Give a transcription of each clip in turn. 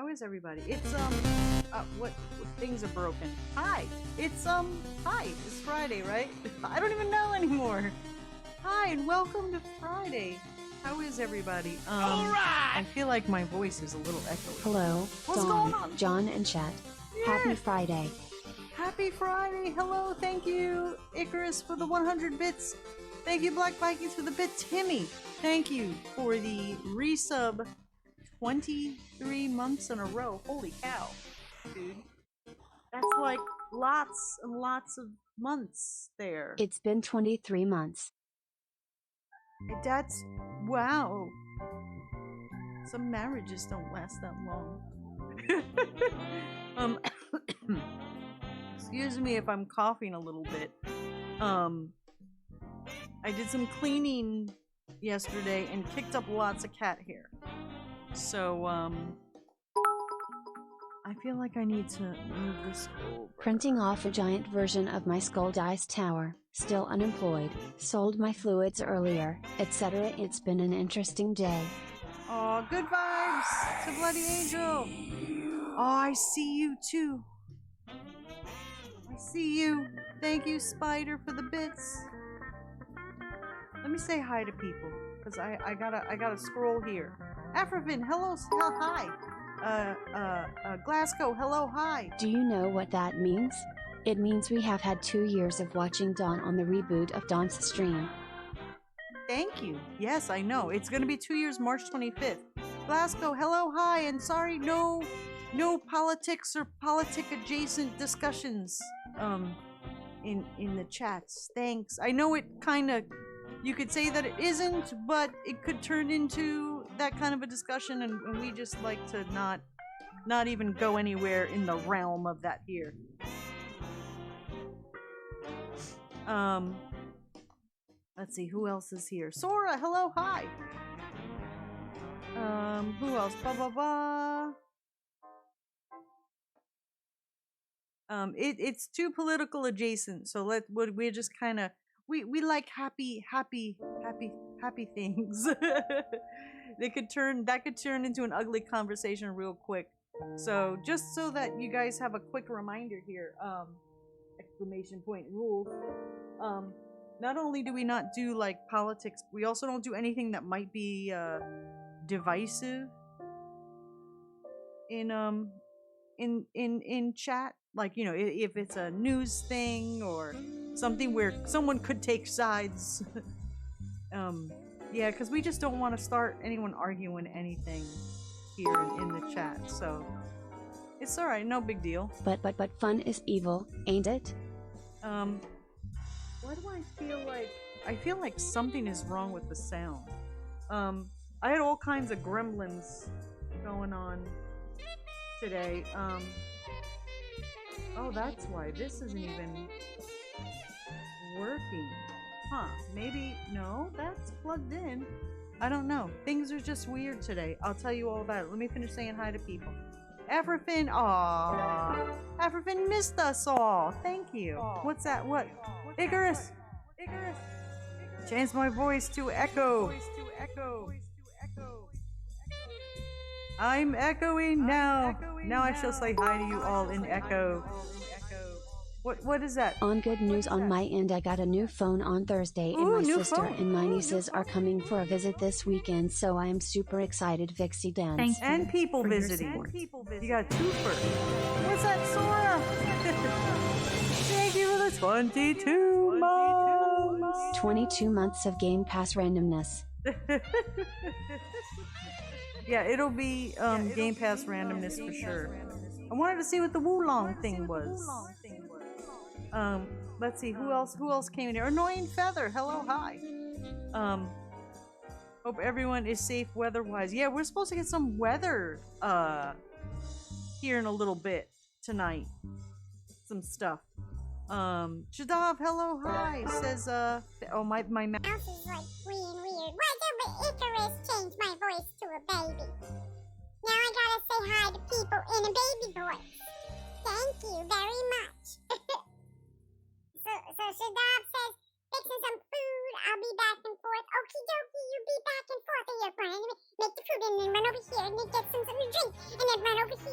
is everybody? It's what things are broken? Hi. Hi. It's Friday, right? I don't even know anymore. Hi and welcome to Friday. How is everybody? All right. I feel like my voice is a little echoey. Hello, What's Dawn, going on? John, and Chat. Yeah. Happy Friday. Happy Friday. Hello. Thank you, Icarus, for the 100 bits. Thank you, Black Vikings, for the bit. Timmy, thank you for the resub. 23 months in a row. Holy cow, dude. That's like lots and lots of months there. It's been 23 months. That's wow. Some marriages don't last that long. Excuse me if I'm coughing a little bit. I did some cleaning yesterday and kicked up lots of cat hair. So, I feel like I need to move this over. Printing off a giant version of my Skull Dice Tower, still unemployed, sold my fluids earlier, etc. It's been an interesting day. Aw, good vibes to Bloody Angel. Oh, I see you too. I see you. Thank you, Spider, for the bits. Let me say hi to people, because I gotta scroll here. Afrifin, hello, hi. Glasgow, hello, hi. Do you know what that means? It means we have had 2 years of watching Dawn on the reboot of Dawn's stream. Thank you. Yes, I know. It's gonna be 2 years, March 25th. Glasgow, hello, hi, and sorry, no politics or politic-adjacent discussions, in the chats. Thanks. I know it kinda, you could say that it isn't, but it could turn into that kind of a discussion, and we just like to not even go anywhere in the realm of that here. Let's see, who else is here? Sora, hello, hi. Who else? It's too political adjacent, so we're just kind of we like happy things. That could turn into an ugly conversation real quick. So just so that you guys have a quick reminder here, exclamation point rules. Not only do we not do like politics, we also don't do anything that might be divisive in chat. Like, you know, if it's a news thing or something where someone could take sides. Yeah, because we just don't want to start anyone arguing anything here in the chat, so it's alright, no big deal. But fun is evil, ain't it? Why do I feel like... I feel like something is wrong with the sound. I had all kinds of gremlins going on today. Oh, that's why this isn't even working. Huh, maybe, no, that's plugged in. I don't know. Things are just weird today. I'll tell you all about it. Let me finish saying hi to people. Afrifin, aww. Afrifin missed us all. Thank you. What's that? What? Icarus. Change my voice to echo. I'm echoing now. Now I shall say hi to you all in echo. What is that? On good news on my end, I got a new phone on Thursday, and my sister and my nieces are coming for a visit this weekend, so I am super excited. Vixie dance. Thanks. And people visiting. You got a twofer. What's that, Sora? Thank you for the 22 months. 22 months of Game Pass randomness. Yeah, it'll be Game Pass randomness for sure. I wanted to see what the Wulong thing was. Let's see, who else came in here? Annoying Feather, hello, hi. Hope everyone is safe weather-wise. Yeah, we're supposed to get some weather, here in a little bit tonight. Some stuff. Shadav, hello, hi, says, oh, my mouth is like weird. Why did Icarus change my voice to a baby? Now I gotta say hi to people in a baby voice. Thank you very much. So Shadab says, fixing some food, I'll be back and forth. Okie dokie, you be back and forth. And you're going to make the food and then run over here and then get some drink. And then run over here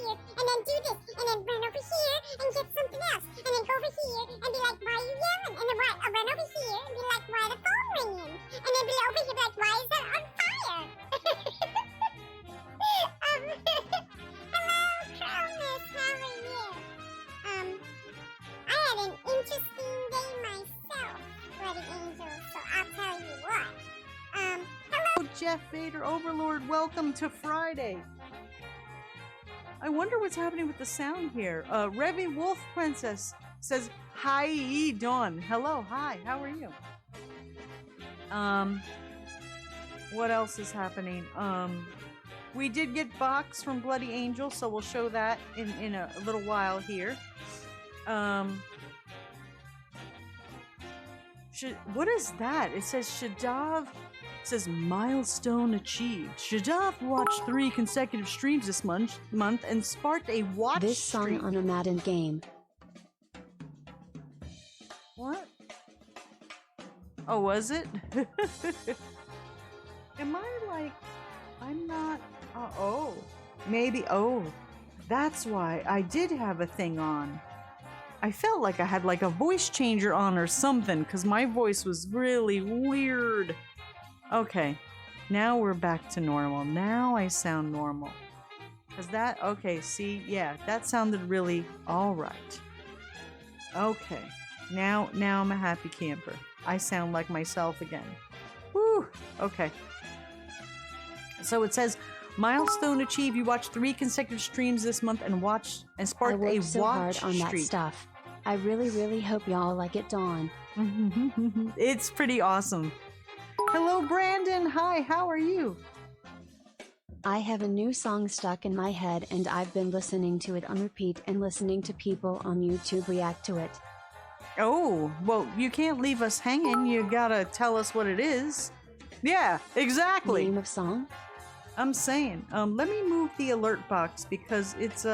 Jeff Vader Overlord, welcome to Friday. I wonder what's happening with the sound here. Revy Wolf Princess says, hi, Dawn. Hello, hi, how are you? What else is happening? We did get Box from Bloody Angel, so we'll show that in a little while here. What is that? It says Shadav. It says milestone achieved. Shadav watched 3 consecutive streams this month and sparked a watch This song streak. on a Madden game. What? Oh, was it? Am I like... I'm not... oh. Maybe... Oh. That's why I did have a thing on. I felt like I had like a voice changer on or something, because my voice was really weird. Okay. Now we're back to normal. Now I sound normal. Is that... Okay, see? Yeah, that sounded really alright. Okay. Now I'm a happy camper. I sound like myself again. Woo! Okay. So it says, milestone achieved. You watched 3 consecutive streams this month and sparked I worked so watch hard on that streak. stuff. I really hope y'all like it, Dawn. It's pretty awesome. Hello, Brandon. Hi, how are you? I have a new song stuck in my head and I've been listening to it on repeat and listening to people on YouTube react to it. Oh, well, you can't leave us hanging. You gotta tell us what it is. Yeah, exactly. Name of song? I'm saying, let me move the alert box because it's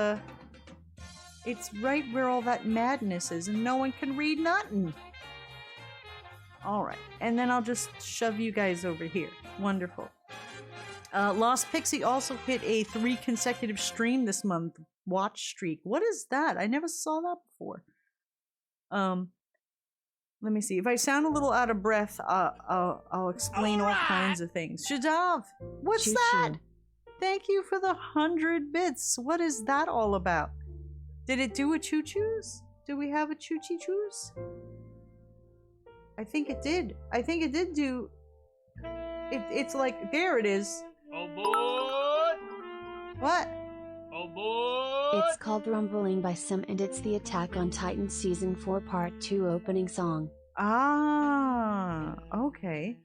right where all that madness is and no one can read nothing. Alright, and then I'll just shove you guys over here. Wonderful. Lost Pixie also hit a 3 consecutive stream this month watch streak. What is that? I never saw that before. Let me see. If I sound a little out of breath, I'll explain all kinds of things. Shadav, what's Choo-choo. that? Thank you for the 100 bits. What is that all about? Did it do a choo-choos? Do we have a choo-choo-choos? I think it did. I think it did do... It's like... There it is. Oh boy! What? Oh boy! It's called Rumbling by Sim and it's the Attack on Titan Season 4 Part 2 opening song. Ah, okay.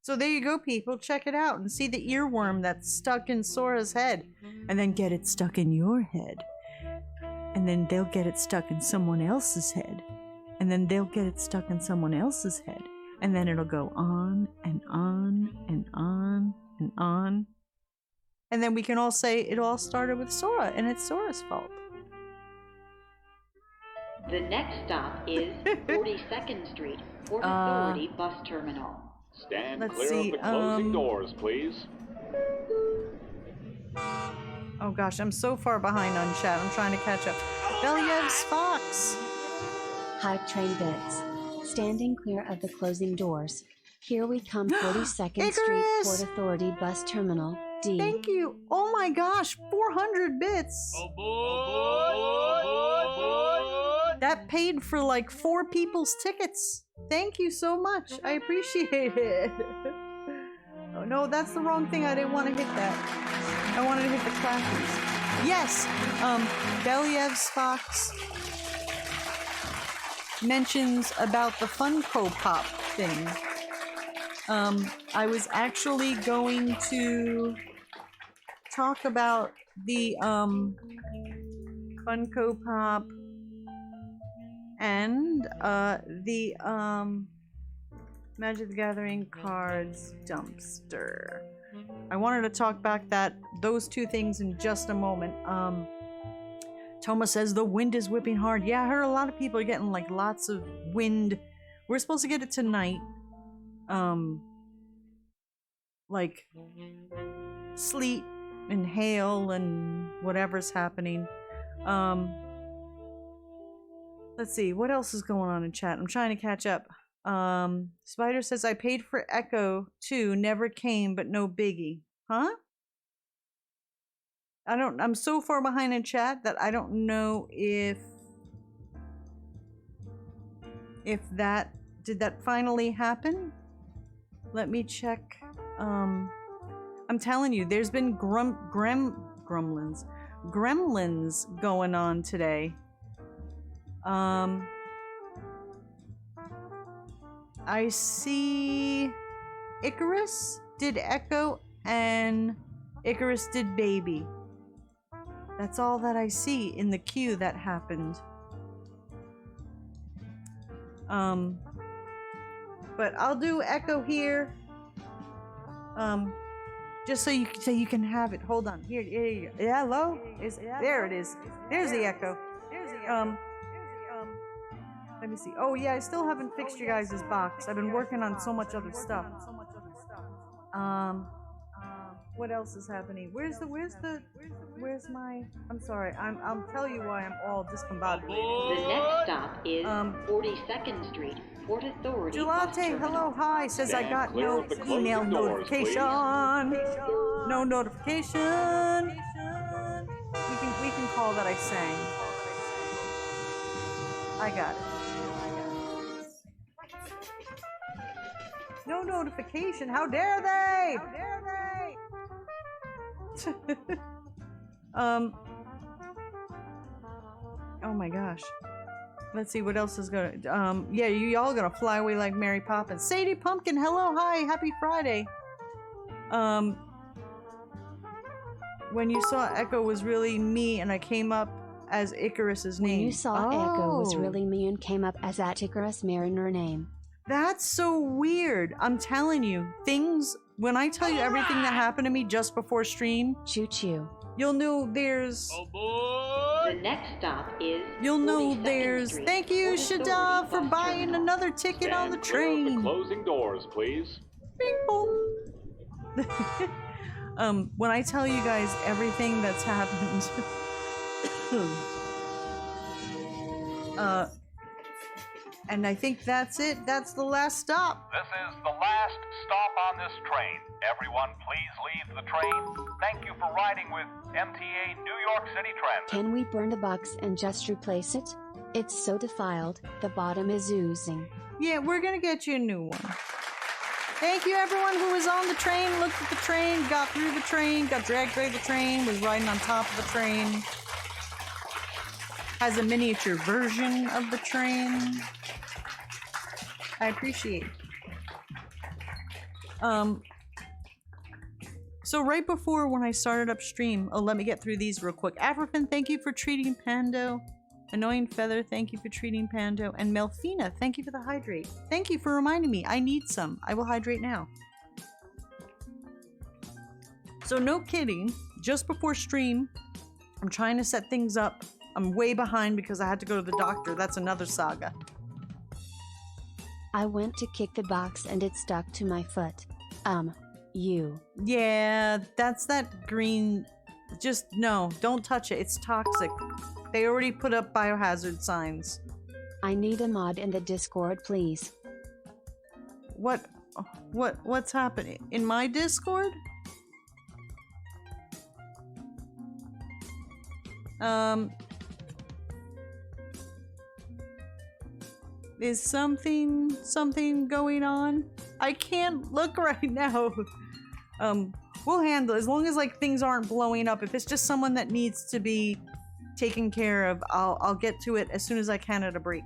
So there you go, people. Check it out and see the earworm that's stuck in Sora's head. And then get it stuck in your head. And then they'll get it stuck in someone else's head. And then they'll get it stuck in someone else's head. And then it'll go on and on and on and on. And then we can all say it all started with Sora and it's Sora's fault. The next stop is 42nd Street, Port Authority Bus Terminal. Stand Let's clear see, of the closing doors, please. Oh gosh, I'm so far behind on chat. I'm trying to catch up. Belyev's Fox! Hype train bits. Standing clear of the closing doors. Here we come, 42nd Street, Icarus! Port Authority Bus Terminal, D. Thank you! Oh my gosh, 400 bits! Oh boy! Oh boy! That paid for like 4 people's tickets. Thank you so much. I appreciate it. Oh no, that's the wrong thing. I didn't want to hit that. I wanted to hit the classes. Yes! Belyev's Fox mentions about the Funko Pop thing. I was actually going to talk about the Funko Pop and the Magic the Gathering cards dumpster. I wanted to talk back those 2 things in just a moment. Toma says the wind is whipping hard. Yeah, I heard a lot of people are getting like lots of wind. We're supposed to get it tonight. Like sleet and hail and whatever's happening. Let's see, what else is going on in chat? I'm trying to catch up. Spider says I paid for Echo 2, never came, but no biggie. Huh? I'm so far behind in chat that I don't know if did that finally happen? Let me check. I'm telling you, there's been gremlins going on today. I see Icarus did Echo and Icarus did Baby. That's all that I see in the queue that happened. But I'll do Echo here. Just so you can have it. Hold on. Here you go. Yeah, hello? There it is. There's the Echo. Let me see. Oh yeah, I still haven't fixed your guys' box. I've been working on so much other stuff. What else is happening? Where's my? I'm sorry. I'll tell you why I'm all discombobulated. The next stop is 42nd Street, Port Authority. Gelate, hello, hi. Says I got clear no of the closing email doors, notification. No notification. We can call that I sang. I got it. No notification. How dare they? Oh my gosh. Let's see what else is gonna. Yeah, y'all gonna fly away like Mary Poppins. Sadie Pumpkin, hello, hi, happy Friday. When you saw Echo was really me, and I came up as Icarus's name. When you saw Echo was really me and came up as that Icarus Mariner name. That's so weird. I'm telling you, things. When I tell you everything that happened to me just before stream, Choo choo. you'll know there's. The next stop is You'll know 42nd there's. Street, Thank you, Port Authority Shada, for Bus buying Terminal. another ticket on the Stand clear of the train. closing doors, please. Bing bong. When I tell you guys everything that's happened, and I think that's it. That's the last stop. This is the last stop on this train. Everyone, please leave the train. Thank you for riding with MTA New York City Transit. Can we burn the box and just replace it? It's so defiled, the bottom is oozing. Yeah, we're gonna get you a new one. Thank you, everyone who was on the train, looked at the train, got through the train, got dragged through the train, was riding on top of the train. Has a miniature version of the train. I appreciate it. So right before when I started up stream, let me get through these real quick. Afrifin, thank you for treating Pando. Annoying Feather, thank you for treating Pando. And Melfina, thank you for the hydrate. Thank you for reminding me. I need some. I will hydrate now. So no kidding, just before stream, I'm trying to set things up. I'm way behind because I had to go to the doctor. That's another saga. I went to kick the box and it stuck to my foot. You. Yeah, that's that green. Just no, don't touch it. It's toxic. They already put up biohazard signs. I need a mod in the Discord, please. What's happening? In my Discord? Is something going on? I can't look right now. We'll handle it. As long as like things aren't blowing up. If it's just someone that needs to be taken care of, I'll get to it as soon as I can at a break.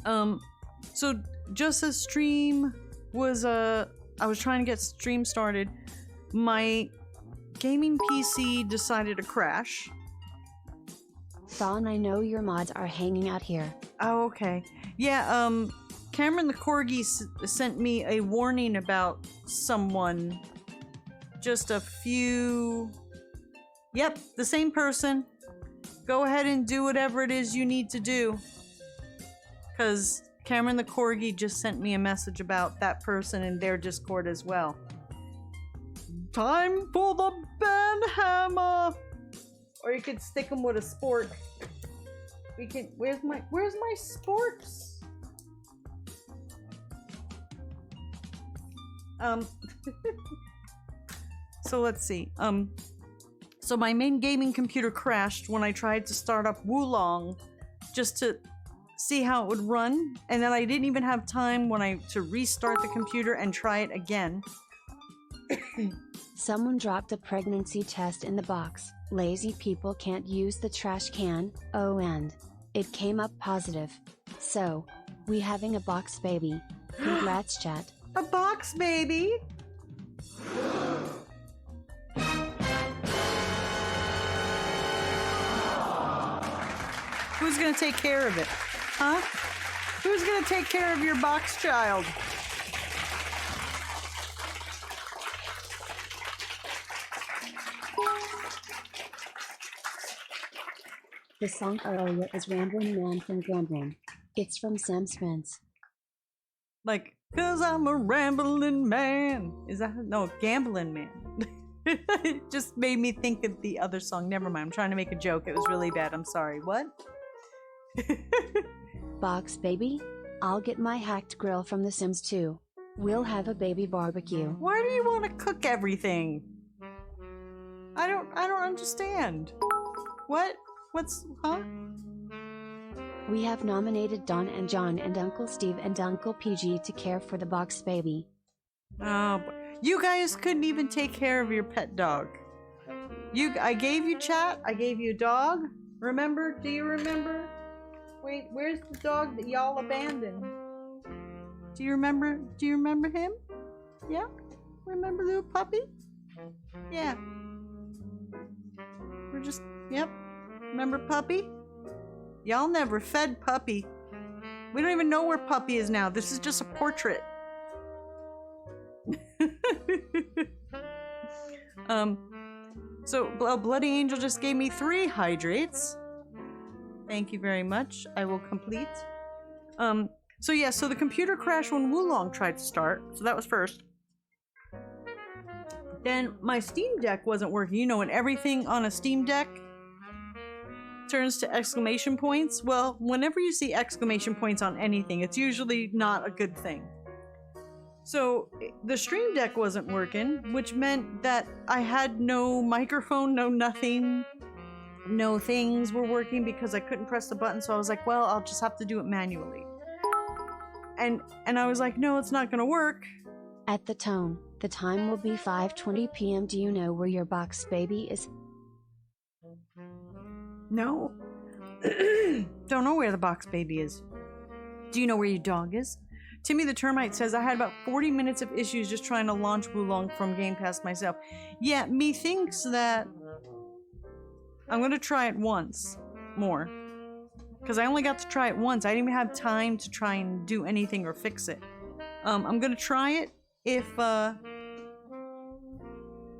So just as stream was I was trying to get stream started, my gaming PC decided to crash. Thon, I know your mods are hanging out here. Oh, okay. Yeah, Cameron the Corgi sent me a warning about someone. Just a few... Yep, the same person. Go ahead and do whatever it is you need to do. Because Cameron the Corgi just sent me a message about that person in their Discord as well. Time for the band hammer! Or you could stick them with a sport. We can. Where's my sporks? So let's see. So my main gaming computer crashed when I tried to start up Wulong, just to see how it would run, and then I didn't even have time to restart the computer and try it again. Someone dropped a pregnancy test in the box. Lazy people can't use the trash can. Oh, and it came up positive. So, we having a box baby. Congrats, chat. A box baby? Who's gonna take care of it? Huh? Who's gonna take care of your box child? The song earlier is Rambling Man from Gander. It's from Sam Spence. Like, 'cause I'm a rambling man. Is that no gambling man? It just made me think of the other song. Never mind. I'm trying to make a joke. It was really bad. I'm sorry. What? Box baby? I'll get my hacked grill from The Sims 2. We'll have a baby barbecue. Why do you want to cook everything? I don't understand. What? Huh? We have nominated Don and John and Uncle Steve and Uncle PG to care for the box baby. Oh, you guys couldn't even take care of your pet dog. I gave you chat. I gave you a dog. Remember? Do you remember? Wait, where's the dog that y'all abandoned? Do you remember? Do you remember him? Yeah? Remember little puppy? Yeah. Yep. Remember Puppy? Y'all never fed Puppy. We don't even know where Puppy is now. This is just a portrait. So Bloody Angel just gave me 3 hydrates. Thank you very much. I will complete. So yeah, so the computer crashed when Wulong tried to start. So that was first. Then my Steam Deck wasn't working. You know, when everything on a Steam Deck turns to exclamation points. Well, whenever you see exclamation points on anything, it's usually not a good thing. So the Stream Deck wasn't working, which meant that I had no microphone, no nothing, no things were working because I couldn't press the button. So I was like, well, I'll just have to do it manually. And I was like, no, it's not gonna work. At the tone, the time will be 5:20 p.m. Do you know where your box baby is? No. Don't know where the box baby is. Do you know where your dog is? Timmy the Termite says I had about 40 minutes of issues just trying to launch Wulong from Game Pass myself. Yeah, me thinks that I'm gonna try it once more. Because I only got to try it once. I didn't even have time to try and do anything or fix it. I'm gonna try it. If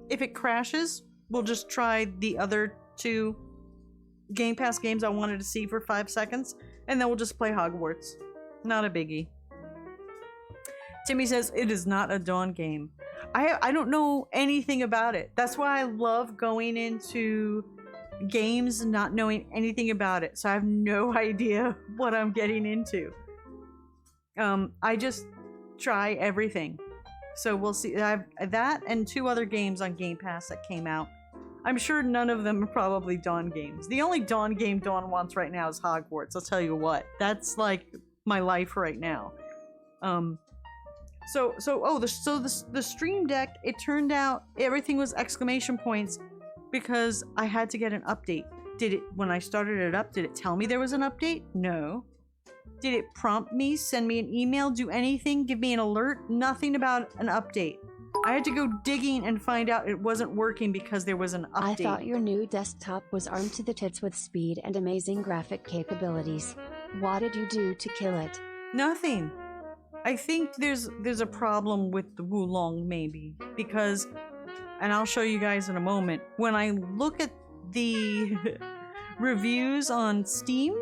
it crashes, we'll just try the other 2 Game Pass games I wanted to see for 5 seconds, and then we'll just play Hogwarts. Not a biggie. Timmy says it is not a Dawn game. I don't know anything about it. That's why I love going into games not knowing anything about it. So I have no idea what I'm getting into. I just try everything. So we'll see. I have that and 2 other games on Game Pass that came out. I'm sure none of them are probably Dawn games. The only Dawn game Dawn wants right now is Hogwarts. I'll tell you what. That's like my life right now. The Stream Deck, it turned out everything was exclamation points because I had to get an update. When I started it up, did it tell me there was an update? No. Did it prompt me, send me an email, do anything, give me an alert? Nothing about an update. I had to go digging and find out it wasn't working because there was an update. I thought your new desktop was armed to the tits with speed and amazing graphic capabilities. What did you do to kill it? Nothing. I think there's a problem with the Wulong maybe because, and I'll show you guys in a moment, when I look at the reviews on Steam,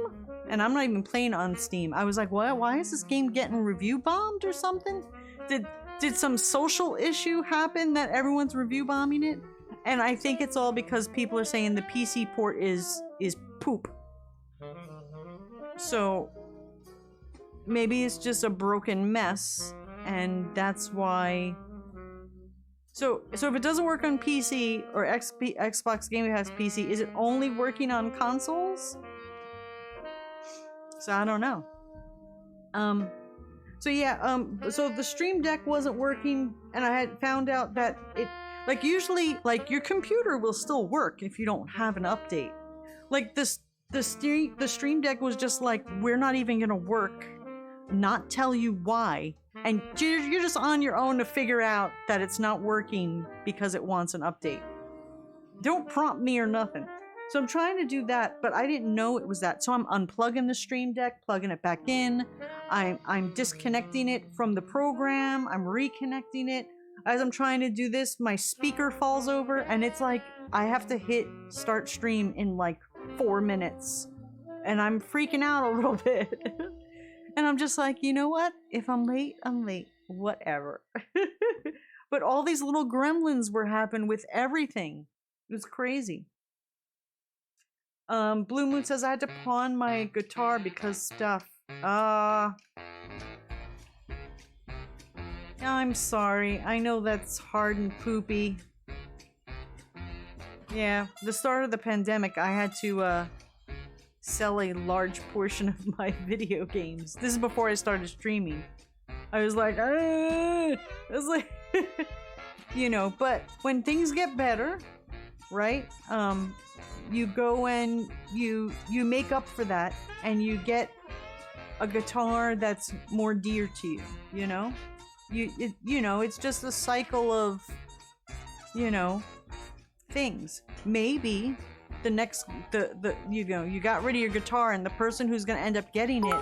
and I'm not even playing on Steam, I was like, why is this game getting review bombed or something? Did some social issue happen that everyone's review bombing it? And I think it's all because people are saying the PC port is poop. So maybe it's just a broken mess, and that's why. So if it doesn't work on PC or Xbox Game Pass PC, is it only working on consoles? So I don't know. So the Stream Deck wasn't working and I had found out that it, like, usually, like, your computer will still work if you don't have an update. Like, the Stream Deck was just like, we're not even gonna work, not tell you why, and you're just on your own to figure out that it's not working because it wants an update. Don't prompt me or nothing. So I'm trying to do that, but I didn't know it was that. So I'm unplugging the Stream Deck, plugging it back in. I'm disconnecting it from the program. I'm reconnecting it. As I'm trying to do this, my speaker falls over, and it's like I have to hit start stream in like 4 minutes. And I'm freaking out a little bit. And I'm just like, you know what? If I'm late, I'm late. Whatever. But all these little gremlins were happening with everything. It was crazy. Blue Moon says I had to pawn my guitar because stuff. I'm sorry. I know that's hard and poopy. Yeah, the start of the pandemic, I had to sell a large portion of my video games. This is before I started streaming. I was like, you know, but when things get better, right? You go and you make up for that, and you get a guitar that's more dear to you. You know, you know, it's just a cycle of, you know, things. Maybe the next you know, you got rid of your guitar, and the person who's going to end up getting it,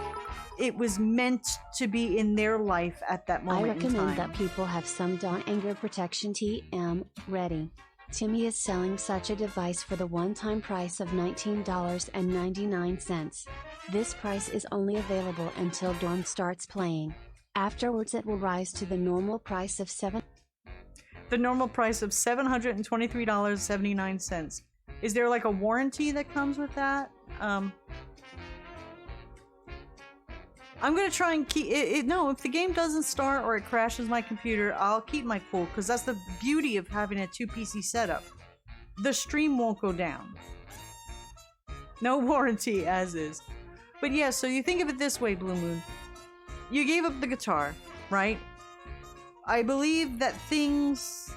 it was meant to be in their life at that moment I recommend in time. that people have some dawn anger protection TM ready. Timmy is selling such a device for the one-time price of $19.99. This price is only available until Dawn starts playing. Afterwards it will rise to the normal price of $723.79. Is there like a warranty that comes with that? I'm gonna try and keep it. No, if the game doesn't start or it crashes my computer, I'll keep my cool, because that's the beauty of having a 2 PC setup. The stream won't go down. No warranty as is. But yeah, so you think of it this way, Blue Moon. You gave up the guitar, right? I believe that things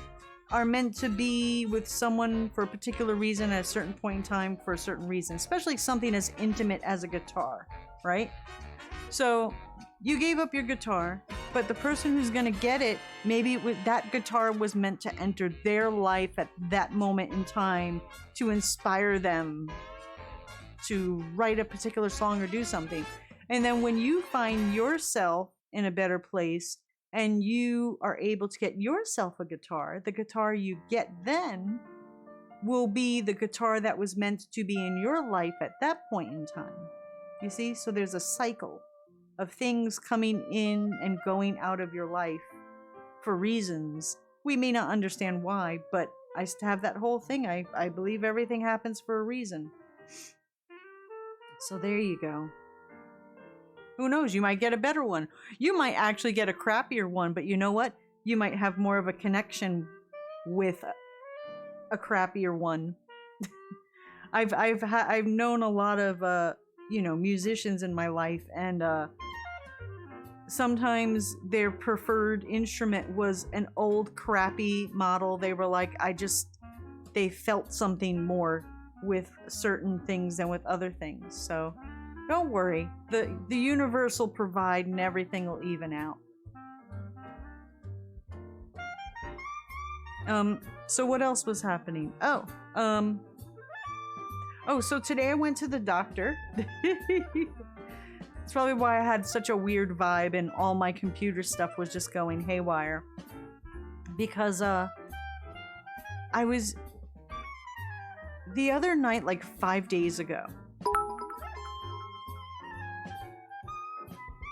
are meant to be with someone for a particular reason at a certain point in time for a certain reason, especially something as intimate as a guitar, right? So you gave up your guitar, but the person who's gonna get it, maybe that guitar was meant to enter their life at that moment in time to inspire them to write a particular song or do something. And then when you find yourself in a better place and you are able to get yourself a guitar, the guitar you get then will be the guitar that was meant to be in your life at that point in time. You see? So there's a cycle of things coming in and going out of your life for reasons. We may not understand why, but I have that whole thing. I believe everything happens for a reason. So there you go. Who knows? You might get a better one. You might actually get a crappier one, but you know what? You might have more of a connection with a crappier one. I've known a lot of you know, musicians in my life, and sometimes their preferred instrument was an old crappy model. They were like, they felt something more with certain things than with other things. So don't worry, the universe will provide and everything will even out. So what else was happening? Oh, so today I went to the doctor. It's probably why I had such a weird vibe and all my computer stuff was just going haywire. Because, I was... The other night, like 5 days ago.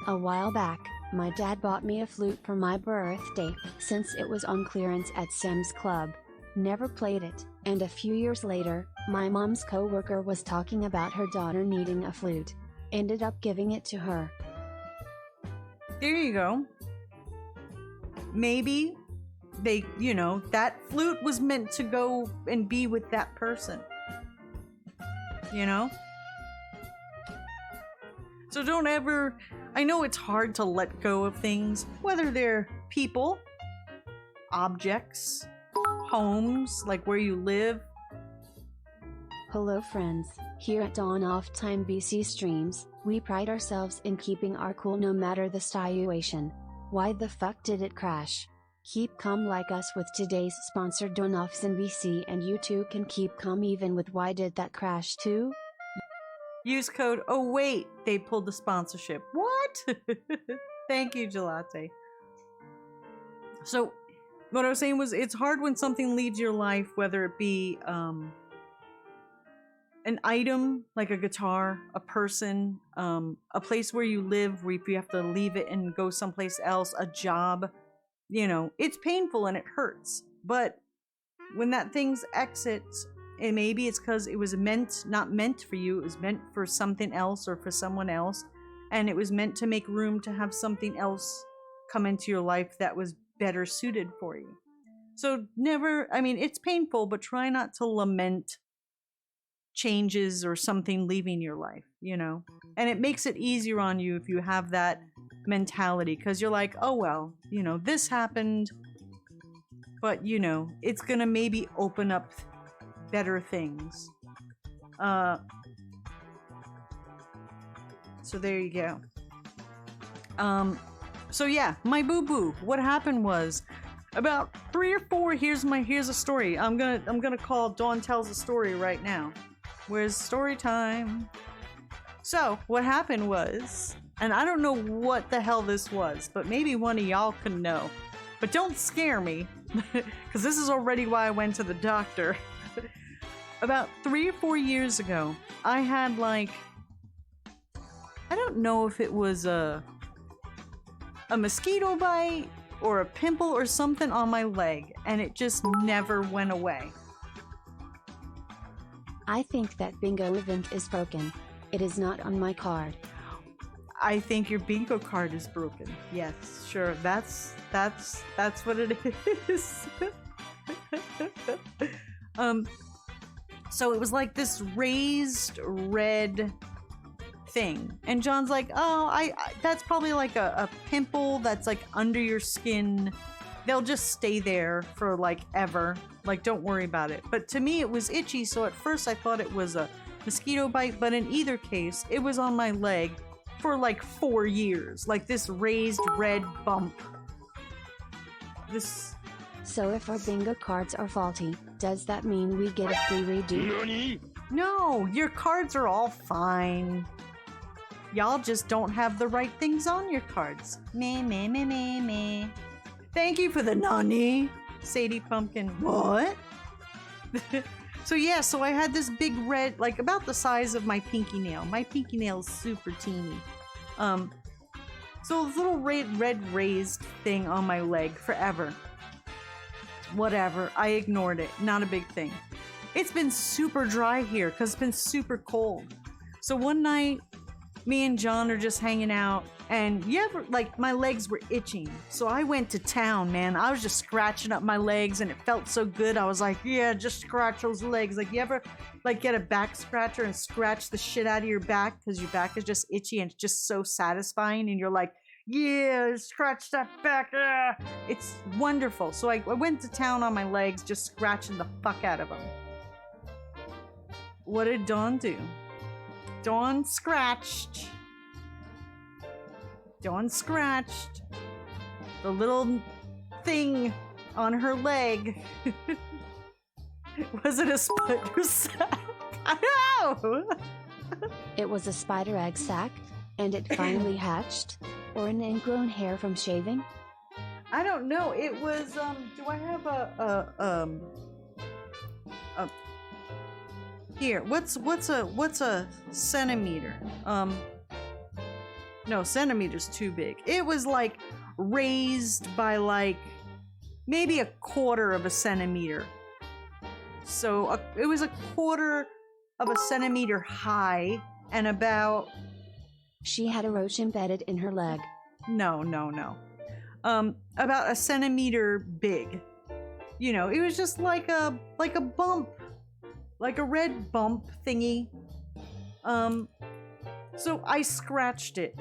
A while back, my dad bought me a flute for my birthday, since it was on clearance at Sam's Club. Never played it, and a few years later, my mom's coworker was talking about her daughter needing a flute. Ended up giving it to her. There you go. Maybe they, you know, that flute was meant to go and be with that person. You know? So don't ever... I know it's hard to let go of things, whether they're people objects, homes, like where you live. Hello friends, here at Dawn Off Time BC Streams, we pride ourselves in keeping our cool no matter the situation. Why the fuck did it crash? Keep calm like us with today's sponsor Dawn Offs in BC, and you too can keep calm even with why did that crash too? Use code, oh wait, they pulled the sponsorship. What? Thank you, Gelate. So, what I was saying was, it's hard when something leaves your life, whether it be an item, like a guitar, a person, a place where you live, where if you have to leave it and go someplace else, a job, you know, it's painful and it hurts. But when that thing's exits, and maybe it's because it was not meant for you, it was meant for something else or for someone else, and it was meant to make room to have something else come into your life that was better suited for you. So never, I mean, it's painful, but try not to lament changes or something leaving your life, you know? And it makes it easier on you if you have that mentality, because you're like, oh well, you know, this happened, but you know, it's gonna maybe open up better things. So there you go. So yeah, my boo-boo. What happened was, about 3 or 4, here's a story. I'm gonna call Dawn Tells a Story right now. Where's story time? So, what happened was, and I don't know what the hell this was, but maybe one of y'all can know. But don't scare me, because this is already why I went to the doctor. About 3 or 4 years ago, I had like, I don't know if it was a mosquito bite or a pimple or something on my leg, and it just never went away. I think that bingo event is broken. It is not on my card. I think your bingo card is broken. Yes, sure. That's what it is. So it was like this raised red thing, and John's like, oh, I that's probably like a pimple that's like under your skin. They'll just stay there for like ever. Like, don't worry about it. But to me, it was itchy, so at first I thought it was a mosquito bite, but in either case, it was on my leg for like 4 years. Like this raised red bump. So if our bingo cards are faulty, does that mean we get a free redo? No, your cards are all fine. Y'all just don't have the right things on your cards. Meh, meh, meh, meh, meh. Thank you for the nani, Sadie Pumpkin. What? So yeah, so I had this big red, like about the size of my pinky nail. My pinky nail is super teeny. So this little red raised thing on my leg forever. Whatever, I ignored it. Not a big thing. It's been super dry here because it's been super cold. So one night, me and John are just hanging out, and my legs were itching. So I went to town, man. I was just scratching up my legs, and it felt so good. I was like, yeah, just scratch those legs. Like, you ever like get a back scratcher and scratch the shit out of your back because your back is just itchy and it's just so satisfying, and you're like, yeah, scratch that back. Yeah. It's wonderful. So I went to town on my legs, just scratching the fuck out of them. What did Dawn do? Dawn scratched the little thing on her leg. Was it a spider sack? I know! It was a spider egg sac, and it finally hatched? Or an ingrown hair from shaving? I don't know. It was, do I have a here, what's a centimeter? No, centimeter's too big. It was like raised by like maybe a quarter of a centimeter. So it was a quarter of a centimeter high and about... She had a roach embedded in her leg. No. About a centimeter big. You know, it was just like a bump. Like a red bump thingy. So I scratched it.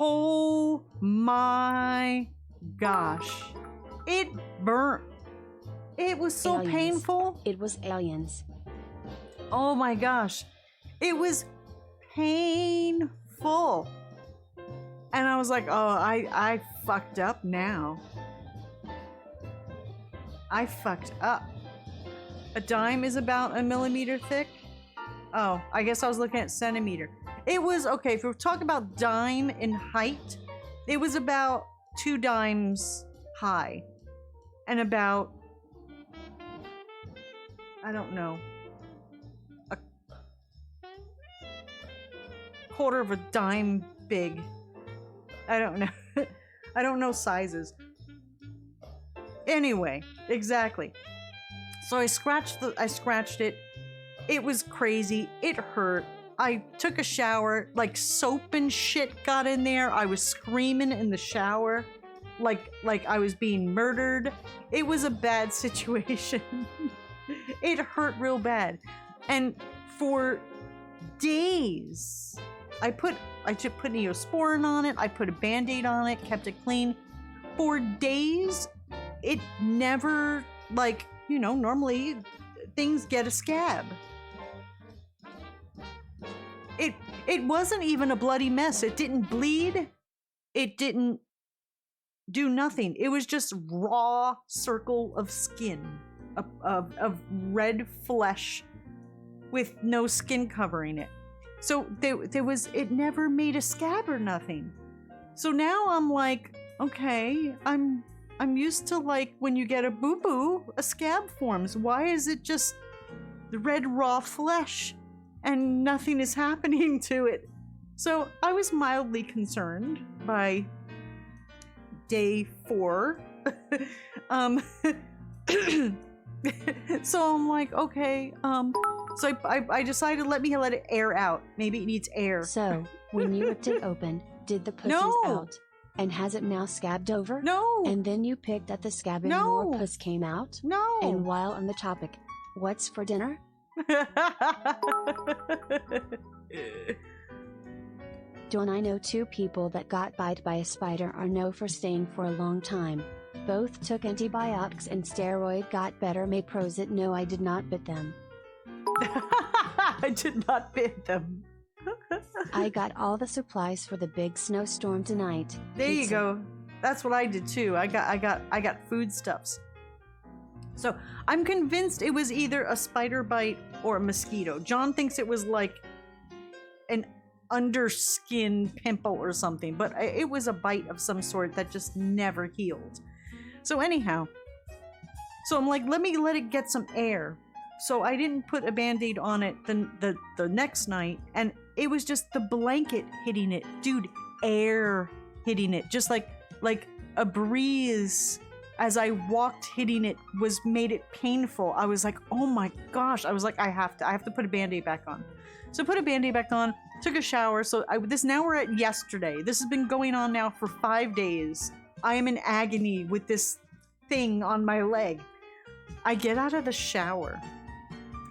Oh my gosh. It burnt. It was so Aliens. painful. It was aliens. Oh my gosh. It was painful. And I was like, oh, I fucked up now. I fucked up. A dime is about a millimeter thick? Oh, I guess I was looking at centimeter. It was, okay, if we're talking about dime in height, it was about 2 dimes high. And about, I don't know, a quarter of a dime big. I don't know. I don't know sizes. Anyway, exactly. So I scratched it. It was crazy. It hurt. I took a shower, like soap and shit got in there. I was screaming in the shower like I was being murdered. It was a bad situation. It hurt real bad. And for days, I just put Neosporin on it. I put a Band-Aid on it, kept it clean. For days, it never, like, you know, normally things get a scab. It wasn't even a bloody mess. It didn't bleed. It didn't do nothing. It was just raw circle of skin, of red flesh with no skin covering it. So it never made a scab or nothing. So now I'm like, okay, I'm used to, like, when you get a boo-boo, a scab forms. Why is it just the red raw flesh and nothing is happening to it? So I was mildly concerned by day 4. So I'm like, okay, so I decided let it air out. Maybe it needs air. So, when you ripped it open, did the puss No. out? And has it now scabbed over? No. And then you picked at the scab and No. more puss came out? No. And while on the topic, what's for dinner? Don't I know 2 people that got bite by a spider are known for staying for a long time. Both took antibiotics and steroid, got better. May Prosit. No, I did not bit them. I did not bid them. I got all the supplies for the big snowstorm tonight. There you Pizza. go. That's what I did too. I got foodstuffs. So I'm convinced it was either a spider bite or a mosquito. John thinks it was like an underskin pimple or something, but it was a bite of some sort that just never healed. So anyhow, so I'm like, let it get some air. So I didn't put a Band-Aid on it the next night, and it was just the blanket hitting it. Dude, air hitting it. Just like a breeze as I walked hitting it made it painful. I was like, oh my gosh. I was like, I have to put a Band-Aid back on. So I put a Band-Aid back on, took a shower. So now we're at yesterday. This has been going on now for 5 days. I am in agony with this thing on my leg. I get out of the shower.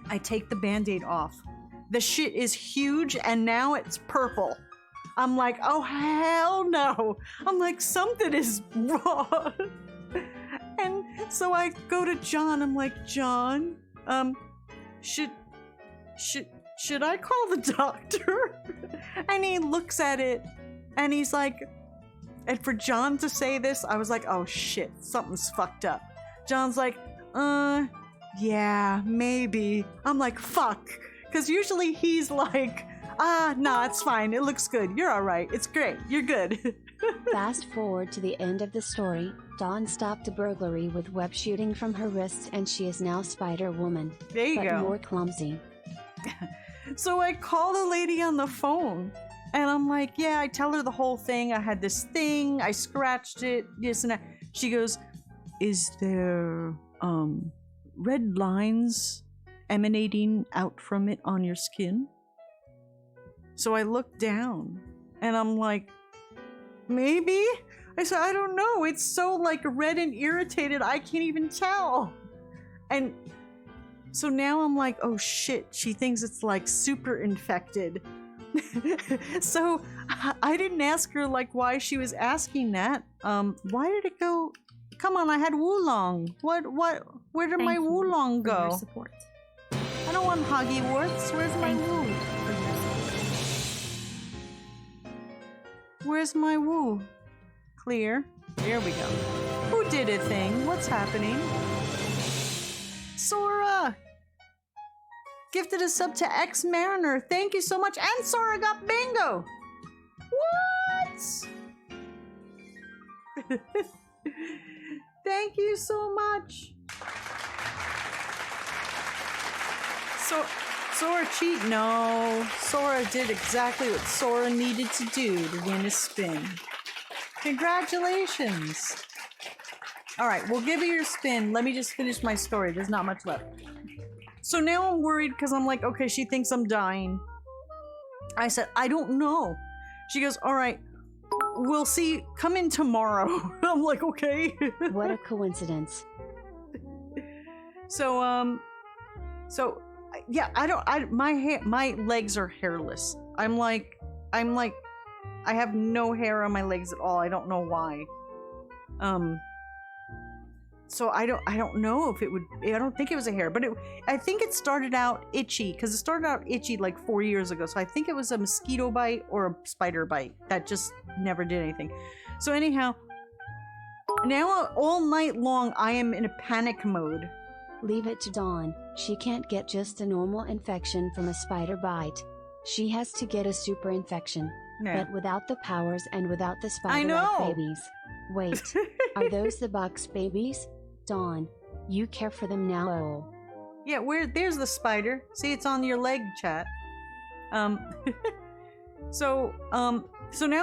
I take the Band-Aid off. The shit is huge and now it's purple. I'm like, oh hell no. I'm like, something is wrong. And so I go to John. I'm like, John, should I call the doctor? And he looks at it and he's like, and for John to say this, I was like, oh shit, something's fucked up. John's like, yeah, maybe. I'm like, fuck. Because usually he's like, nah, it's fine. It looks good. You're all right. It's great. You're good. Fast forward to the end of the story. Dawn stopped a burglary with web shooting from her wrists, and she is now Spider-Woman. There you but go. more clumsy. So I call the lady on the phone, and I'm like, yeah, I tell her the whole thing. I had this thing. I scratched it. This and that. She goes, is there, red lines emanating out from it on your skin? So I look down and I'm like, maybe? I said, I don't know. It's so like red and irritated. I can't even tell. And so now I'm like, oh shit. She thinks it's like super infected. So I didn't ask her like why she was asking that. Why did it go Come on, I had Wulong. Where did my Thank you Wulong for your go? support. I don't want Huggy Worths. Where's my Thank Woo? you for your support. Where's my Woo? Clear. There we go. Who did a thing? What's happening? Sora! Gifted a sub to X Mariner. Thank you so much. And Sora got bingo! What? Thank you so much. Sora cheat? No. Sora did exactly what Sora needed to do to win a spin. Congratulations. All right, we'll give you your spin. Let me just finish my story. There's not much left. So now I'm worried because I'm like, okay, she thinks I'm dying. I said, I don't know. She goes, all right, we'll see. Come in tomorrow. I'm like, okay. What a coincidence. So yeah, my legs are hairless. I'm like, I have no hair on my legs at all. I don't know why. So I don't know if it would. I don't think it was a hair, but I think it started out itchy because it started out itchy like 4 years ago. So I think it was a mosquito bite or a spider bite that just never did anything. So anyhow, now all night long I am in a panic mode. Leave it to Dawn. She can't get just a normal infection from a spider bite. She has to get a super infection. Yeah. But without the powers and without the I spider know. babies. Wait, are those the box babies? Dawn, you care for them now. Oh. Yeah, there's the spider. See, it's on your leg, chat. So now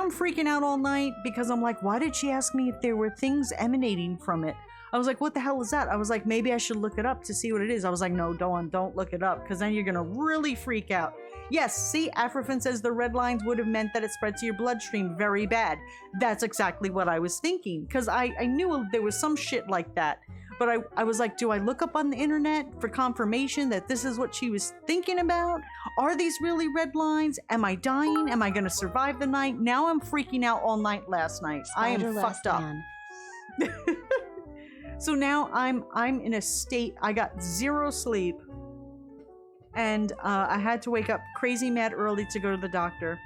I'm freaking out all night because I'm like, why did she ask me if there were things emanating from it? I was like, what the hell is that? I was like, maybe I should look it up to see what it is. I was like, no, Dawn, don't look it up because then you're gonna really freak out. Yes, see, Afrofin says the red lines would have meant that it spread to your bloodstream very bad. That's exactly what I was thinking because I knew there was some shit like that. But I was like, do I look up on the internet for confirmation that this is what she was thinking about? Are these really red lines? Am I dying? Am I going to survive the night? Now I'm freaking out all night last night. I am Spider fucked up. man. So now I'm in a state, I got zero sleep. And I had to wake up crazy mad early to go to the doctor.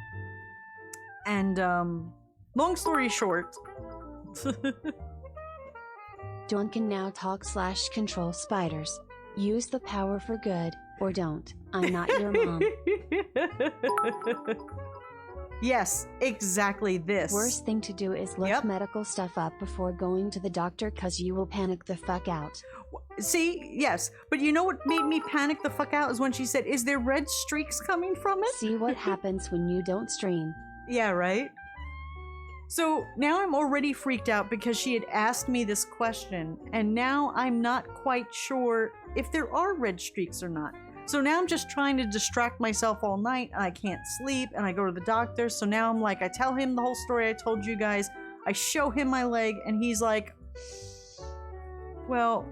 And long story short... Dawn can now talk / control spiders. Use the power for good, or don't. I'm not your mom. Yes, exactly this. Worst thing to do is look Yep. medical stuff up before going to the doctor cause you will panic the fuck out. See, yes, but you know what made me panic the fuck out is when she said, is there red streaks coming from it? See what happens when you don't stream. Yeah, right? So now I'm already freaked out because she had asked me this question, and now I'm not quite sure if there are red streaks or not. So now I'm just trying to distract myself all night, and I can't sleep, and I go to the doctor. So now I'm like, I tell him the whole story I told you guys. I show him my leg, and he's like, well,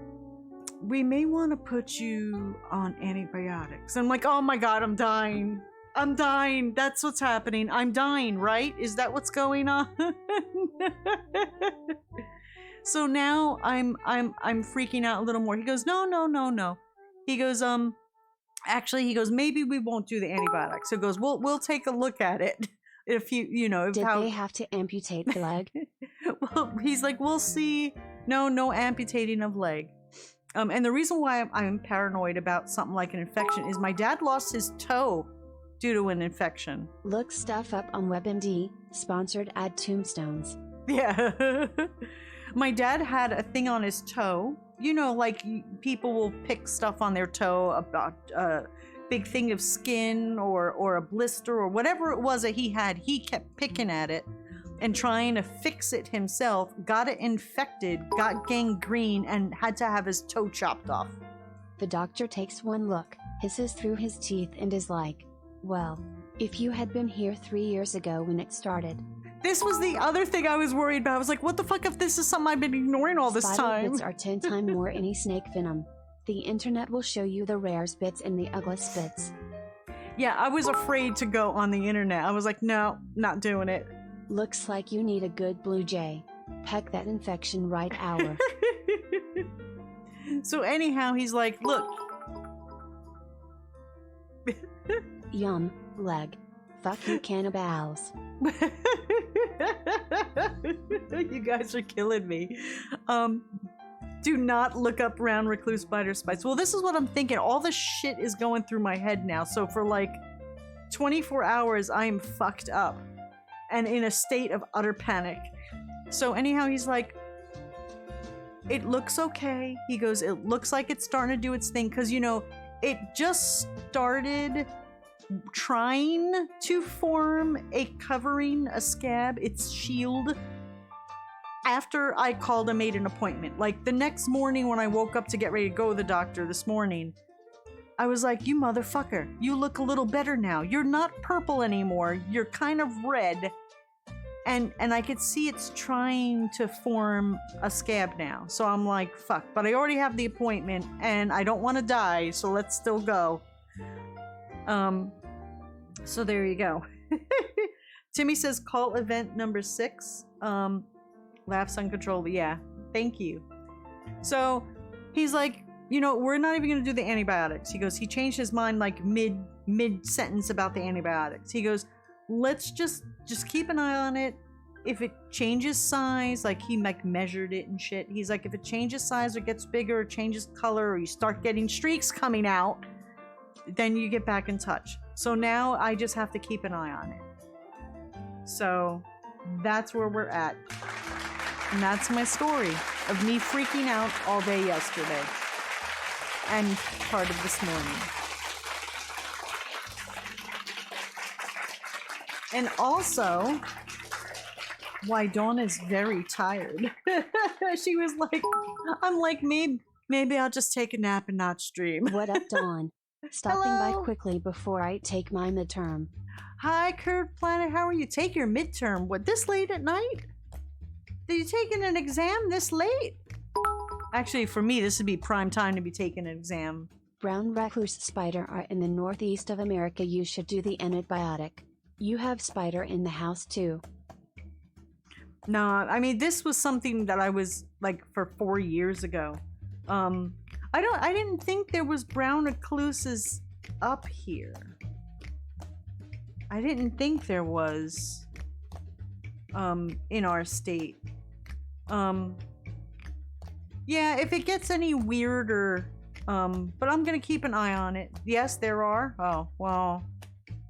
we may want to put you on antibiotics. I'm like, oh my god, I'm dying. I'm dying. That's what's happening. I'm dying, right? Is that what's going on? So now I'm freaking out a little more. He goes, no. He goes, actually, he goes, maybe we won't do the antibiotics. So he goes, we'll take a look at it. If you know, if Did how they have to amputate the leg? well, he's like, we'll see. No amputating of leg. And the reason why I'm paranoid about something like an infection is my dad lost his toe due to an infection. Look stuff up on WebMD, sponsored at Tombstones. Yeah. My dad had a thing on his toe. You know, like people will pick stuff on their toe about a big thing of skin or a blister or whatever it was that he had. He kept picking at it and trying to fix it himself, got it infected, got gangrene, and had to have his toe chopped off. The doctor takes one look, hisses through his teeth and is like, well, if you had been here 3 years ago when it started. This was the other thing I was worried about. I was like, what the fuck if this is something I've been ignoring all this Spider time? bits are 10 times more any snake venom. The internet will show you the rare bits and the ugliest bits. Yeah, I was afraid to go on the internet. I was like, no, not doing it. Looks like you need a good blue jay. peck that infection right hour. So anyhow, he's like, look. Yum, leg. Fuck you cannibals. You guys are killing me. Do not look up round recluse spider spikes. Well, this is what I'm thinking. All the shit is going through my head now. So for like 24 hours, I am fucked up and in a state of utter panic. So anyhow, he's like, it looks okay. He goes, it looks like it's starting to do its thing. Because, you know, it just started trying to form a covering, a scab, its shield, after I called and made an appointment. Like the next morning when I woke up to get ready to go to the doctor this morning, I was like, you motherfucker, you look a little better now. You're not purple anymore. You're kind of red. And I could see it's trying to form a scab now. So I'm like, fuck. But I already have the appointment and I don't want to die, so let's still go. So there you go. Timmy says call event number 6. Laughs uncontrollably. Yeah, thank you. So he's like, you know, we're not even gonna do the antibiotics. He goes, he changed his mind like mid sentence about the antibiotics. He goes, let's just keep an eye on it. If it changes size, like he like measured it and shit. He's like, if it changes size or gets bigger or changes color or you start getting streaks coming out, then you get back in touch. So now I just have to keep an eye on it. So that's where we're at. And that's my story of me freaking out all day yesterday and part of this morning. And also, why Dawn is very tired. She was like, I'm like, maybe I'll just take a nap and not stream. What up, Dawn? Stopping Hello? by quickly before I take my midterm. Hi, Curved Planet. How are you? Take your midterm. What, this late at night? Are you taking an exam this late? Actually, for me, this would be prime time to be taking an exam. Brown recluse spider are in the northeast of America. You should do the antibiotic. You have spider in the house too. Nah, I mean, this was something that I was like for 4 years ago. I didn't think there was brown recluses up here. I didn't think there was in our state. Yeah, if it gets any weirder, but I'm gonna keep an eye on it. Yes, there are. Oh, well.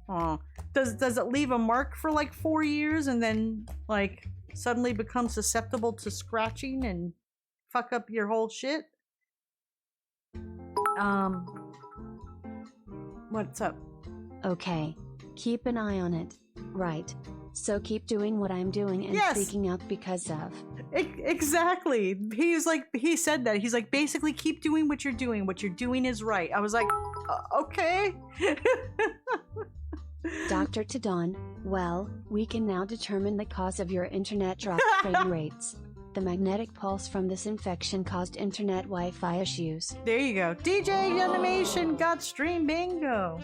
Oh. Does it leave a mark for like 4 years and then like suddenly become susceptible to scratching and fuck up your whole shit? What's up? Okay. Keep an eye on it. Right. So keep doing what I'm doing and Yes. freaking out because of. Exactly. He said that. He's like, basically keep doing what you're doing. What you're doing is right. I was like, okay. Dr. to Dawn, well, we can now determine the cause of your internet drop frame rates. The magnetic pulse from this infection caused internet Wi-Fi issues. There you go. DJ Animation got stream bingo.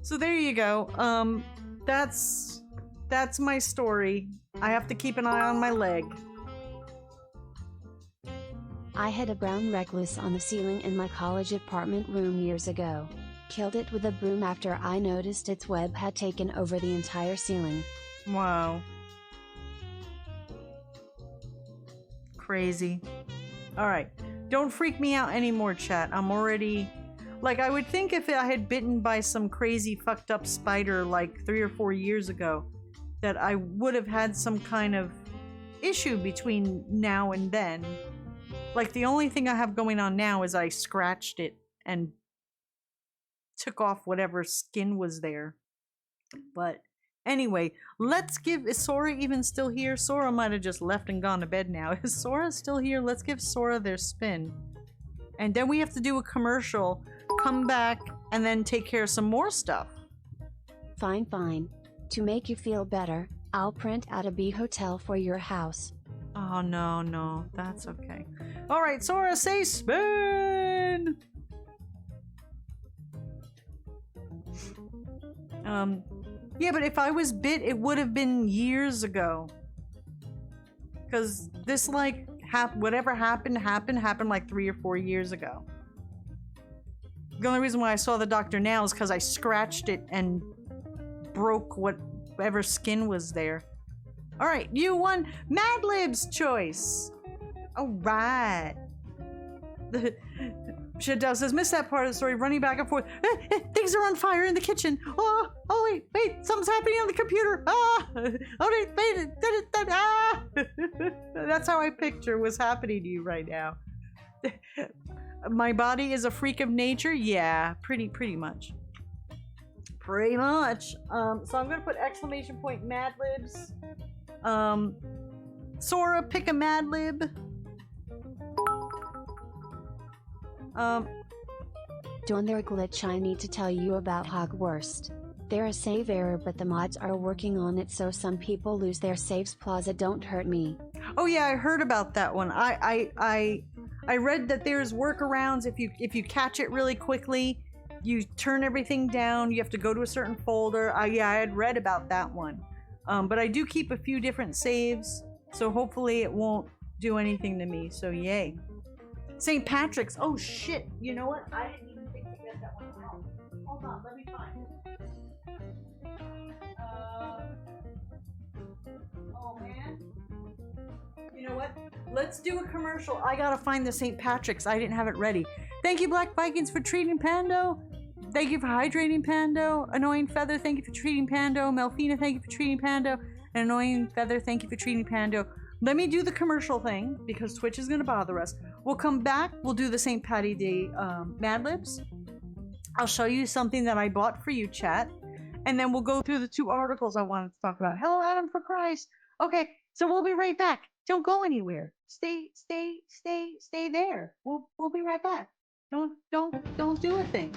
So there you go. That's my story. I have to keep an eye on my leg. I had a brown recluse on the ceiling in my college apartment room years ago. Killed it with a broom after I noticed its web had taken over the entire ceiling. Wow. Crazy. Alright. Don't freak me out anymore, chat. I'm already... Like, I would think if I had bitten by some crazy fucked up spider like 3 or 4 years ago, that I would have had some kind of issue between now and then. Like, the only thing I have going on now is I scratched it and took off whatever skin was there. But anyway, let's give... Is Sora even still here? Sora might have just left and gone to bed now. Is Sora still here? Let's give Sora their spin. And then we have to do a commercial, come back, and then take care of some more stuff. Fine, fine. To make you feel better, I'll print out a bee hotel for your house. Oh, no, that's okay. Alright, Sora, say spin! Yeah, but if I was bit, it would have been years ago. Because this, like, whatever happened like 3 or 4 years ago. The only reason why I saw the doctor now is because I scratched it and broke whatever skin was there. Alright, you won Mad Lib's choice. Alright. Shadow says, missed that part of the story, running back and forth. Things are on fire in the kitchen. Oh, wait, something's happening on the computer. Oh, wait, ah. That's how I picture what's happening to you right now. My body is a freak of nature? Yeah, pretty much. Pretty much. So I'm gonna put exclamation point Mad Libs. Sora, pick a Mad Lib. Doing their glitch, I need to tell you about Hogwarts. There a save error, but the mods are working on it so some people lose their saves. Plaza, don't hurt me. Oh yeah, I heard about that one. I read that there's workarounds if you catch it really quickly, you turn everything down, you have to go to a certain folder. Yeah, I had read about that one. But I do keep a few different saves, so hopefully it won't do anything to me, so yay. St. Patrick's. Oh shit, you know what? I didn't even think to get that one out. Hold on, let me find it. Oh man. You know what? Let's do a commercial. I gotta find the St. Patrick's. I didn't have it ready. Thank you, Black Vikings, for treating Pando. Thank you for hydrating Pando. Annoying Feather, thank you for treating Pando. Melfina, thank you for treating Pando. And Annoying Feather, thank you for treating Pando. Let me do the commercial thing because Twitch is gonna bother us. We'll come back. We'll do the St. Patty Day Mad Libs. I'll show you something that I bought for you, chat. And then we'll go through the 2 articles I wanted to talk about. Hello, Adam, for Christ. Okay, so we'll be right back. Don't go anywhere. Stay there. We'll be right back. Don't do a thing.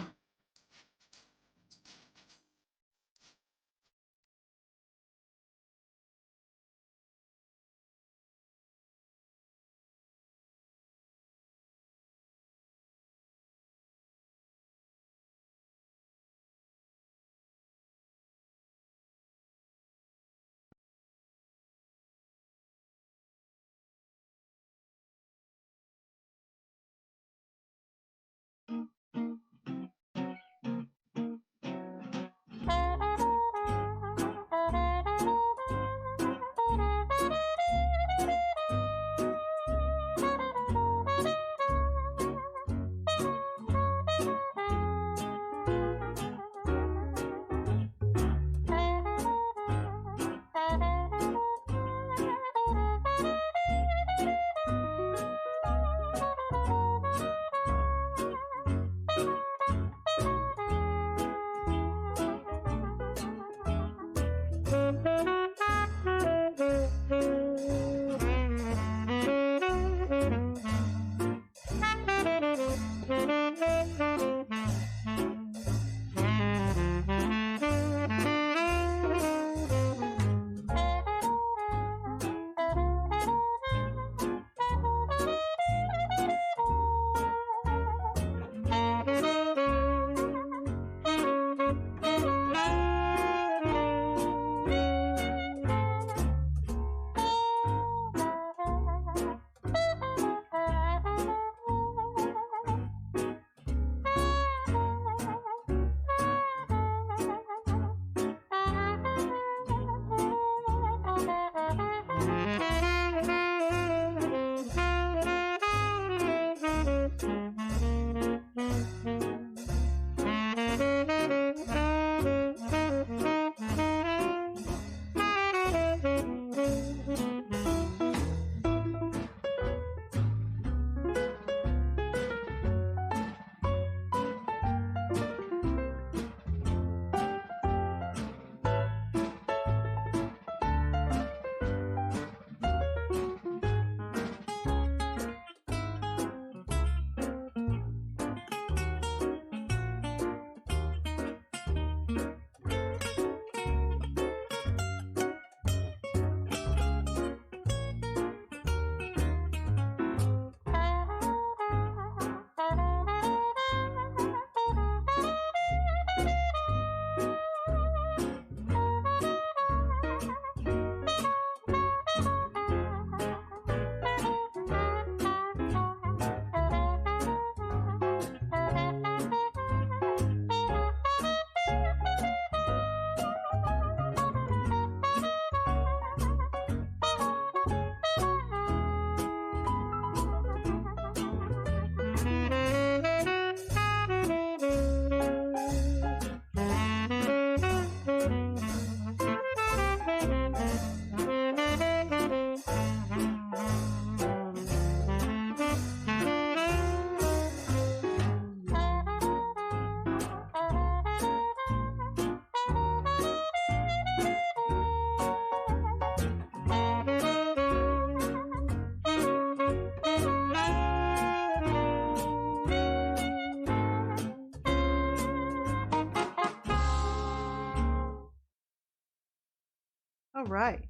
All right.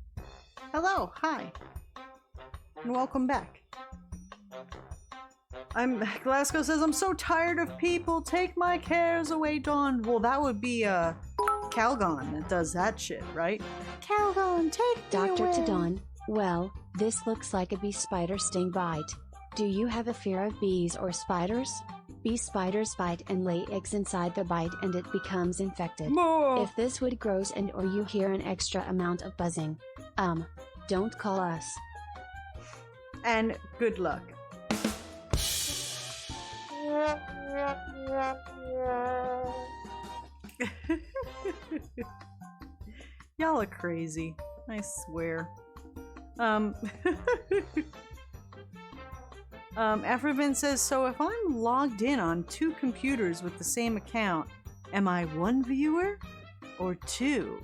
Hello, hi, and welcome back. Glasgow says, I'm so tired of people. Take my cares away, Dawn. Well, that would be Calgon that does that shit, right? Calgon, take me Doctor away. to Dawn. Well, this looks like a bee spider sting bite. Do you have a fear of bees or spiders? Bee spiders bite and lay eggs inside the bite and it becomes infected. More. If this would grows and or you hear an extra amount of buzzing, don't call us. And good luck. Y'all are crazy. I swear. Afrovin says, so if I'm logged in on 2 computers with the same account, am I 1 viewer or 2?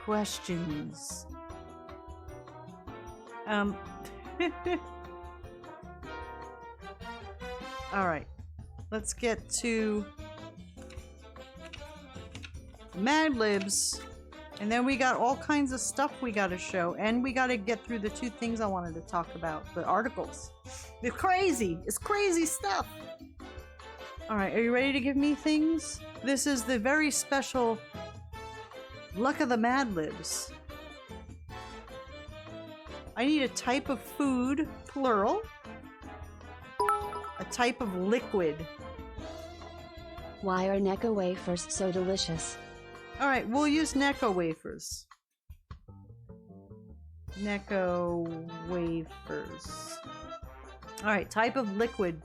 Questions. Alright. Let's get to Mad Libs. And then we got all kinds of stuff we gotta show. And we gotta get through the 2 things I wanted to talk about. The articles. They're crazy! It's crazy stuff! Alright, are you ready to give me things? This is the very special Luck of the Mad Libs. I need a type of food, plural. A type of liquid. Why are Necco wafers so delicious? Alright, we'll use Necco wafers. Necco wafers. Alright, type of liquid.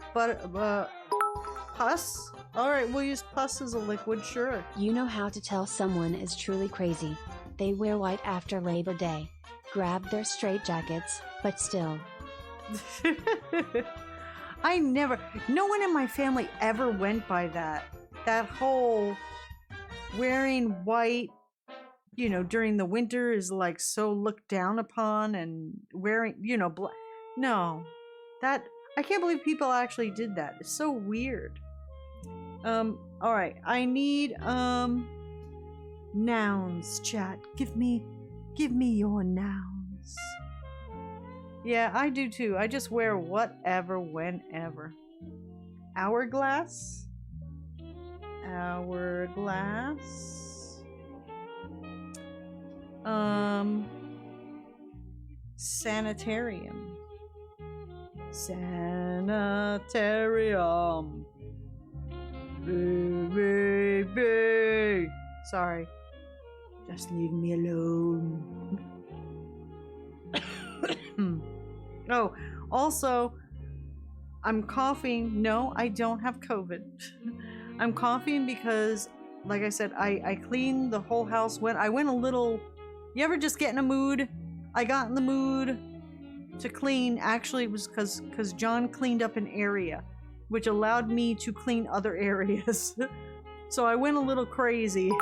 Pus? Alright, we'll use pus as a liquid, sure. You know how to tell someone is truly crazy. They wear white after Labor Day. Grab their straitjackets, but still. No one in my family ever went by that. That whole wearing white, you know, during the winter is like so looked down upon, and wearing, you know, no. That, I can't believe people actually did that. It's so weird. Alright, I need, nouns, chat. Give me your nouns. Yeah, I do too. I just wear whatever, whenever. Hourglass. Hourglass. Sanitarium. Sanitarium. Boo. Sorry. Just leave me alone. Oh, also, I'm coughing. No, I don't have COVID. I'm coughing because, like I said, I cleaned the whole house. I went a little... You ever just get in a mood? I got in the mood to clean. Actually, it was because John cleaned up an area, which allowed me to clean other areas. So I went a little crazy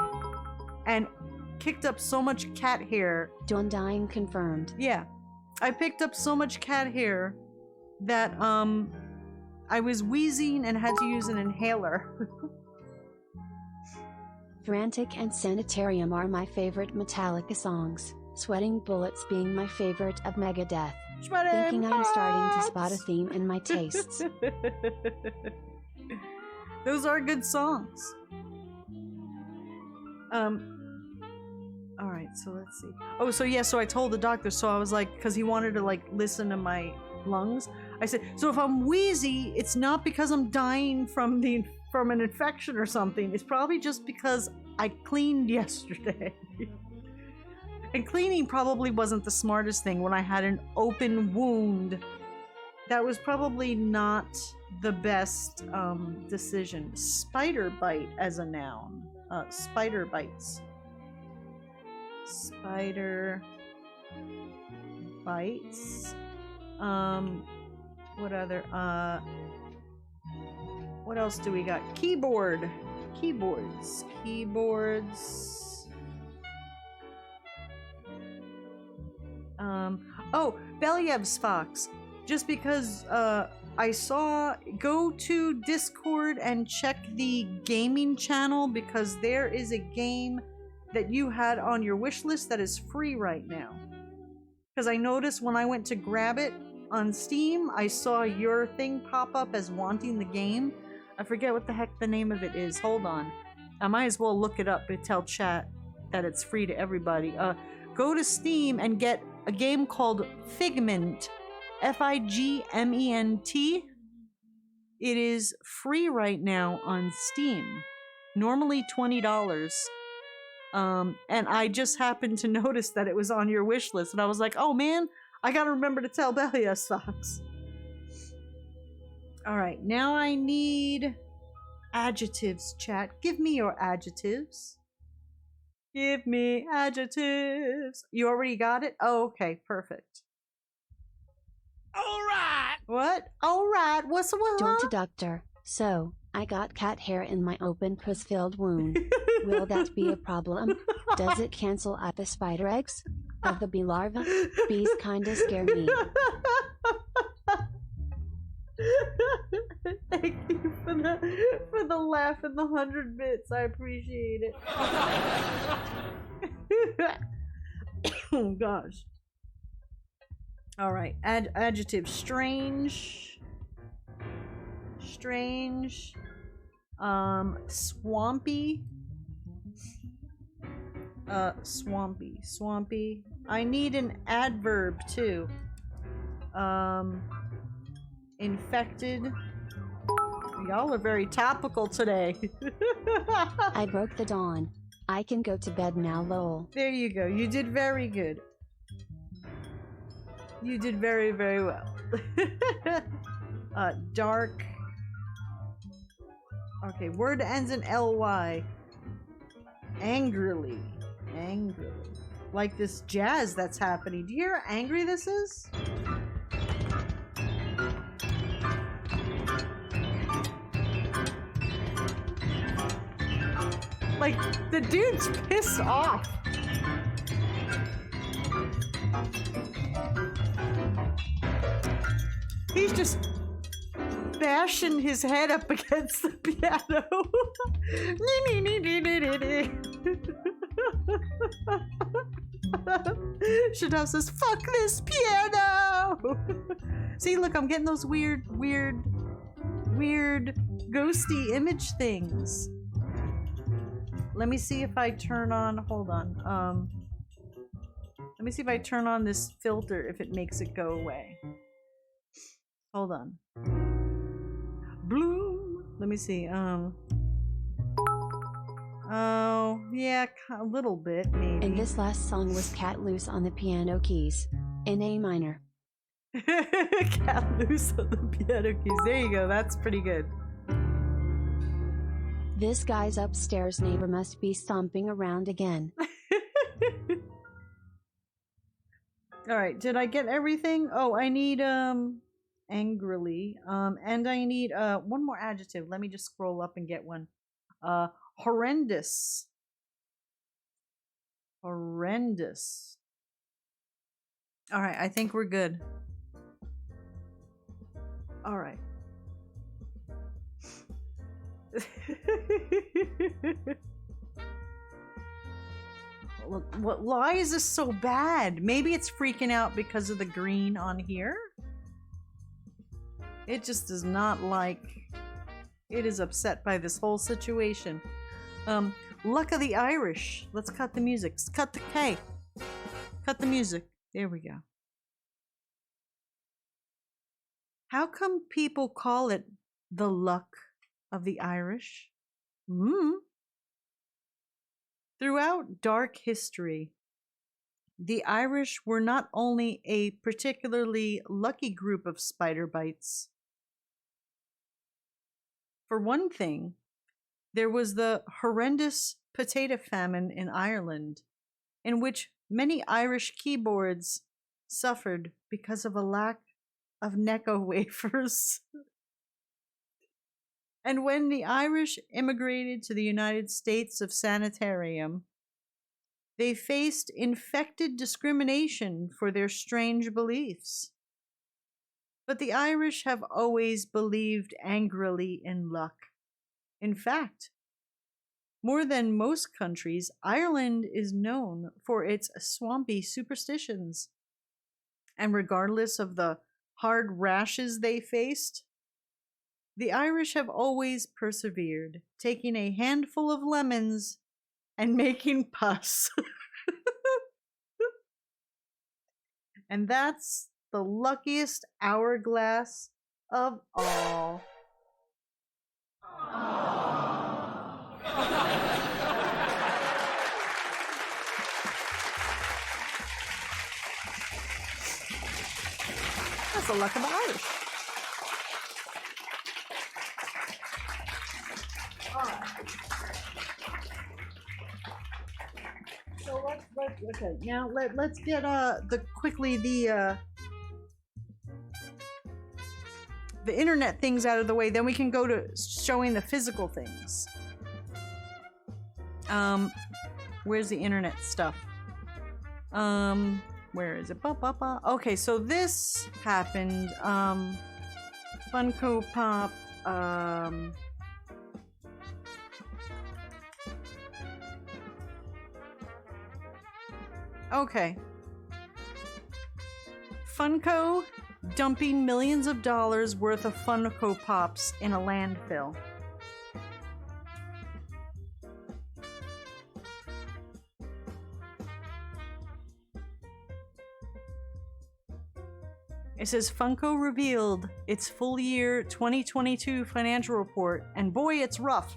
and kicked up so much cat hair. Dawn dying confirmed. Yeah. I picked up so much cat hair that I was wheezing and had to use an inhaler. Frantic and Sanitarium are my favorite Metallica songs, Sweating Bullets being my favorite of Megadeth. Thinking I'm starting to spot a theme in my tastes. Those are good songs. Alright, so let's see. Oh, so yeah, so I told the doctor, so I was like, because he wanted to like listen to my lungs. I said, so if I'm wheezy, it's not because I'm dying from an infection or something. It's probably just because I cleaned yesterday. And cleaning probably wasn't the smartest thing when I had an open wound. That was probably not the best decision. Spider bite as a noun. Spider bites. Spider bites. What other? What else do we got? Keyboard. Keyboards. Oh, Belyev's fox. Just because I saw, go to Discord and check the gaming channel because there is a game that you had on your wish list that is free right now. Because I noticed when I went to grab it on Steam, I saw your thing pop up as wanting the game. I forget what the heck the name of it is. Hold on. I might as well look it up and tell chat that it's free to everybody. Go to Steam and get a game called Figment. Figment. It is free right now on Steam. Normally $20. And I just happened to notice that it was on your wish list, and I was like, oh man, I gotta remember to tell Belia Fox. Alright, now I need adjectives, chat. Give me your adjectives. Give me adjectives. You already got it? Oh, okay, perfect. Alright! What? Alright, what's the Don't a doctor. So, I got cat hair in my open pus-filled wound. Will that be a problem? Does it cancel out the spider eggs? Of the bee larva? Bees kinda scare me. Thank you for the laugh and the 100 bits. I appreciate it. Oh gosh. All right. Adjective: strange. Strange. Swampy. Swampy. I need an adverb too. Infected. Y'all are very topical today. I broke the dawn. I can go to bed now, lol. There you go. You did very good. You did very, very well. Dark. Okay, word ends in ly. Angrily. Angrily. Like this jazz that's happening. Do you hear how angry this is? Like, the dude's pissed off. He's just bashing his head up against the piano. Chanel says, fuck this piano! See, look, I'm getting those weird, ghosty image things. Let me see if I turn on, hold on. Let me see if I turn on this filter, if it makes it go away. Hold on. Blue. Let me see. Oh, yeah, a little bit, maybe. And this last song was Cat Loose on the piano keys. In A minor. Cat Loose on the piano keys. There you go. That's pretty good. This guy's upstairs neighbor must be stomping around again. Alright, did I get everything? Oh, I need, angrily. And I need, one more adjective. Let me just scroll up and get one. Horrendous. Horrendous. Alright, I think we're good. Alright. Look, why is this so bad? Maybe it's freaking out because of the green on here. It just does not like. It is upset by this whole situation. Luck of the Irish. Let's cut the music. Cut the K. Cut the music. There we go. How come people call it the luck of the Irish? Throughout dark history, the Irish were not only a particularly lucky group of spider bites. For one thing, there was the horrendous potato famine in Ireland, in which many Irish keyboards suffered because of a lack of Necco wafers. And when the Irish immigrated to the United States of Sanitarium, they faced infected discrimination for their strange beliefs. But the Irish have always believed angrily in luck. In fact, more than most countries, Ireland is known for its swampy superstitions. And regardless of the hard rashes they faced, the Irish have always persevered, taking a handful of lemons and making pus. And that's the luckiest hourglass of all. That's the luck of the Irish. So let's okay. Now let's get the internet things out of the way. Then we can go to showing the physical things. Where's the internet stuff? Where is it? Okay, so this happened. Funko Pop. Okay. Funko dumping millions of dollars worth of Funko Pops in a landfill. It says Funko revealed its full year 2022 financial report, and boy, it's rough.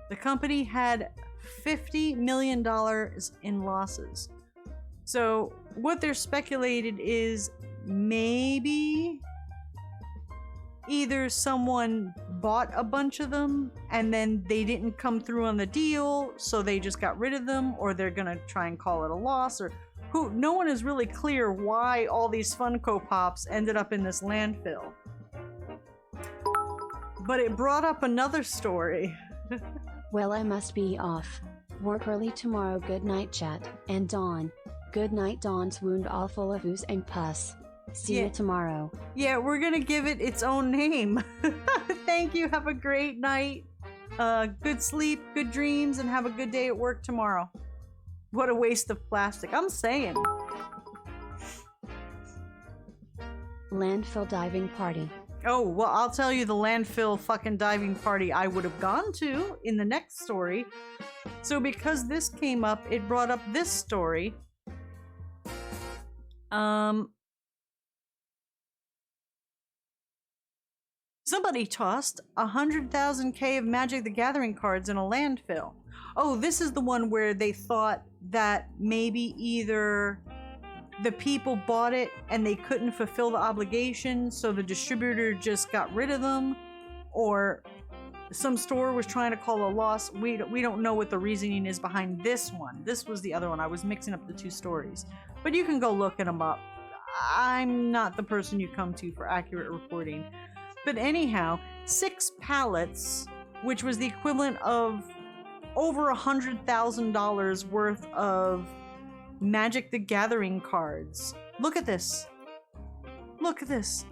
The company had $50 million in losses. So what they're speculated is maybe either someone bought a bunch of them and then they didn't come through on the deal, so they just got rid of them, or they're gonna try and call it a loss, or no one is really clear why all these Funko Pops ended up in this landfill. But it brought up another story. Well, I must be off. Work early tomorrow. Good night, chat. And Dawn. Good night, Dawn's wound all full of ooze and pus. See you tomorrow. Yeah, we're gonna give it its own name. Thank you. Have a great night. Good sleep, good dreams, and have a good day at work tomorrow. What a waste of plastic. I'm saying. Landfill diving party. Oh, well, I'll tell you the landfill fucking diving party I would have gone to in the next story. So because this came up, it brought up this story. Somebody tossed 100,000K of Magic the Gathering cards in a landfill. Oh, this is the one where they thought that maybe either the people bought it and they couldn't fulfill the obligation, so the distributor just got rid of them, or some store was trying to call a loss. We don't know what the reasoning is behind this one. This was the other one. I was mixing up the two stories. But you can go looking them up. I'm not the person you come to for accurate reporting. But anyhow, 6 pallets, which was the equivalent of over $100,000 worth of Magic the Gathering cards. Look at this. Look at this.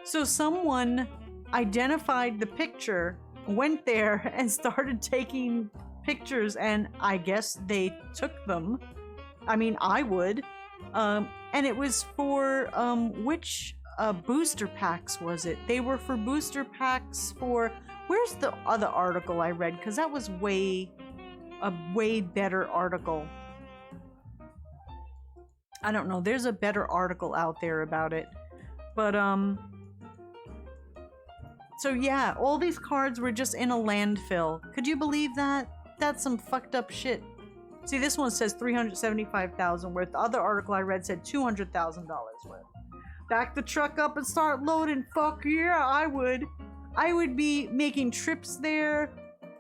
So someone identified the picture, went there, and started taking pictures, and I guess they took them. I mean, I would. And it was for, which booster packs was it? They were for booster packs for... Where's the other article I read? Because that was a way better article. I don't know. There's a better article out there about it. But, so yeah, all these cards were just in a landfill. Could you believe that? That's some fucked up shit. See, this one says $375,000 worth. The other article I read said $200,000 worth. Back the truck up and start loading. Fuck yeah, I would. I would be making trips there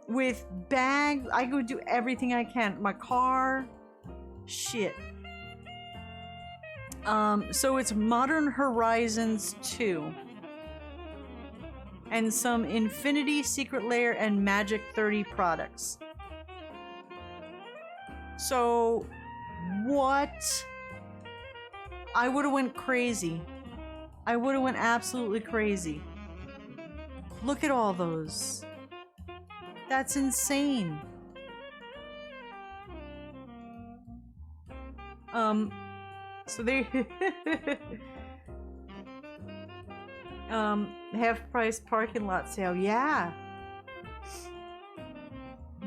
with bags. I would do everything I can. My car. Shit. So it's Modern Horizons 2. And some Infinity, Secret Lair, and Magic 30 products. So, what? I would have went crazy. I would have went absolutely crazy. Look at all those. That's insane. So they half price parking lot sale. Yeah.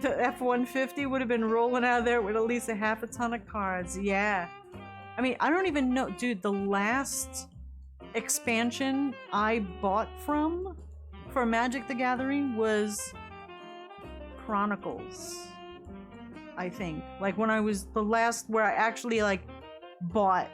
The F-150 would have been rolling out of there with at least a half a ton of cards. Yeah. I mean, I don't even know, dude, the last expansion I bought for Magic the Gathering was Chronicles, I think. Like when I was the last where I actually like bought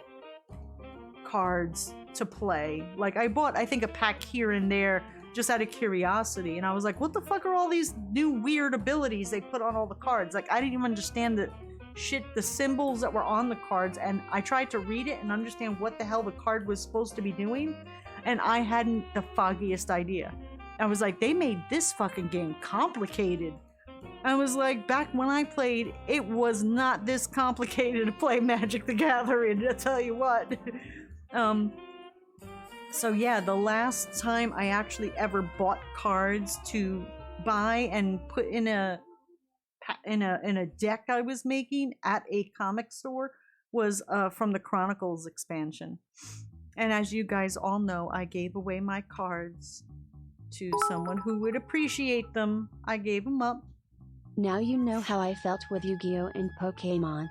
cards to play. Like I bought, I think, a pack here and there just out of curiosity, and I was like, what the fuck are all these new weird abilities they put on all the cards? Like I didn't even understand the symbols that were on the cards, and I tried to read it and understand what the hell the card was supposed to be doing, and I hadn't the foggiest idea. I was like, they made this fucking game complicated. I was like, back when I played, it was not this complicated to play Magic the Gathering, I'll tell you what. So yeah, the last time I actually ever bought cards to buy and put in a deck I was making at a comic store was from the Chronicles expansion. And as you guys all know, I gave away my cards to someone who would appreciate them. I gave them up. Now you know how I felt with Yu-Gi-Oh! And Pokemon.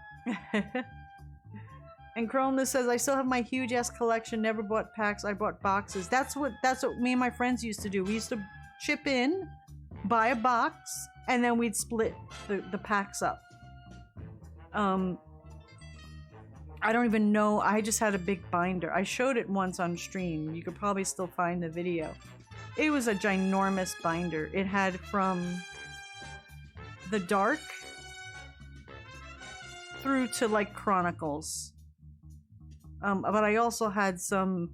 And Cronus says, I still have my huge ass collection, never bought packs, I bought boxes. That's what me and my friends used to do. We used to chip in, buy a box, and then we'd split the packs up. I don't even know, I just had a big binder. I showed it once on stream. You could probably still find the video. It was a ginormous binder. It had from the Dark through to like Chronicles. But I also had some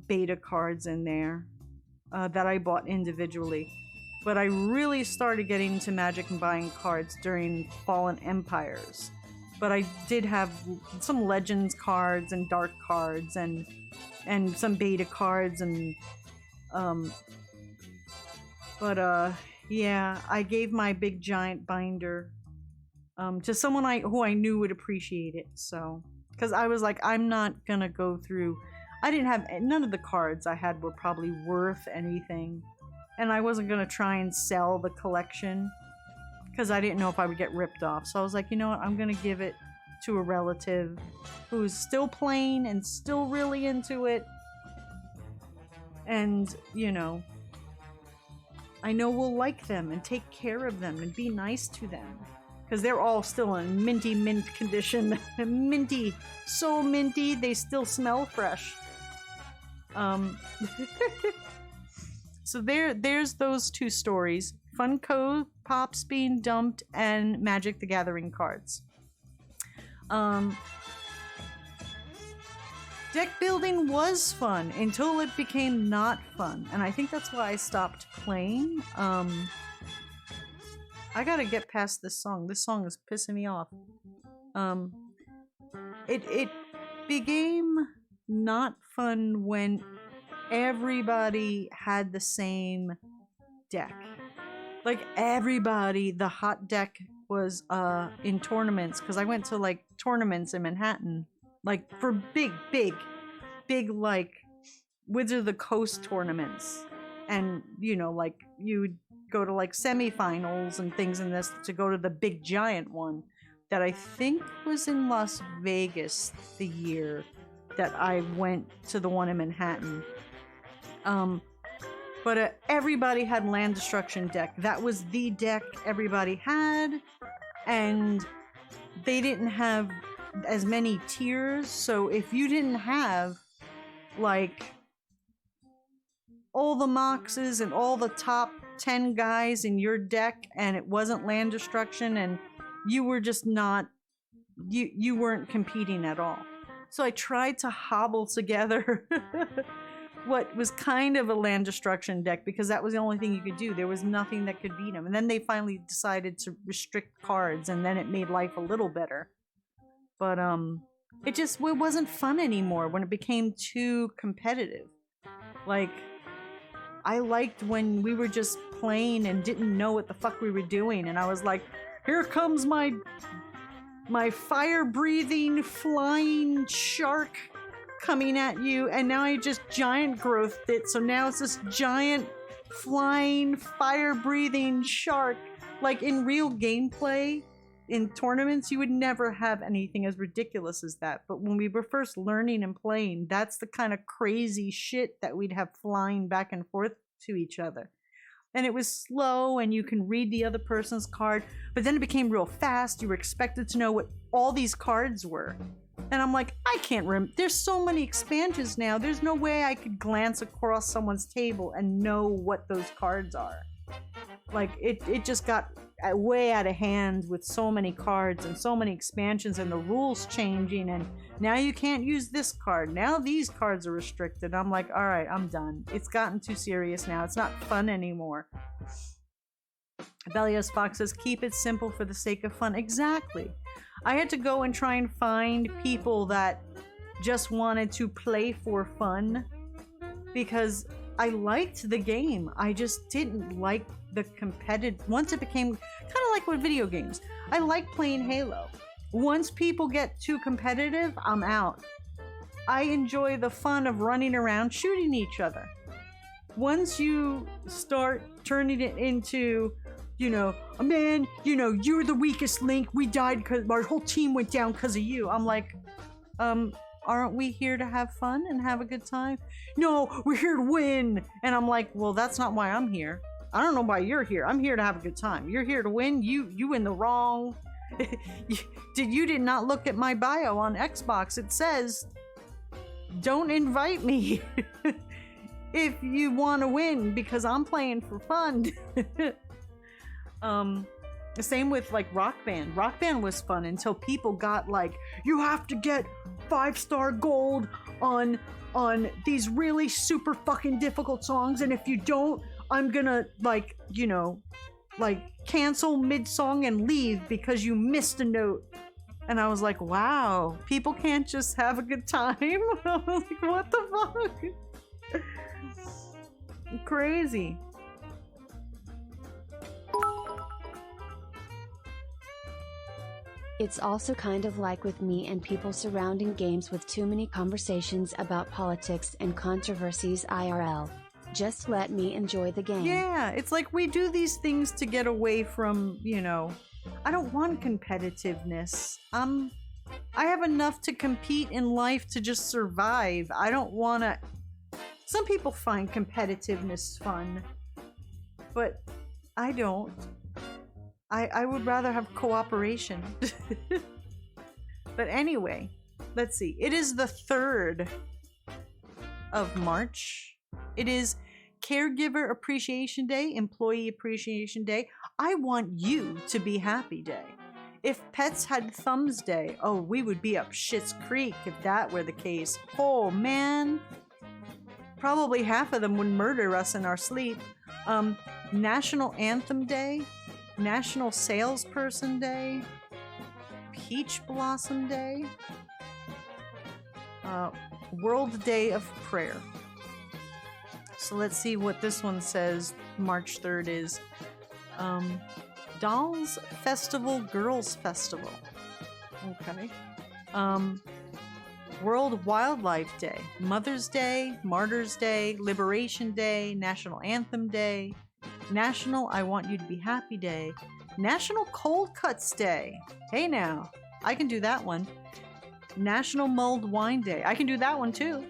beta cards in there that I bought individually. But I really started getting into Magic and buying cards during Fallen Empires. But I did have some Legends cards and Dark cards and some beta cards and yeah, I gave my big giant binder to someone who I knew would appreciate it. So. Because I was like, I'm not gonna go through... I didn't have... None of the cards I had were probably worth anything. And I wasn't gonna try and sell the collection. Because I didn't know if I would get ripped off. So I was like, you know what? I'm gonna give it to a relative who's still playing and still really into it. And, you know... I know we'll like them and take care of them and be nice to them. Because they're all still in minty mint condition. Minty. So minty, they still smell fresh. So there's those two stories. Funko Pops being dumped and Magic the Gathering cards. Deck building was fun until it became not fun. And I think that's why I stopped playing. I gotta get past this song. This song is pissing me off. It became not fun when everybody had the same deck. Like everybody, the hot deck was in tournaments, because I went to like tournaments in Manhattan, like for big like Wizard of the Coast tournaments, and you know, like you'd go to like semifinals and things in this to go to the big giant one that I think was in Las Vegas the year that I went to the one in Manhattan. But everybody had Land Destruction deck. That was the deck everybody had, and they didn't have as many tiers, so if you didn't have like all the Moxes and all the top 10 guys in your deck and it wasn't Land Destruction and you were just not, you weren't competing at all. So I tried to hobble together what was kind of a Land Destruction deck, because that was the only thing you could do. There was nothing that could beat them. And then they finally decided to restrict cards, and then it made life a little better. But it wasn't fun anymore when it became too competitive. Like, I liked when we were just playing and didn't know what the fuck we were doing, and I was like, here comes my fire-breathing, flying shark coming at you, and now I just giant growthed it, so now it's this giant, flying, fire-breathing shark. Like, in real gameplay, in tournaments, you would never have anything as ridiculous as that, but when we were first learning and playing, that's the kind of crazy shit that we'd have flying back and forth to each other. And it was slow, and you can read the other person's card, but then it became real fast. You were expected to know what all these cards were. And I'm like, I can't remember. There's so many expansions now. There's no way I could glance across someone's table and know what those cards are. Like, it just got way out of hand with so many cards and so many expansions and the rules changing, and now you can't use this card. Now these cards are restricted. I'm like, all right, I'm done. It's gotten too serious now. It's not fun anymore. Belios Fox says, keep it simple for the sake of fun. Exactly. I had to go and try and find people that just wanted to play for fun because I liked the game. I just didn't like the competitive. Once it became kind of like with video games, I like playing Halo. Once people get too competitive, I'm out. I enjoy the fun of running around shooting each other. Once you start turning it into, you know, man, you know, you're the weakest link, we died because our whole team went down because of you, I'm like, aren't we here to have fun and have a good time? No, we're here to win. And I'm like, well, that's not why I'm here. I don't know why you're here. I'm here to have a good time. You're here to win. You in the wrong. You did not look at my bio on Xbox. It says, don't invite me if you want to win because I'm playing for fun. The same with like Rock Band. Rock Band was fun until people got like, you have to get 5-star gold on these really super fucking difficult songs, and if you don't, I'm gonna like, you know, like cancel mid-song and leave because you missed a note. And I was like, wow, people can't just have a good time? I was like, what the fuck? Crazy. It's also kind of like with me and people surrounding games with too many conversations about politics and controversies IRL. Just let me enjoy the game. Yeah, it's like we do these things to get away from, you know, I don't want competitiveness. I have enough to compete in life to just survive. I don't want to. Some people find competitiveness fun, but I don't. I would rather have cooperation. But anyway, let's see. It is the 3rd of March. It is Caregiver Appreciation Day, Employee Appreciation Day. I want you to be happy day. If pets had thumbs day, oh, we would be up Schitt's Creek if that were the case. Oh, man. Probably half of them would murder us in our sleep. National Anthem Day, National Salesperson Day, Peach Blossom Day, World Day of Prayer. So let's see what this one says. March 3rd is Dolls Festival, Girls Festival. Okay. World Wildlife Day, Mother's Day, Martyrs Day, Liberation Day, National Anthem Day, National I Want You to Be Happy Day, National Cold Cuts Day. Hey now, I can do that one. National Mulled Wine Day. I can do that one too.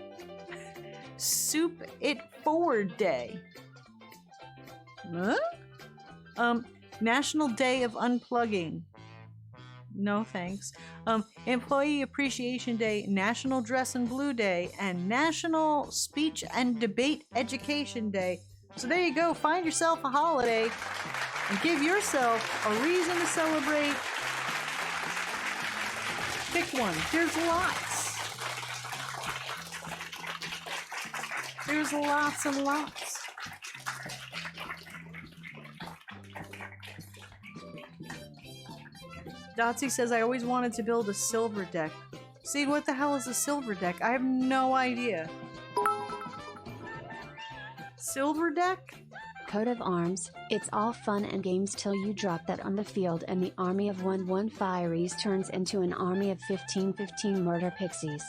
Soup It Forward Day. Huh? National Day of Unplugging. No thanks. Employee Appreciation Day, National Dress in Blue Day, and National Speech and Debate Education Day. So there you go. Find yourself a holiday and give yourself a reason to celebrate. Pick one. There's lots. There's lots and lots. Dotsy says, I always wanted to build a silver deck. See, what the hell is a silver deck? I have no idea. Silver deck? Coat of arms, it's all fun and games till you drop that on the field and the army of 1/1 Fireys turns into an army of 15/15 murder pixies.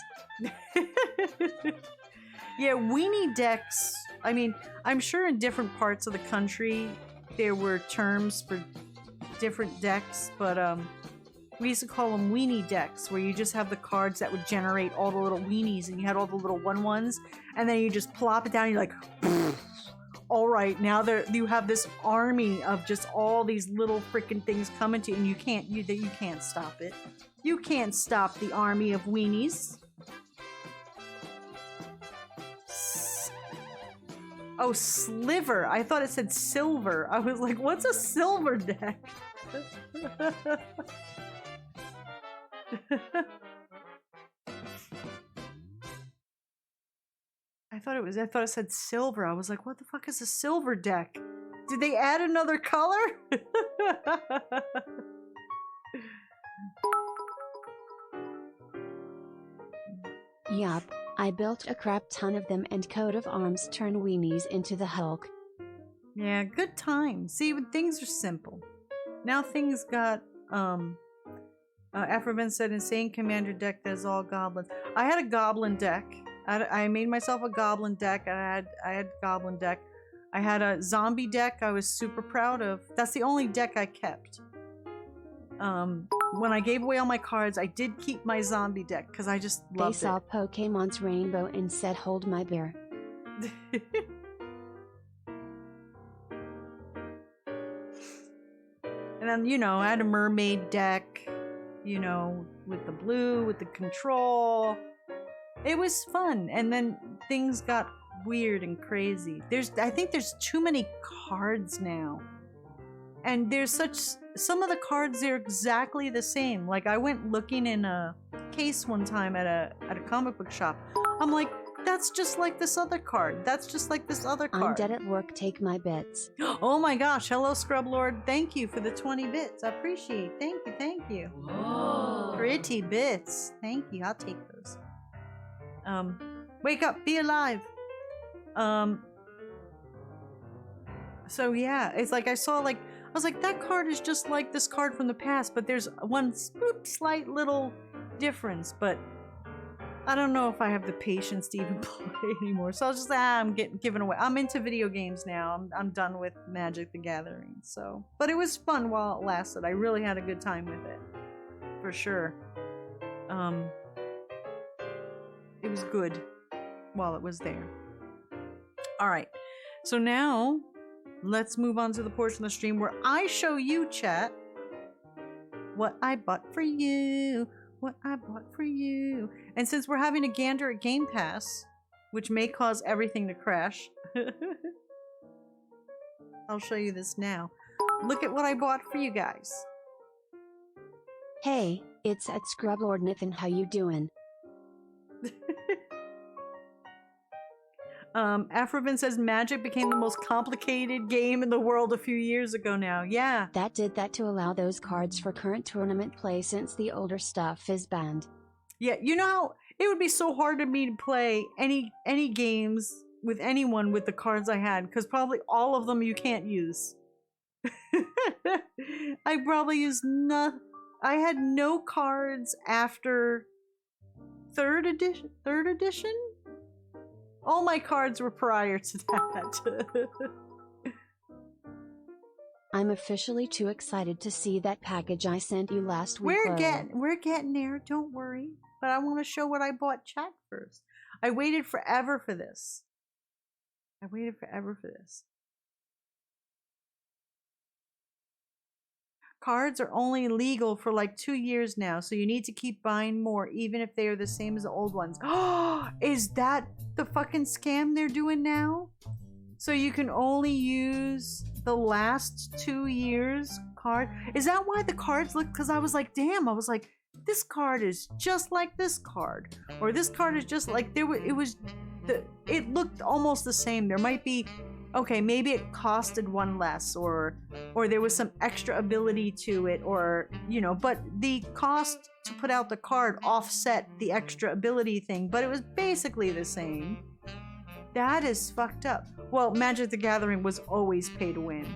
Yeah, weenie decks. I mean, I'm sure in different parts of the country there were terms for different decks, but we used to call them weenie decks, where you just have the cards that would generate all the little weenies, and you had all the little 1/1s, and then you just plop it down. And you're like, all right, now you have this army of just all these little freaking things coming to you, and you can't stop it. You can't stop the army of weenies. Oh, sliver. I thought it said silver. I was like, what's a silver deck? I thought it said silver. I was like, what the fuck is a silver deck? Did they add another color? Yup, I built a crap ton of them and coat of arms turn weenies into the Hulk. Yeah, good time. See, when things are simple. Now things got, Afroben said insane commander deck that's all goblins. I had a goblin deck. I made myself a goblin deck. I had goblin deck. I had a zombie deck I was super proud of. That's the only deck I kept. When I gave away all my cards, I did keep my zombie deck because I just loved it. They saw Pokemon's rainbow and said, "Hold my beer." And then, you know, I had a mermaid deck, you know, with the blue, with the control. It was fun. And then things got weird and crazy. I think there's too many cards now. And there's some of the cards, they're exactly the same. Like, I went looking in a case one time at a comic book shop. I'm like, that's just like this other card. That's just like this other card. I'm dead at work, take my bits. Oh my gosh, hello Scrub Lord. Thank you for the 20 bits. I appreciate it. Thank you. Whoa. Pretty bits. Thank you. I'll take those. Wake up, be alive. So yeah, it's like I was like, that card is just like this card from the past, but there's one slight little difference, but I don't know if I have the patience to even play anymore. So I was just I'm getting given away. I'm into video games now. I'm done with Magic the Gathering. So, but it was fun while it lasted. I really had a good time with it, for sure. It was good while it was there. All right. So now let's move on to the portion of the stream where I show you, chat, what I bought for you. What I bought for you. And since we're having a Gander at Game Pass, which may cause everything to crash, I'll show you this now. Look at what I bought for you guys. Hey, it's at Scrublord Nathan, how you doing? Afrovin says Magic became the most complicated game in the world a few years ago now. Yeah. That did that to allow those cards for current tournament play since the older stuff is banned. Yeah, you know how it would be so hard to me to play any games with anyone with the cards I had, because probably all of them you can't use. I probably used I had no cards after third edition? All my cards were prior to that. I'm officially too excited to see that package I sent you last week. We're getting there, don't worry. But I want to show what I bought chat first. I waited forever for this. Cards are only legal for like 2 years now, so you need to keep buying more, even if they are the same as the old ones. Oh, is that the fucking scam they're doing now? So you can only use the last 2 years card? Is that why the cards look? Because I was like, damn, this card is just like this card. Or this card is just like, it looked almost the same. There might be okay, maybe it costed one less, or there was some extra ability to it, or but the cost to put out the card offset the extra ability thing, but it was basically the same. That is fucked up. Well, Magic the Gathering was always pay to win.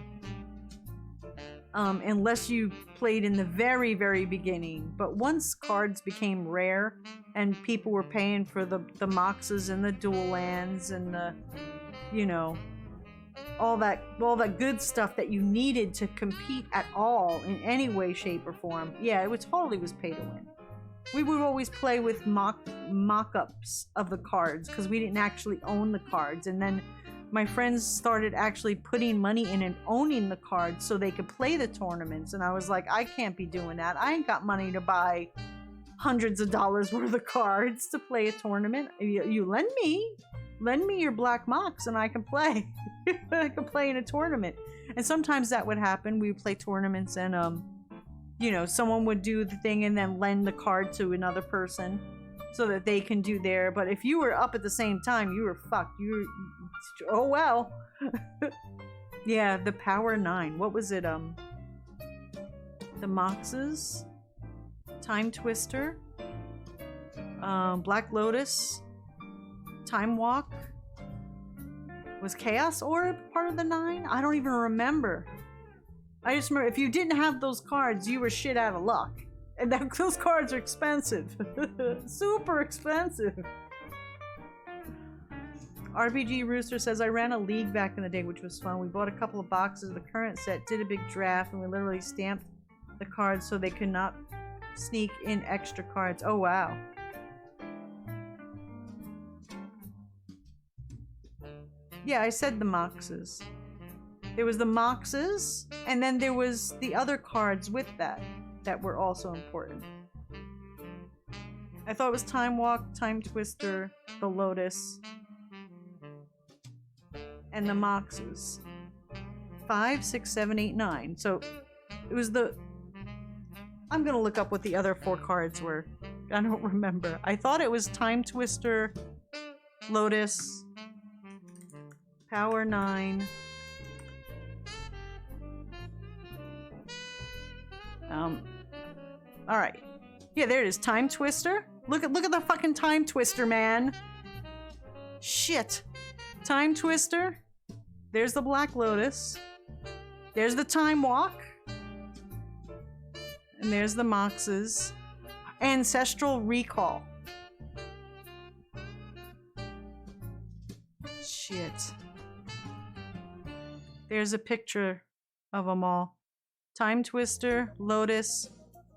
Unless you played in the very, very beginning. But once cards became rare and people were paying for the moxes and the dual lands and the, all that good stuff that you needed to compete at all in any way, shape, or form. Yeah, it totally was pay to win. We would always play with mock-ups of the cards because we didn't actually own the cards. And then my friends started actually putting money in and owning the cards so they could play the tournaments. And I was like, I can't be doing that. I ain't got money to buy hundreds of dollars worth of cards to play a tournament. You lend me your black mocks and I can play. I can play in a tournament. And sometimes that would happen. We would play tournaments and, someone would do the thing and then lend the card to another person so that they can do their. But if you were up at the same time, you were fucked. Oh well. Yeah, the Power 9. What was it? The Moxes, Time Twister, Black Lotus, Time Walk. Was Chaos Orb part of the 9? I don't even remember. I just remember if you didn't have those cards, you were shit out of luck. And those cards are expensive. Super expensive. RPG Rooster says, I ran a league back in the day, which was fun. We bought a couple of boxes of the current set, did a big draft, and we literally stamped the cards so they could not sneak in extra cards. Oh, wow. Yeah, I said the Moxes. There was the Moxes, and then there was the other cards with that were also important. I thought it was Time Walk, Time Twister, the Lotus, and the Moxes. 5, 6, 7, 8, 9. So it was the... I'm gonna look up what the other 4 cards were. I don't remember. I thought it was Time Twister, Lotus, Power 9. Alright. Yeah, there it is. Time Twister. Look at the fucking Time Twister, man. Shit. Time Twister. There's the Black Lotus. There's the Time Walk. And there's the Moxes. Ancestral Recall. Shit. There's a picture of them all. Time Twister, Lotus,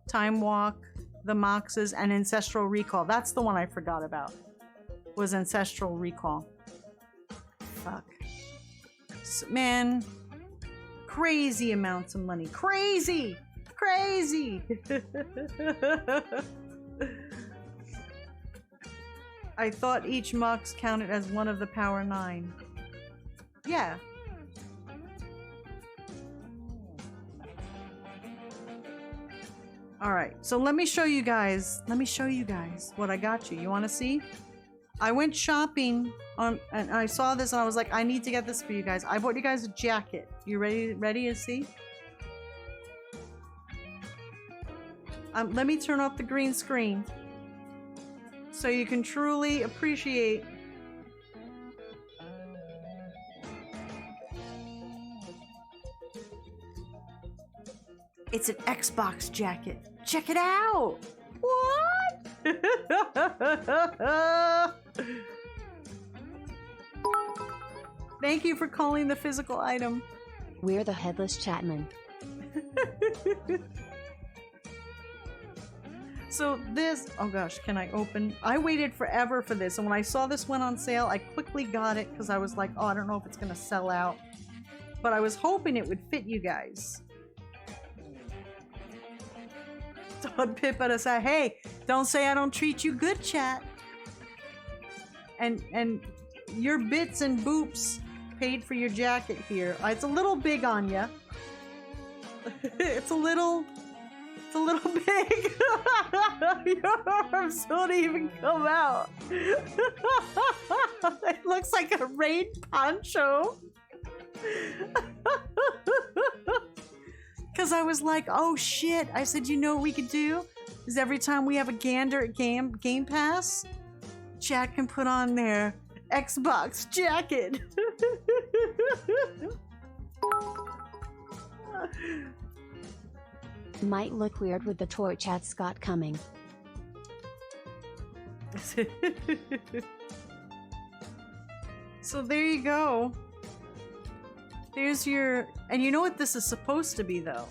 Time Walk, the Moxes, and Ancestral Recall. That's the one I forgot about. Was Ancestral Recall. Fuck. Man. Crazy amounts of money. Crazy! Crazy! I thought each Mox counted as one of the Power 9. Yeah. Alright, so let me show you guys what I got you. You want to see? I went shopping and I saw this and I was like, I need to get this for you guys. I bought you guys a jacket. You ready to see? Let me turn off the green screen so you can truly appreciate. It's an Xbox jacket. Check it out. What? Thank you for calling the physical item. We're the Headless Chatman. So this, oh gosh, can I open? I waited forever for this, and when I saw this went on sale, I quickly got it because I was like, oh, I don't know if it's gonna sell out. But I was hoping it would fit you guys. Todd Pip at us, hey, don't say I don't treat you good, chat. And your bits and boops paid for your jacket here. It's a little big on ya. It's a little big. Your arms don't even come out. It looks like a rain poncho. Because I was like, oh shit. I said, you know what we could do? Is every time we have a Gander at Game Pass, Jack can put on their Xbox jacket. Might look weird with the torch at Scott coming. So there you go. There's your... And you know what this is supposed to be, though?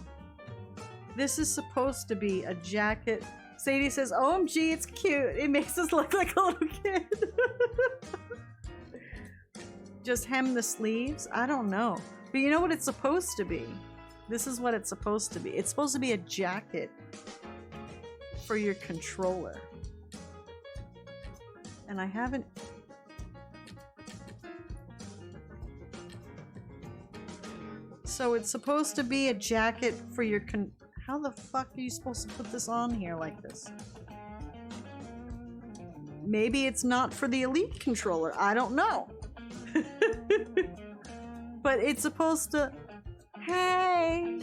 This is supposed to be a jacket. Sadie says, OMG, it's cute. It makes us look like a little kid. Just hem the sleeves? I don't know. But you know what it's supposed to be? This is what it's supposed to be. It's supposed to be a jacket for your controller. And I haven't... So it's supposed to be a jacket for your How the fuck are you supposed to put this on here like this? Maybe it's not for the Elite controller. I don't know. But it's supposed to... Hey,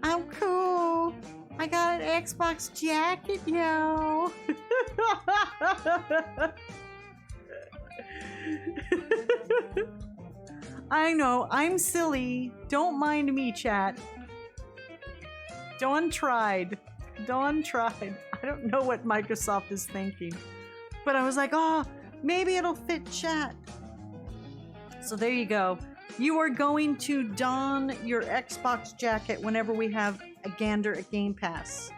I'm cool. I got an Xbox jacket, yo. I know, I'm silly. Don't mind me, chat. Dawn tried. Dawn tried. I don't know what Microsoft is thinking. But I was like, oh, maybe it'll fit chat. So there you go. You are going to don your Xbox jacket whenever we have a Gander at Game Pass.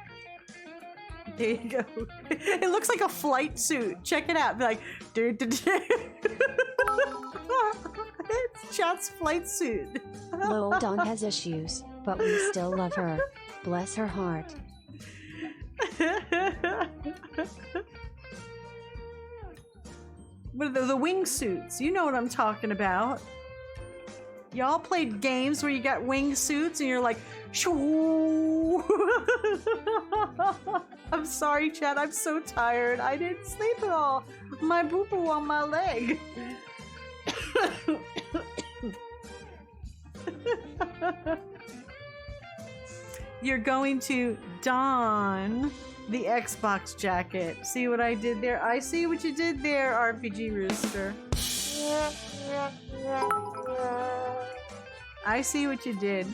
There you go. It looks like a flight suit. Check it out. Be like, it's Chat's flight suit. Lol, Dawn has issues, but we still love her. Bless her heart. What are the wingsuits? You know what I'm talking about. Y'all played games where you got wingsuits and you're like, shoo. I'm sorry, Chad. I'm so tired. I didn't sleep at all. My boo-boo on my leg. You're going to don the Xbox jacket. See what I did there? I see what you did there, RPG Rooster. I see what you did.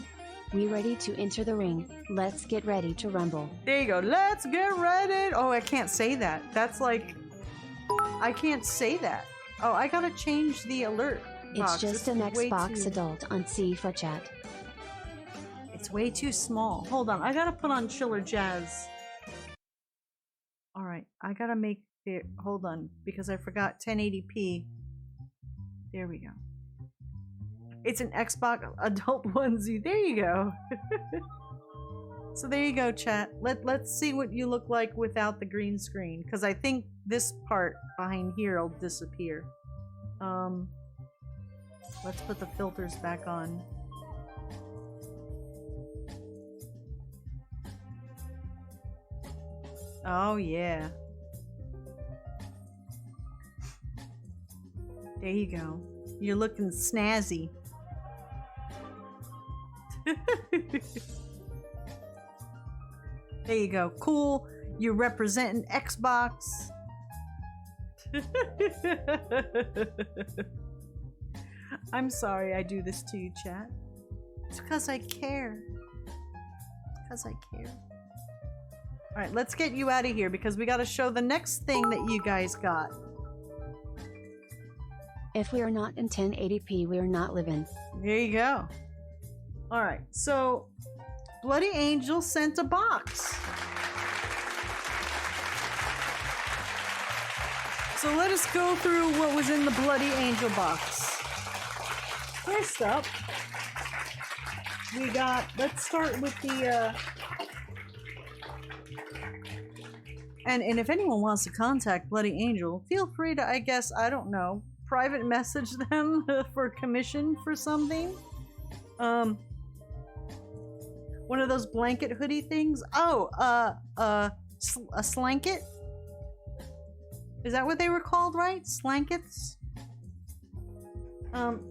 We ready to enter the ring. Let's get ready to rumble. There you go. Let's get ready. Oh, I can't say that. That's like... I can't say that. Oh, I gotta change the alert box. It's just an Xbox adult on C for chat. It's way too small. Hold on. I gotta put on Chiller Jazz. Alright. I gotta make it... Hold on. Because I forgot 1080p. There we go. It's an Xbox adult onesie. There you go. So there you go, chat. Let's see what you look like without the green screen. Because I think this part behind here will disappear. Let's put the filters back on. Oh, yeah. There you go. You're looking snazzy. There you go. Cool. You're representing Xbox. I'm sorry I do this to you, chat. It's because I care. It's because I care. Alright, let's get you out of here because we gotta show the next thing that you guys got. If we are not in 1080p, we are not living. There you go. Alright, so Bloody Angel sent a box. So let us go through what was in the Bloody Angel box. First up, we got, let's start with the, and if anyone wants to contact Bloody Angel, feel free to, I guess, I don't know, private message them for commission for something. One of those blanket hoodie things. Oh, a slanket? Is that what they were called, right? Slankets?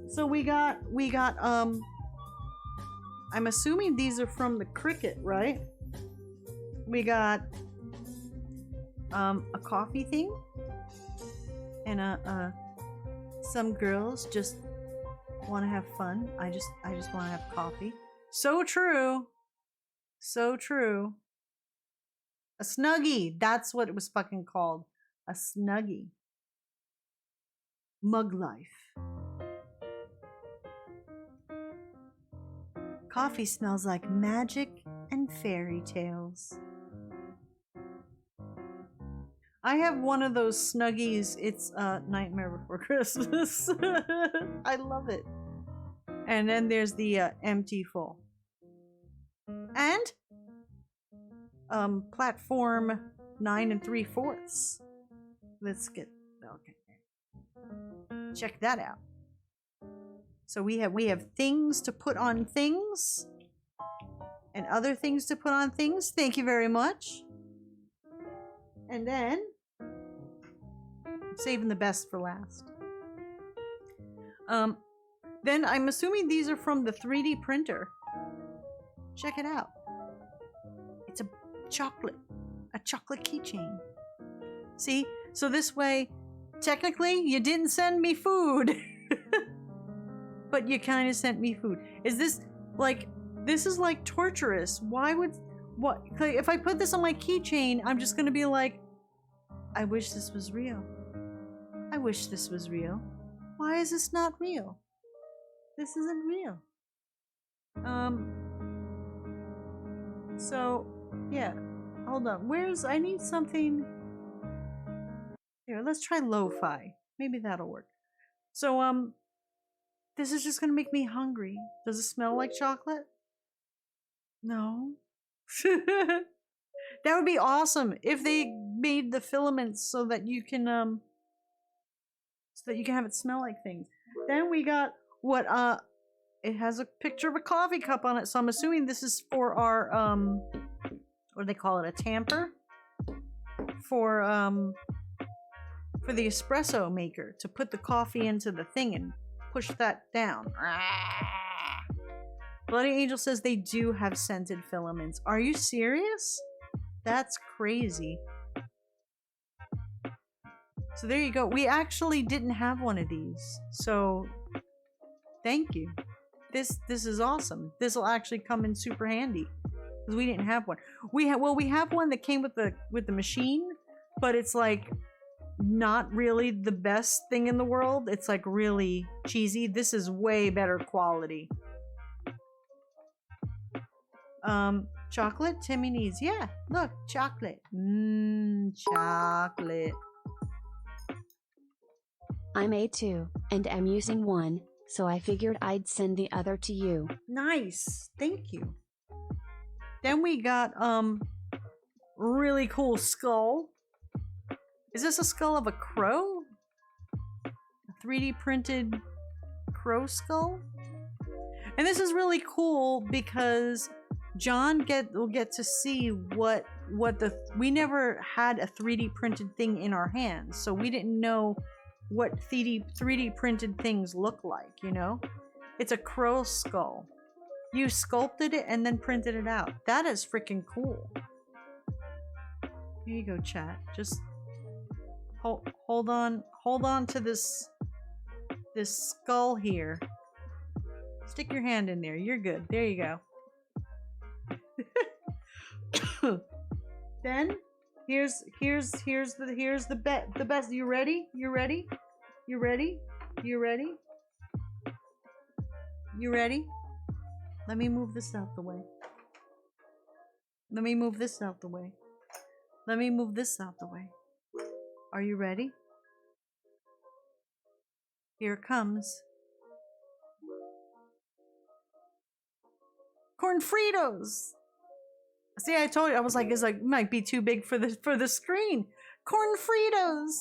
So we got I'm assuming these are from the cricket, right? We got a coffee thing and some girls just want to have fun. I just want to have coffee. So true. So true. A Snuggie. That's what it was fucking called. A Snuggie. Mug life. Coffee smells like magic and fairy tales. I have one of those Snuggies. It's Nightmare Before Christmas. I love it. And then there's the empty full. And platform 9 3/4. Let's get okay. Check that out. So we have things to put on things and other things to put on things. Thank you very much. And then saving the best for last. Then I'm assuming these are from the 3D printer. Check it out. It's a chocolate keychain. See? So this way, technically, you didn't send me food. But you kind of sent me food. Is this like, this is like torturous. Why would, what, if I put this on my keychain, I'm just gonna be like, I wish this was real. I wish this was real. Why is this not real? This isn't real. So, yeah. Hold on. I need something. Here, let's try lo-fi. Maybe that'll work. So, this is just gonna make me hungry. Does it smell like chocolate? No. That would be awesome if they made the filaments so that you can have it smell like things. Then we got what it has a picture of a coffee cup on it, so I'm assuming this is for our what do they call it, a tamper? For the espresso maker to put the coffee into the thing and push that down. Bloody Angel says they do have scented filaments. Are you serious? That's crazy. So there you go. We actually didn't have one of these. So thank you. This is awesome. This will actually come in super handy because we didn't have one. We have one that came with the machine, but it's like not really the best thing in the world. It's like really cheesy. This is way better quality. Chocolate Timmy needs. Yeah, look, chocolate. Chocolate. I'm A2, and am using one, so I figured I'd send the other to you. Nice. Thank you. Then we got really cool skull. Is this a skull of a crow? A 3D printed crow skull? And this is really cool because John will get to see what we never had a 3D printed thing in our hands, so we didn't know what 3D printed things look like, you know? It's a crow skull. You sculpted it and then printed it out. That is freaking cool. Here you go, chat. Just hold on to this skull here. Stick your hand in there. You're good. There you go. Then here's the best. You ready? You ready? You ready? You ready? You ready? Let me move this out the way. Let me move this out the way. Let me move this out the way. Are you ready? Here it comes. Corn Fritos. See, I told you, I was like, it's like might be too big for the screen. Corn Fritos.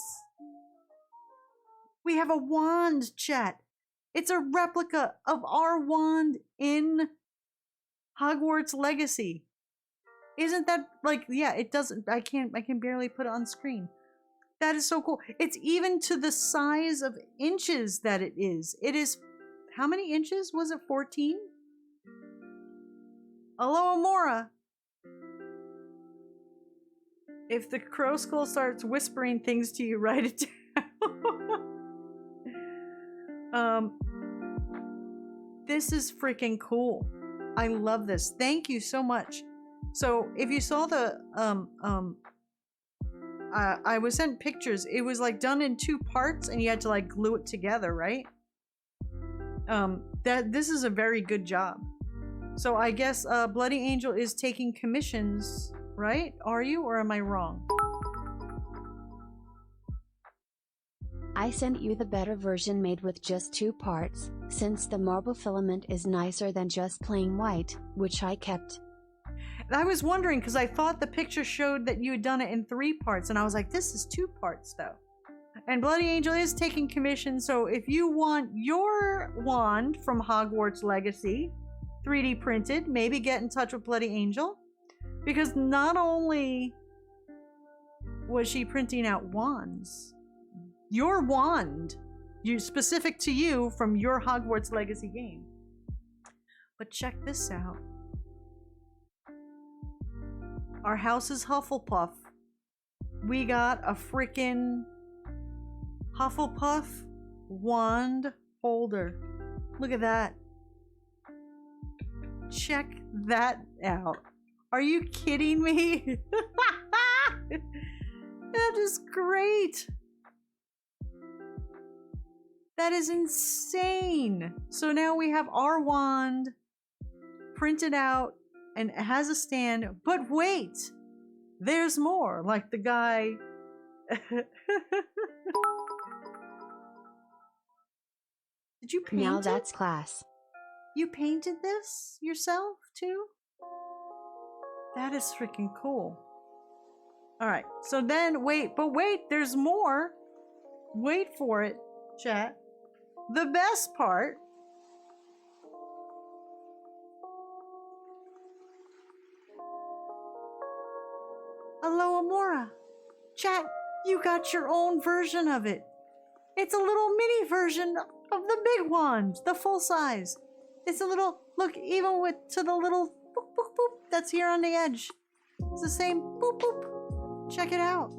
We have a wand, chat. It's a replica of our wand in Hogwarts Legacy. Isn't that like, yeah, it doesn't, I can barely put it on screen. That is so cool. It's even to the size of inches that it is. It is, how many inches? Was it 14? Hello, Amora. If the crow skull starts whispering things to you, write it down. This is freaking cool. I love this. Thank you so much. So if you saw the I was sent pictures. It was like done in 2 parts, and you had to like glue it together, right? This is a very good job. So I guess Bloody Angel is taking commissions, right? Are you, or am I wrong? I sent you the better version made with just 2 parts, since the marble filament is nicer than just plain white, which I kept. I was wondering because I thought the picture showed that you had done it in 3 parts, and I was like, this is 2 parts though. And Bloody Angel is taking commission, so if you want your wand from Hogwarts Legacy 3D printed, maybe get in touch with Bloody Angel, because not only was she printing out wands, your wand, specific to you from your Hogwarts Legacy game. But check this out. Our house is Hufflepuff. We got a freaking Hufflepuff wand holder. Look at that. Check that out. Are you kidding me? That is great. That is insane. So now we have our wand printed out and it has a stand, but wait, there's more, like the guy. Did you paint Now it? that's class. You painted this yourself too? That is freaking cool. All right, so then wait, there's more. Wait for it, chat. The best part. Hello, Amora. Chat, you got your own version of it. It's a little mini version of the big wand, the full size. It's a little, look, even with to the little boop, boop, boop that's here on the edge. It's the same boop, boop. Check it out.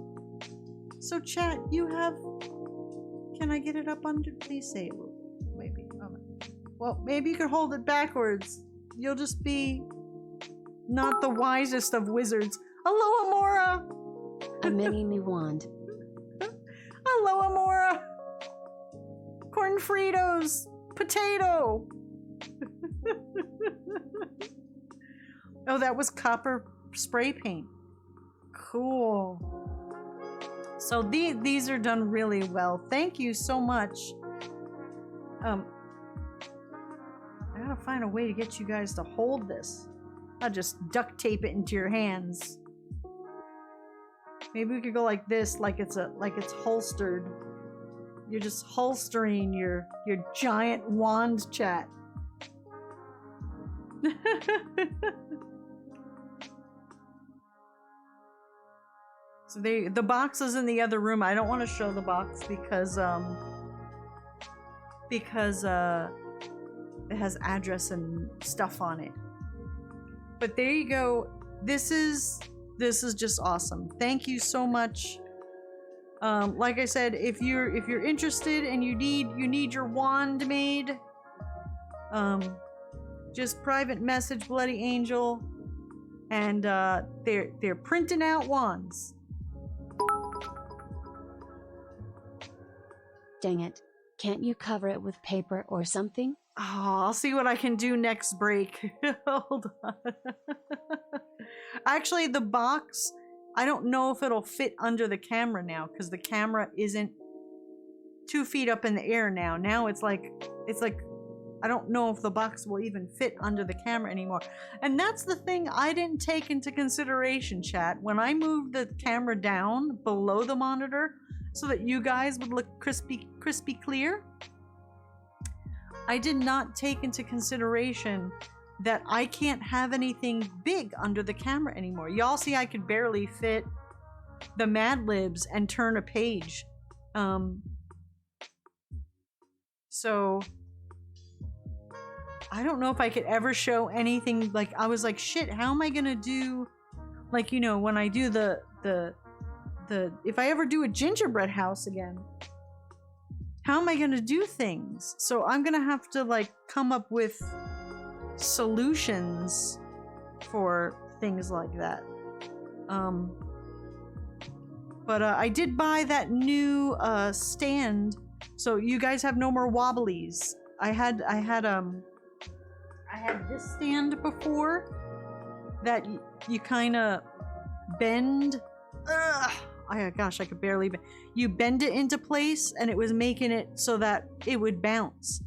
So chat, you have, can I get it up under, please say it, maybe. Well, maybe you could hold it backwards. You'll just be not the wisest of wizards. Hello, Amora! A mini me wand. Hello, Amora! Corn Fritos! Potato! Oh, that was copper spray paint. Cool. So these are done really well. Thank you so much. I gotta find a way to get you guys to hold this. I'll just duct tape it into your hands. Maybe we could go like this, like it's holstered. You're just holstering your giant wand, chat. So the box is in the other room. I don't want to show the box because it has address and stuff on it. But there you go. This is just awesome. Thank you so much. Like I said, if you're interested and you need your wand made, just private message Bloody Angel, and they're printing out wands. Dang it. Can't you cover it with paper or something? Oh, I'll see what I can do next break. Hold on. Actually, the box, I don't know if it'll fit under the camera now because the camera isn't 2 feet up in the air now. Now it's like, I don't know if the box will even fit under the camera anymore. And that's the thing I didn't take into consideration, chat. When I moved the camera down below the monitor so that you guys would look crispy clear, I did not take into consideration that I can't have anything big under the camera anymore. Y'all see I could barely fit the Mad Libs and turn a page. So I don't know if I could ever show anything. Like, I was like, shit, how am I gonna do, like, you know, when I do the if I ever do a gingerbread house again, how am I gonna do things? So I'm gonna have to like come up with solutions for things like that. But I did buy that new stand, so you guys have no more wobblies. I had this stand before that you kind of bend. Gosh, I could barely bend. You bend it into place, and it was making it so that it would bounce.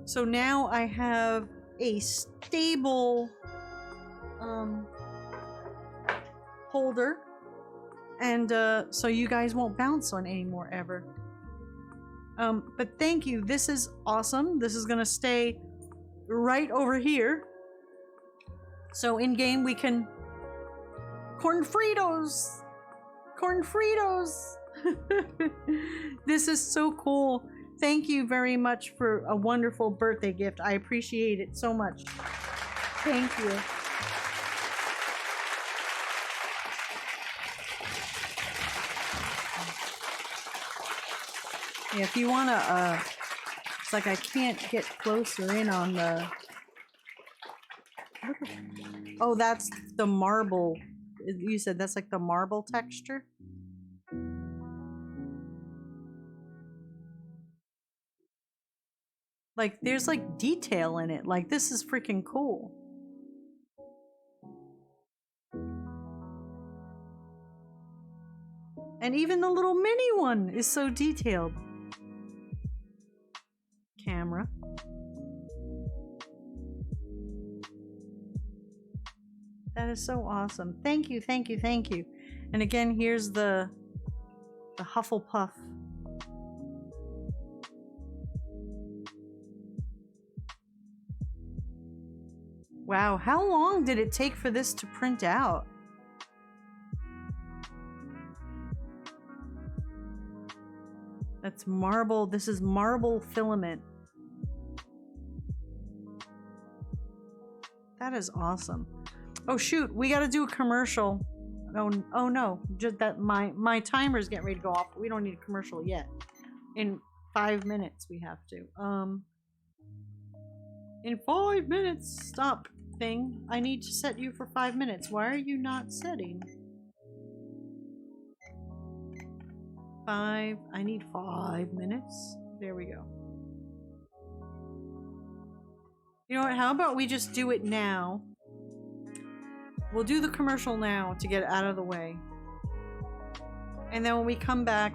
So now I have a stable holder, and so you guys won't bounce on anymore ever. But thank you. This is awesome. This is gonna stay right over here. So in game we can corn Fritos. This is so cool. Thank you very much for a wonderful birthday gift. I appreciate it so much. Thank you. Yeah, if you wanna, it's like I can't get closer in on the. Oh, that's the marble. You said that's like the marble texture? Like, there's like detail in it. Like, this is freaking cool. And even the little mini one is so detailed. Camera. That is so awesome. Thank you, thank you, thank you. And again, here's the Hufflepuff. Wow, how long did it take for this to print out? That's marble. This is marble filament. That is awesome. Oh shoot, we gotta do a commercial. Oh no, just that my timer's getting ready to go off. We don't need a commercial yet. In 5 minutes we have to. In 5 minutes, stop thing. I need to set you for 5 minutes. Why are you not setting? 5, I need 5 minutes. There we go. You know what, how about we just do it now? We'll do the commercial now to get it out of the way. And then when we come back,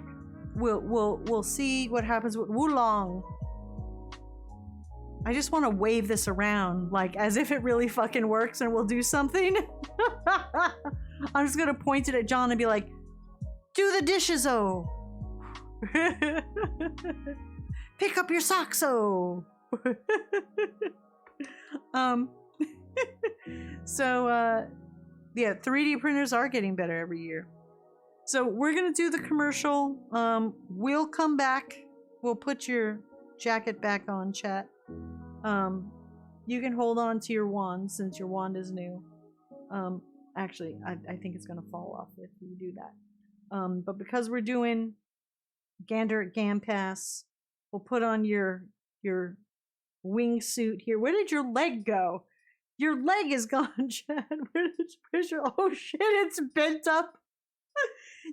we'll see what happens with Wulong. I just want to wave this around like as if it really fucking works and we'll do something. I'm just gonna point it at John and be like, do the dishes, oh. Pick up your socks, oh. So yeah, 3D printers are getting better every year. So we're gonna do the commercial. We'll come back. We'll put your jacket back on, chat. You can hold on to your wand since your wand is new. Actually, I think it's gonna fall off if you do that. But because we're doing Gander at Gampass, we'll put on your wingsuit here. Where did your leg go? Your leg is gone, Chad. Where's your? Oh shit! It's bent up.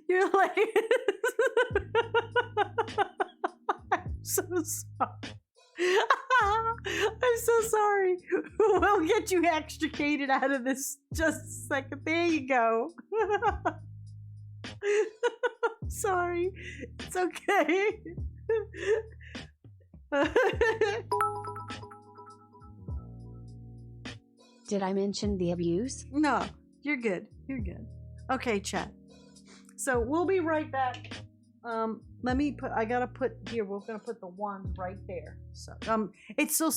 Your leg. I'm so sorry. I'm so sorry. We'll get you extricated out of this just a second. There you go. Sorry. It's okay. Did I mention the abuse? No, you're good. You're good. Okay, chat. So we'll be right back. Let me put. I gotta put here. We're gonna put the wand right there. So it's so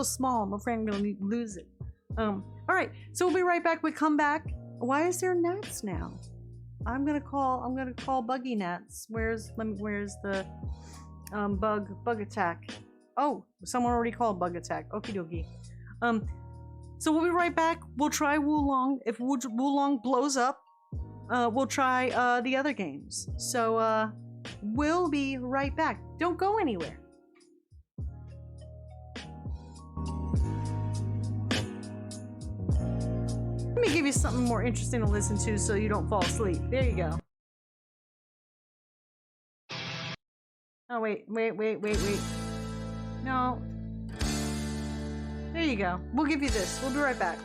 small. I'm afraid I'm gonna lose it. All right. So we'll be right back. We come back. Why is there gnats now? I'm gonna call Buggy Gnats. Where's the bug attack? Oh, someone already called bug attack. Okie dokie. So we'll be right back. We'll try Wulong. If Wulong blows up, we'll try the other games. So we'll be right back. Don't go anywhere. Let me give you something more interesting to listen to so you don't fall asleep. There you go. Oh, wait. No. There you go. We'll give you this. We'll be right back.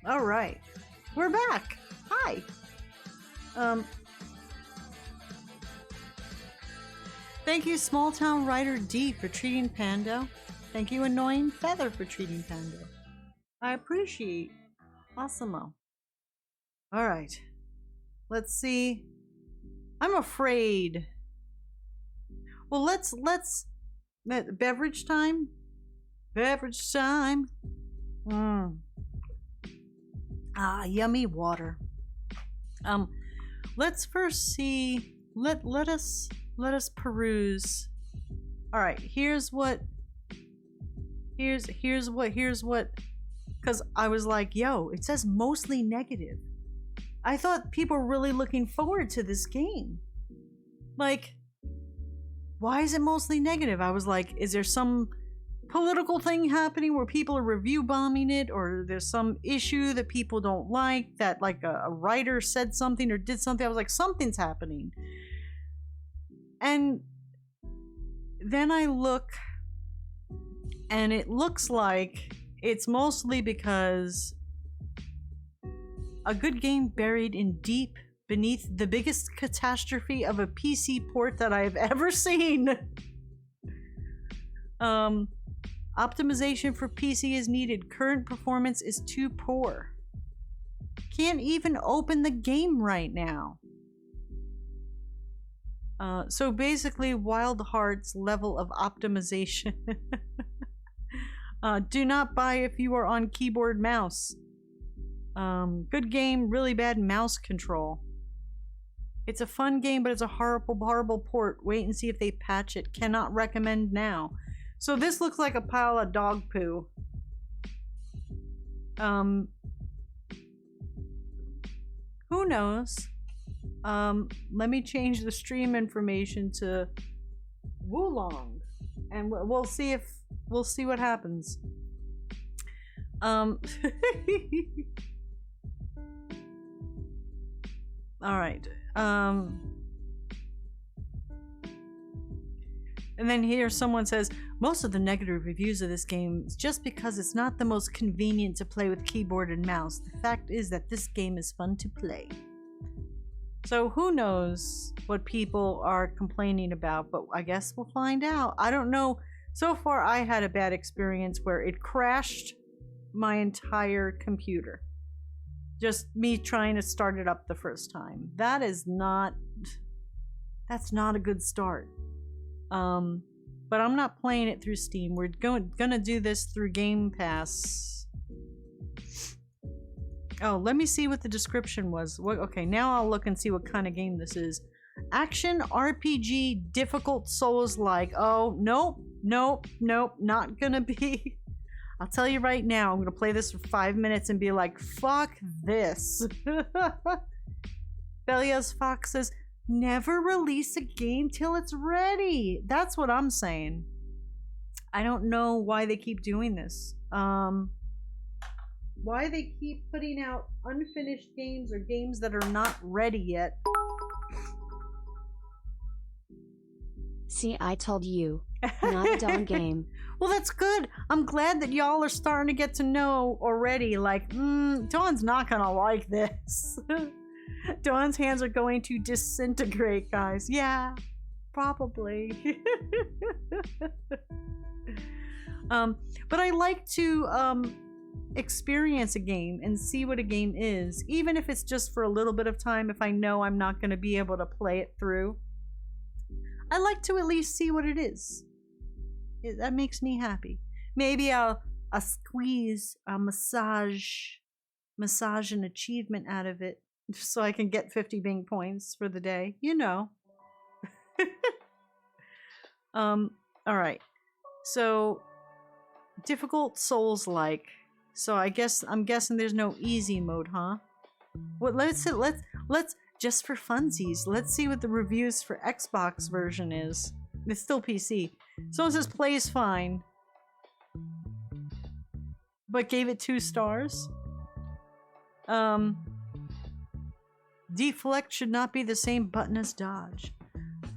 All right, we're back. Hi. Thank you, Small Town Writer D, for treating Pando. Thank you, Annoying Feather, for treating Pando. I appreciate. Awesome-o. All right, let's see. I'm afraid. Well, let's beverage time. Beverage time. Yummy water. Let's first see. Let us peruse. All right, here's what. Because I was like, yo, it says mostly negative. I thought people were really looking forward to this game. Like, why is it mostly negative? I was like, is there some political thing happening where people are review bombing it, or there's some issue that people don't like, that like a writer said something or did something? I was like, something's happening. And then I look, and it looks like it's mostly because a good game buried in deep beneath the biggest catastrophe of a PC port that I've ever seen. Optimization for PC is needed. Current performance is too poor. Can't even open the game right now. So basically, Wild Hearts level of optimization. Do not buy if you are on keyboard mouse. Good game, really bad mouse control. It's a fun game, but it's a horrible, horrible port. Wait and see if they patch it. Cannot recommend now. So this looks like a pile of dog poo. Who knows? Let me change the stream information to Wulong, and we'll see what happens. All right. And then here someone says, most of the negative reviews of this game is just because it's not the most convenient to play with keyboard and mouse. The fact is that this game is fun to play. So who knows what people are complaining about, but I guess we'll find out. I don't know. So far I had a bad experience where it crashed my entire computer. Just me trying to start it up the first time. That's not a good start. But I'm not playing it through Steam. We're gonna do this through Game Pass. Oh, let me see what the description was. Okay, now I'll look and see what kind of game this is. Action RPG difficult Souls-like. Oh, nope, not gonna be. I'll tell you right now, I'm gonna play this for 5 minutes and be like, fuck this. Belia's Fox says, never release a game till it's ready. That's what I'm saying. I don't know why they keep doing this. Why they keep putting out unfinished games or games that are not ready yet. See, I told you. Not a Dawn game. Well, that's good. I'm glad that y'all are starting to get to know already. Like, Dawn's not gonna like this. Dawn's hands are going to disintegrate, guys. Yeah, probably. But I like to experience a game and see what a game is, even if it's just for a little bit of time. If I know I'm not going to be able to play it through, I like to at least see what it is. That makes me happy. Maybe I'll squeeze, I'll massage an achievement out of it so I can get 50 Bing points for the day. You know. All right. So difficult Souls-like. So I'm guessing there's no easy mode, huh? Well, let's just for funsies, let's see what the reviews for Xbox version is. It's still PC. Someone says plays fine, but gave it 2 stars. Deflect should not be the same button as dodge.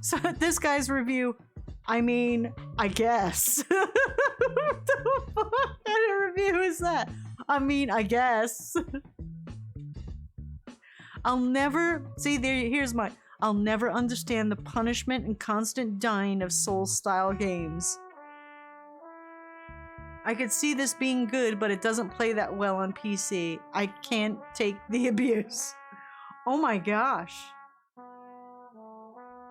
So this guy's review, I mean, I guess. What the fuck kind of review is that? I mean, I guess. I'll never I'll never understand the punishment and constant dying of Souls-style games. I could see this being good, but it doesn't play that well on PC. I can't take the abuse. Oh my gosh.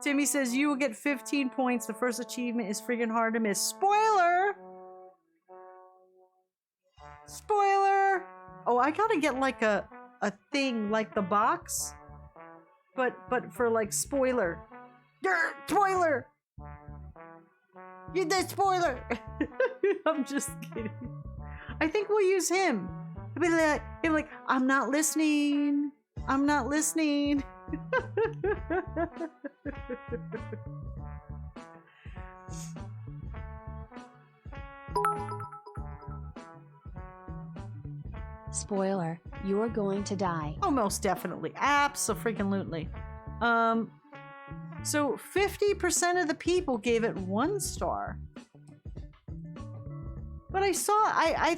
Timmy says you will get 15 points. The first achievement is friggin' hard to miss. Spoiler! Spoiler! Oh, I gotta get like a thing like the box. But for like spoiler. Spoiler! You did spoiler! I'm just kidding. I think we'll use him. He'll be like, I'm not listening. I'm not listening. Spoiler, you're going to die. Oh, most definitely. Abso-freaking-lutely. So 50% of the people gave it 1 star. But I saw,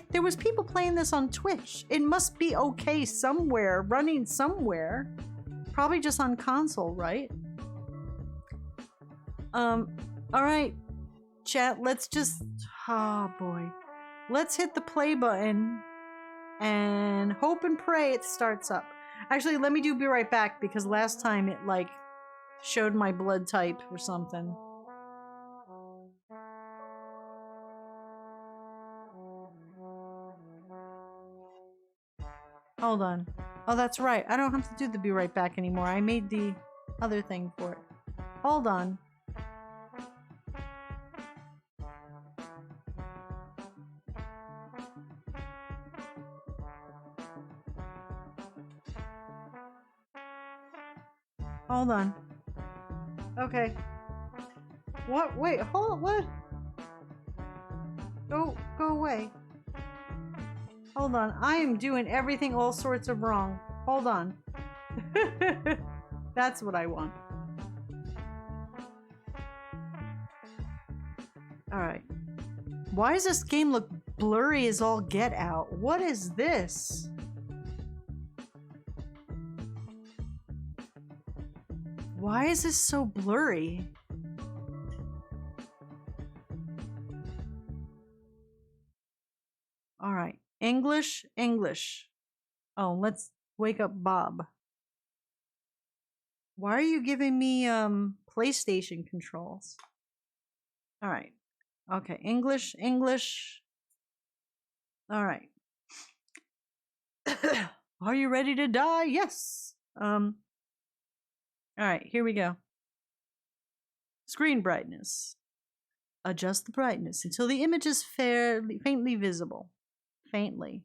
there was people playing this on Twitch. It must be okay somewhere, running somewhere. Probably just on console, right? Alright. Chat, let's just... Oh, boy. Let's hit the play button and hope and pray it starts up. Actually, let me be right back because last time it, like, showed my blood type or something. Hold on. Oh, that's right. I don't have to do the be right back anymore. I made the other thing for it. Hold on. Hold on. Okay. What? Wait, hold, what? Go away. Hold on. I am doing everything all sorts of wrong. Hold on. That's what I want. Alright. Why does this game look blurry as all get out? What is this? Why is this so blurry? Alright. English, English. Oh, let's wake up Bob. Why are you giving me, PlayStation controls? Alright. Okay, English, English. Alright. Are you ready to die? Yes! Alright, here we go. Screen brightness. Adjust the brightness until the image is faintly visible. Faintly.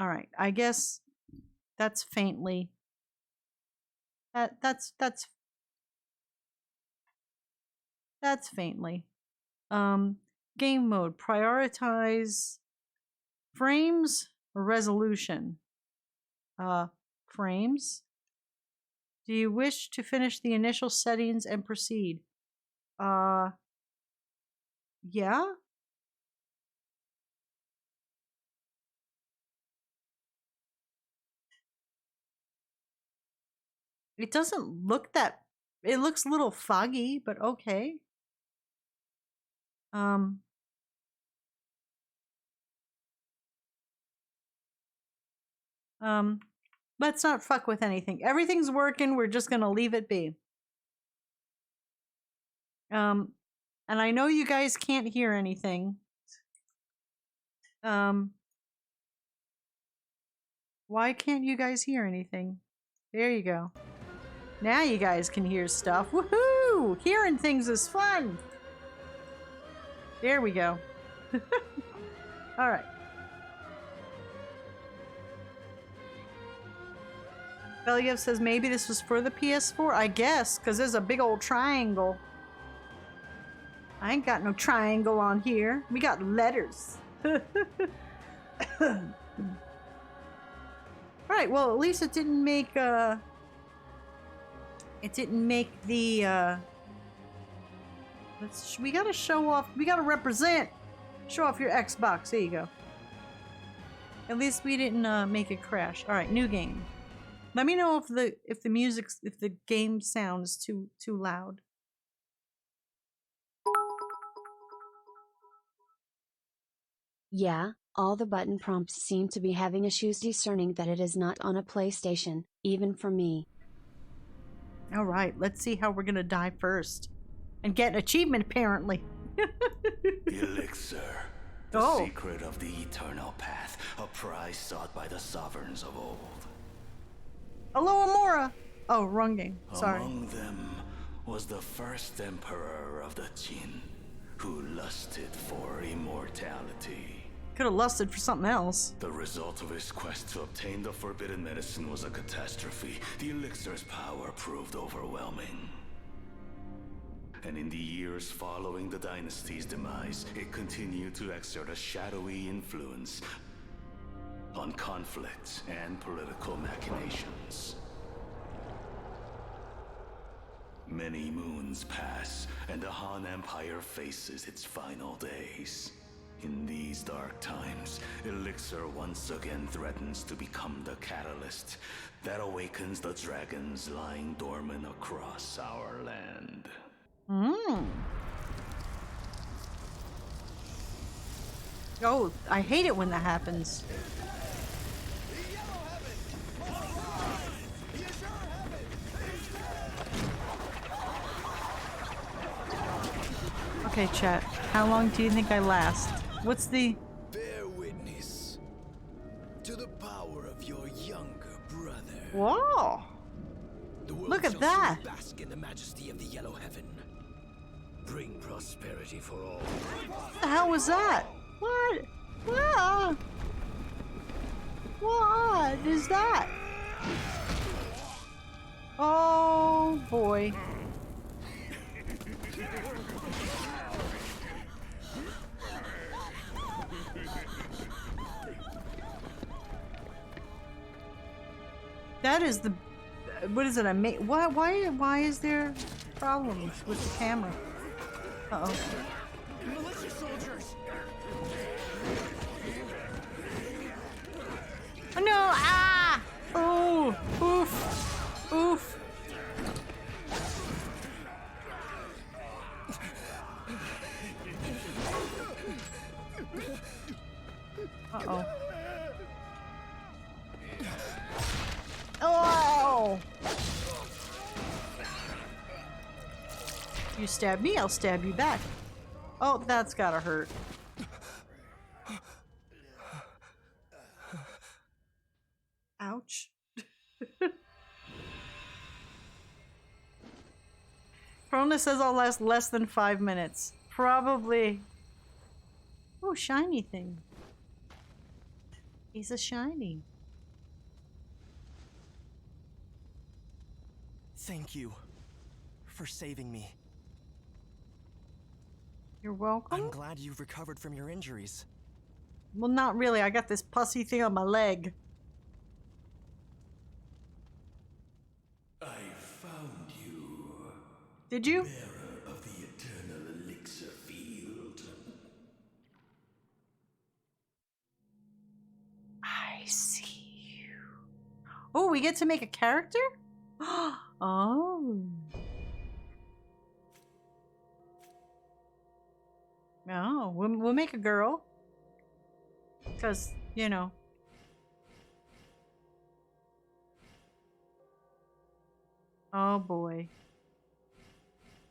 Alright, I guess that's faintly. That's faintly. Game mode. Prioritize frames or resolution? Frames. Do you wish to finish the initial settings and proceed? Yeah? It doesn't look that... It looks a little foggy, but okay. Let's not fuck with anything. Everything's working, we're just gonna leave it be. And I know you guys can't hear anything. Why can't you guys hear anything? There you go. Now you guys can hear stuff. Woohoo! Hearing things is fun! There we go. Alright. Believ says maybe this was for the PS4? I guess, because there's a big old triangle. I ain't got no triangle on here. We got letters. Right, well, at least it didn't make, it didn't make the, we gotta show off, we gotta represent. Show off your Xbox, there you go. At least we didn't, make it crash. Alright, new game. Let me know if the game sounds too loud. Yeah, all the button prompts seem to be having issues discerning that it is not on a PlayStation, even for me. Alright, let's see how we're gonna die first. And get an achievement, apparently. Elixir. The secret of the eternal path, a prize sought by the sovereigns of old. Hello, Amora! Oh, wrong game. Sorry. Among them was the first emperor of the Jin, who lusted for immortality. Could have lusted for something else. The result of his quest to obtain the forbidden medicine was a catastrophe. The elixir's power proved overwhelming. And in the years following the dynasty's demise, it continued to exert a shadowy influence on conflicts and political machinations. Many moons pass, and the Han Empire faces its final days. In these dark times, Elixir once again threatens to become the catalyst that awakens the dragons lying dormant across our land. Hmm. Oh, I hate it when that happens. Okay, chat. How long do you think I last? What's the... Bear witness to the power of your younger brother. Whoa! The world Look at shall that. soon bask in the majesty of the yellow heaven. Bring prosperity for all. What the hell was that? What? What is that? Oh boy. That is the... What is it? Why is there problems with the camera? Uh-oh. Militia soldiers! Oh, no! Ah! Oh! Oof! Oof! Uh-oh. Oh! You stab me, I'll stab you back. Oh, that's gotta hurt. Ouch. Krona says I'll last less than 5 minutes. Probably. Oh, shiny thing. He's a shiny. Thank you for saving me. You're welcome. I'm glad you've recovered from your injuries. Well, not really. I got this pussy thing on my leg. I found you, Did you? bearer of the eternal elixir field. I see you. Oh, we get to make a character? Oh. No, we'll make a girl. Because, you know. Oh boy.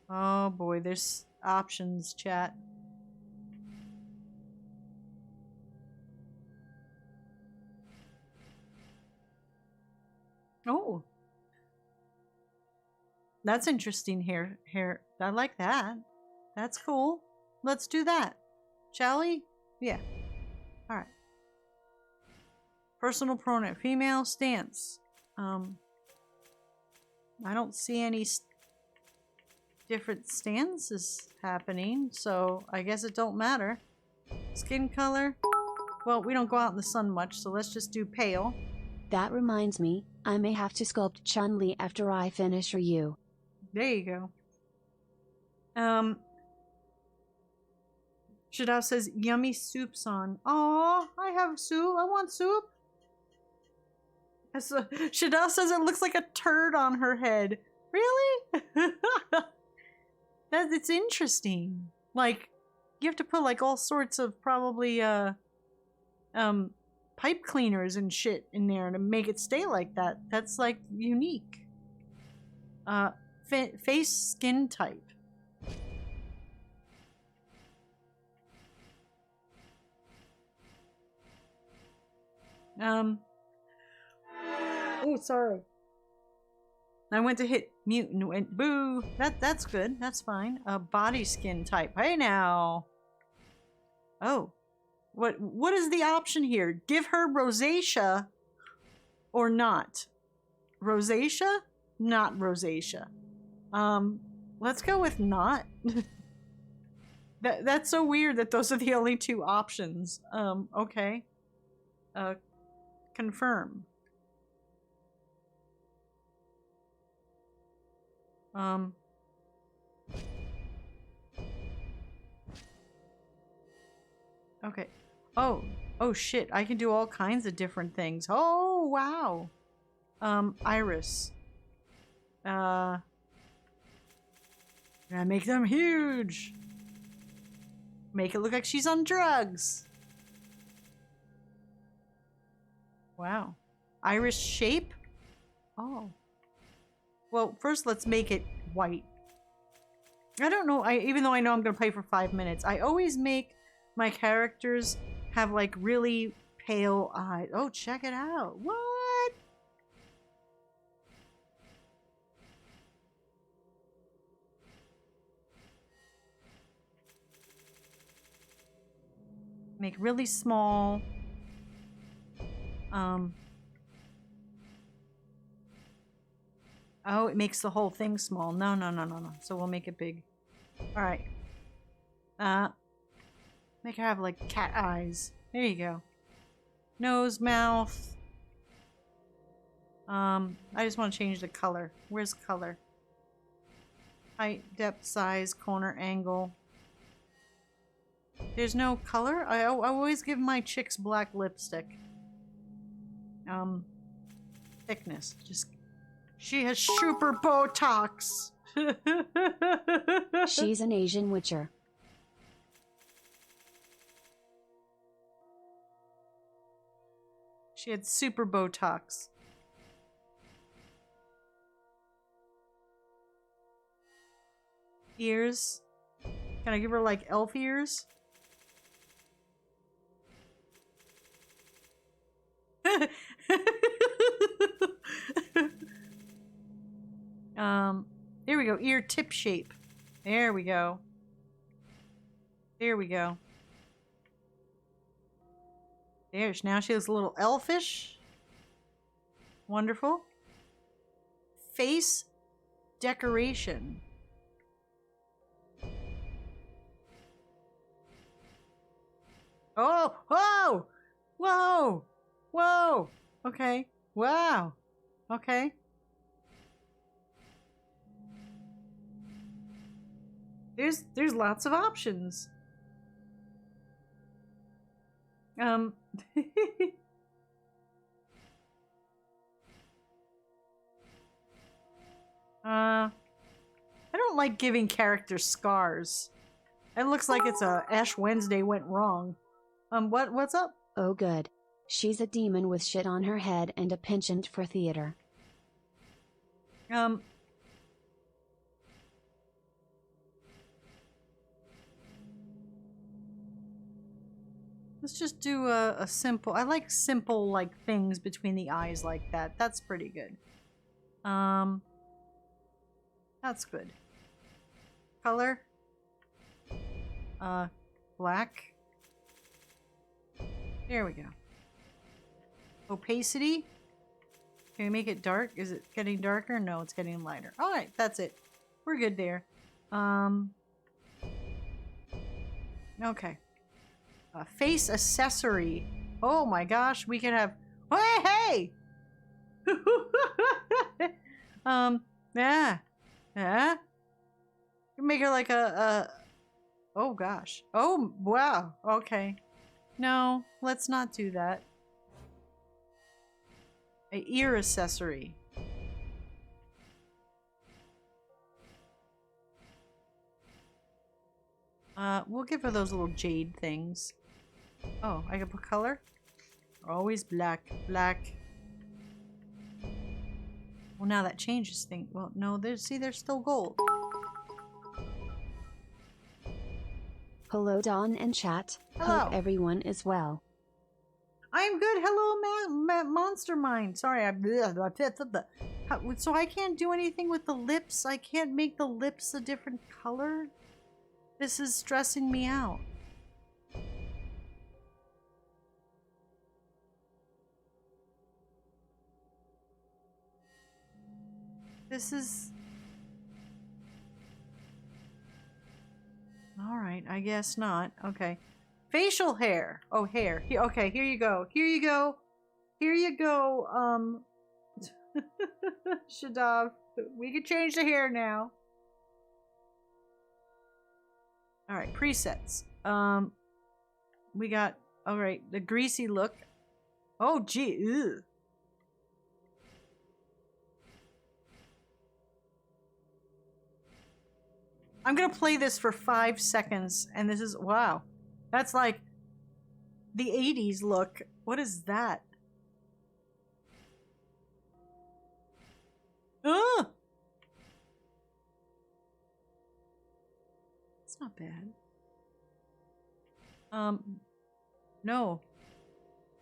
Oh boy, there's options, chat. Oh. That's interesting here. I like that. That's cool. Let's do that. Shall we? Yeah. Alright. Personal pronoun. Female stance. I don't see any different stances happening, so I guess it don't matter. Skin color. Well, we don't go out in the sun much, so let's just do pale. That reminds me, I may have to sculpt Chun-Li after I finish Ryu. There you go. Shadaf says yummy soup's on. Aw, I have soup. I want soup. Shadaf says it looks like a turd on her head. Really? It's interesting. Like, you have to put like all sorts of probably pipe cleaners and shit in there to make it stay like that. That's like unique. Face skin type. Oh, sorry. I went to hit mute and went boo. That's good. That's fine. Body skin type. Hey now. Oh. What is the option here? Give her rosacea or not? Rosacea? Not rosacea. Let's go with not. That's so weird that those are the only two options. Okay. Confirm. Okay. Oh. Oh shit. I can do all kinds of different things. Oh wow. Iris. Gonna make them huge. Make it look like she's on drugs. Wow. Iris shape? Oh. Well, first let's make it white. I don't know, even though I know I'm gonna play for 5 minutes, I always make my characters have like really pale eyes. Oh, check it out. What? Make really small. Oh, it makes the whole thing small. No, no, no, no, no. So we'll make it big. All right. Make her have like cat eyes. There you go. Nose, mouth. I just want to change the color. Where's color? Height, depth, size, corner, angle. There's no color? I always give my chicks black lipstick. Thickness. Just... She has super Botox! She's an Asian witcher. She had super Botox. Ears. Can I give her like elf ears? There we go. Ear tip shape. There we go. There we go. There's now she looks a little elfish. Wonderful. Face decoration. Oh, whoa, whoa, whoa. Okay. Wow. Okay. There's lots of options. I don't like giving characters scars. It looks like it's a Ash Wednesday went wrong. What's up? Oh good. She's a demon with shit on her head and a penchant for theater. Let's just do a simple... I like simple, like, things between the eyes like that. That's pretty good. That's good. Color? Black. There we go. Opacity? Can we make it dark? Is it getting darker? No, it's getting lighter. Alright, that's it. We're good there. Okay. Face accessory. Oh my gosh, we could have... Hey, hey! Yeah. Yeah? Make her like oh gosh. Oh, wow. Okay. No, let's not do that. An ear accessory. We'll give her those little jade things. Oh, I can put color? Always black. Black. Well, now that changes things. Well, no, there's still gold. Hello Dawn and chat. Hello. Hope everyone is well. I'm good. Hello, Monster Mind. Sorry, so I can't do anything with the lips? I can't make the lips a different color? This is stressing me out. This is... Alright, I guess not. Okay. Facial hair. Oh, hair. Okay, here you go. Here you go. Here you go, Shadav. We can change the hair now. Alright, presets. we got, all right, the greasy look. Oh, gee, ew. I'm gonna play this for 5 seconds, and this is, wow. That's like the 80s look. What is that? Oh! It's not bad. No.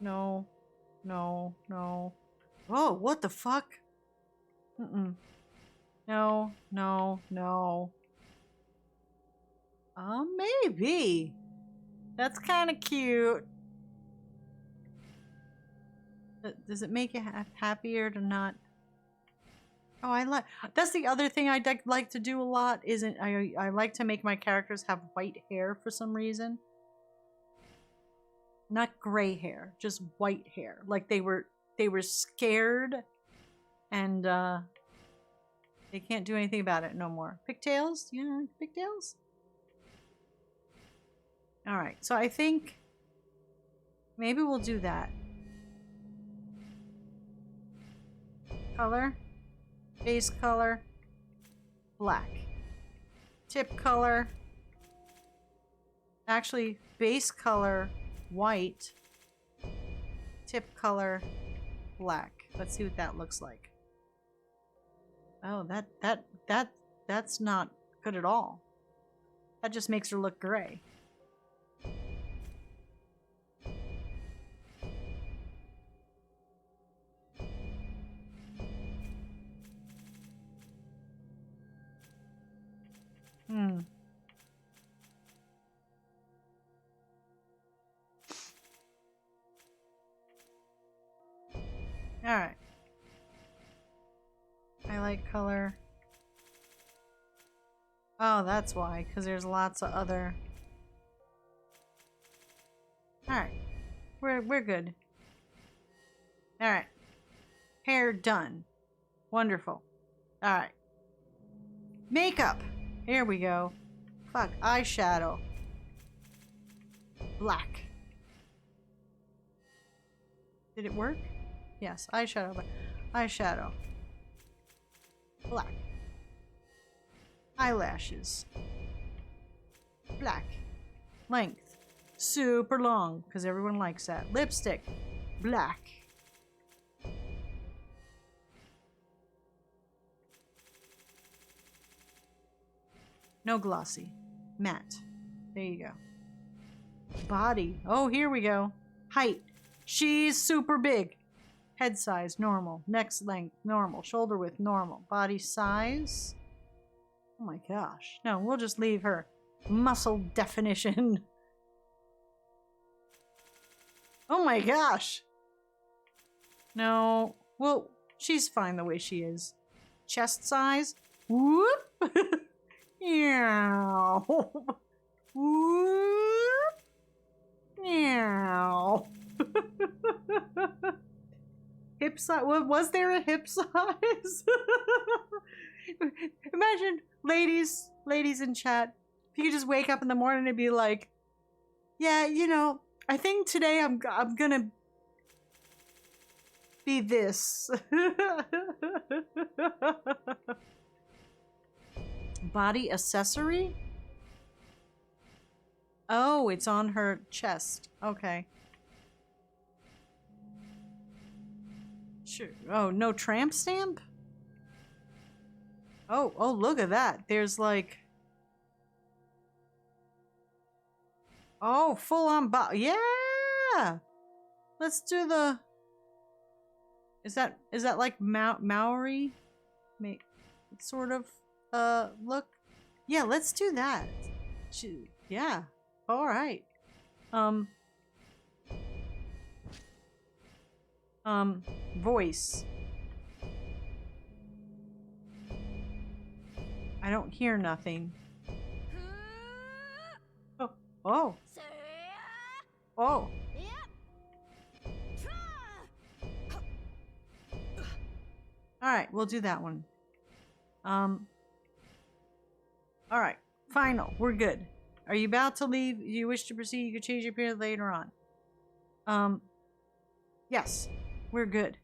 No. No. No. Oh, what the fuck? Mm-mm. No. No. No. Maybe. That's kind of cute. Does it make you happier to not? Oh, I like. That's the other thing I like to do a lot. I like to make my characters have white hair for some reason. Not gray hair, just white hair. Like they were scared, and they can't do anything about it no more. Pigtails, you know, pigtails. All right, so I think maybe we'll do that. Color, base color, black. Tip color, actually base color, white. Tip color, black. Let's see what that looks like. Oh, that's not good at all. That just makes her look gray. Alright. I like color. Oh, that's why, because there's lots of other... Alright. We're good. Alright. Hair done. Wonderful. Alright. Makeup! Here we go. Fuck. Eyeshadow. Black. Did it work? Yes. Eyeshadow. Eyeshadow. Black. Eyelashes. Black. Length. Super long, because everyone likes that. Lipstick. Black. No glossy. Matte. There you go. Body. Oh, here we go. Height. She's super big. Head size, normal. Neck length, normal. Shoulder width, normal. Body size. Oh my gosh. No, we'll just leave her. Muscle definition. Oh my gosh. No. Well, she's fine the way she is. Chest size. Whoop. Meow. Whoop. Meow. Hip size. Was there a hip size? Imagine, ladies in chat, if you could just wake up in the morning and be like, yeah, you know, I think today I'm gonna be this. Body accessory? Oh, it's on her chest. Okay. Sure. Oh, no tramp stamp? Oh, look at that. There's like... Oh, full on body. Yeah! Let's do the... Is that like Maori? Sort of, look? Yeah, let's do that. Yeah. Alright. Voice. I don't hear nothing. Oh. Oh. Oh. Alright, we'll do that one. Alright. Final. We're good. Are you about to leave? Do you wish to proceed? You can change your appearance later on. Yes. We're good.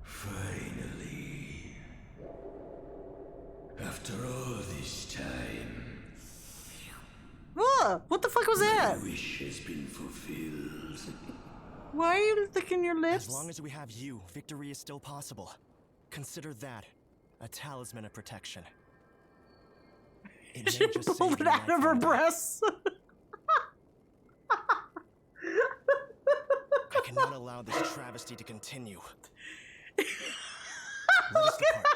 Finally. After all this time. What the fuck was that? My wish has been fulfilled. Why are you licking your lips? As long as we have you, victory is still possible. Consider that a talisman of protection. It may She just pulled save it your out life of her from death. breasts. I cannot allow this travesty to continue. Let us depart.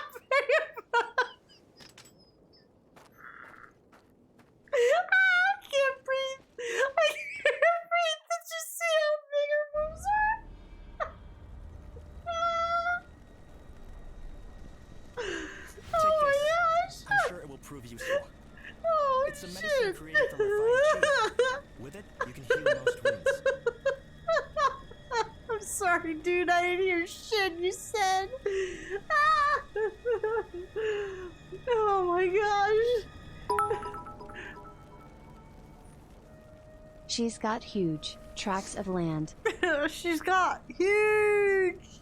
I can't breathe. I can't breathe. Did you see how big her boobs are? Take Oh this. my gosh. I'm sure it will prove useful. Oh, It's a medicine shit. created from refined chi. With it, you can heal most wounds. I'm sorry, dude. I didn't hear shit you said. Ah! Oh my gosh. She's got huge tracts of land. She's got huge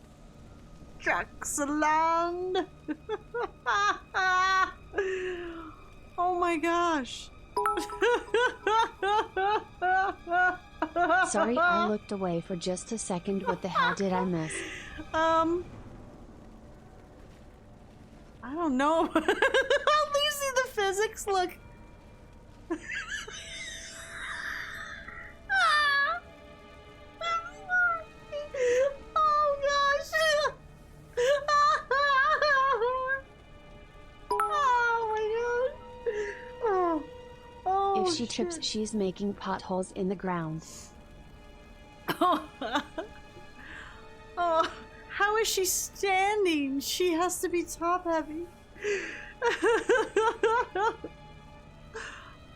tracts of land. Oh my gosh. Sorry, I looked away for just a second. What the hell did I miss? I don't know. How do you see the physics? Look. I'm sorry. Oh gosh. Oh my gosh. Oh. Oh, If she trips, shit. she's making potholes in the ground. Oh. Oh, how is she standing? She has to be top heavy.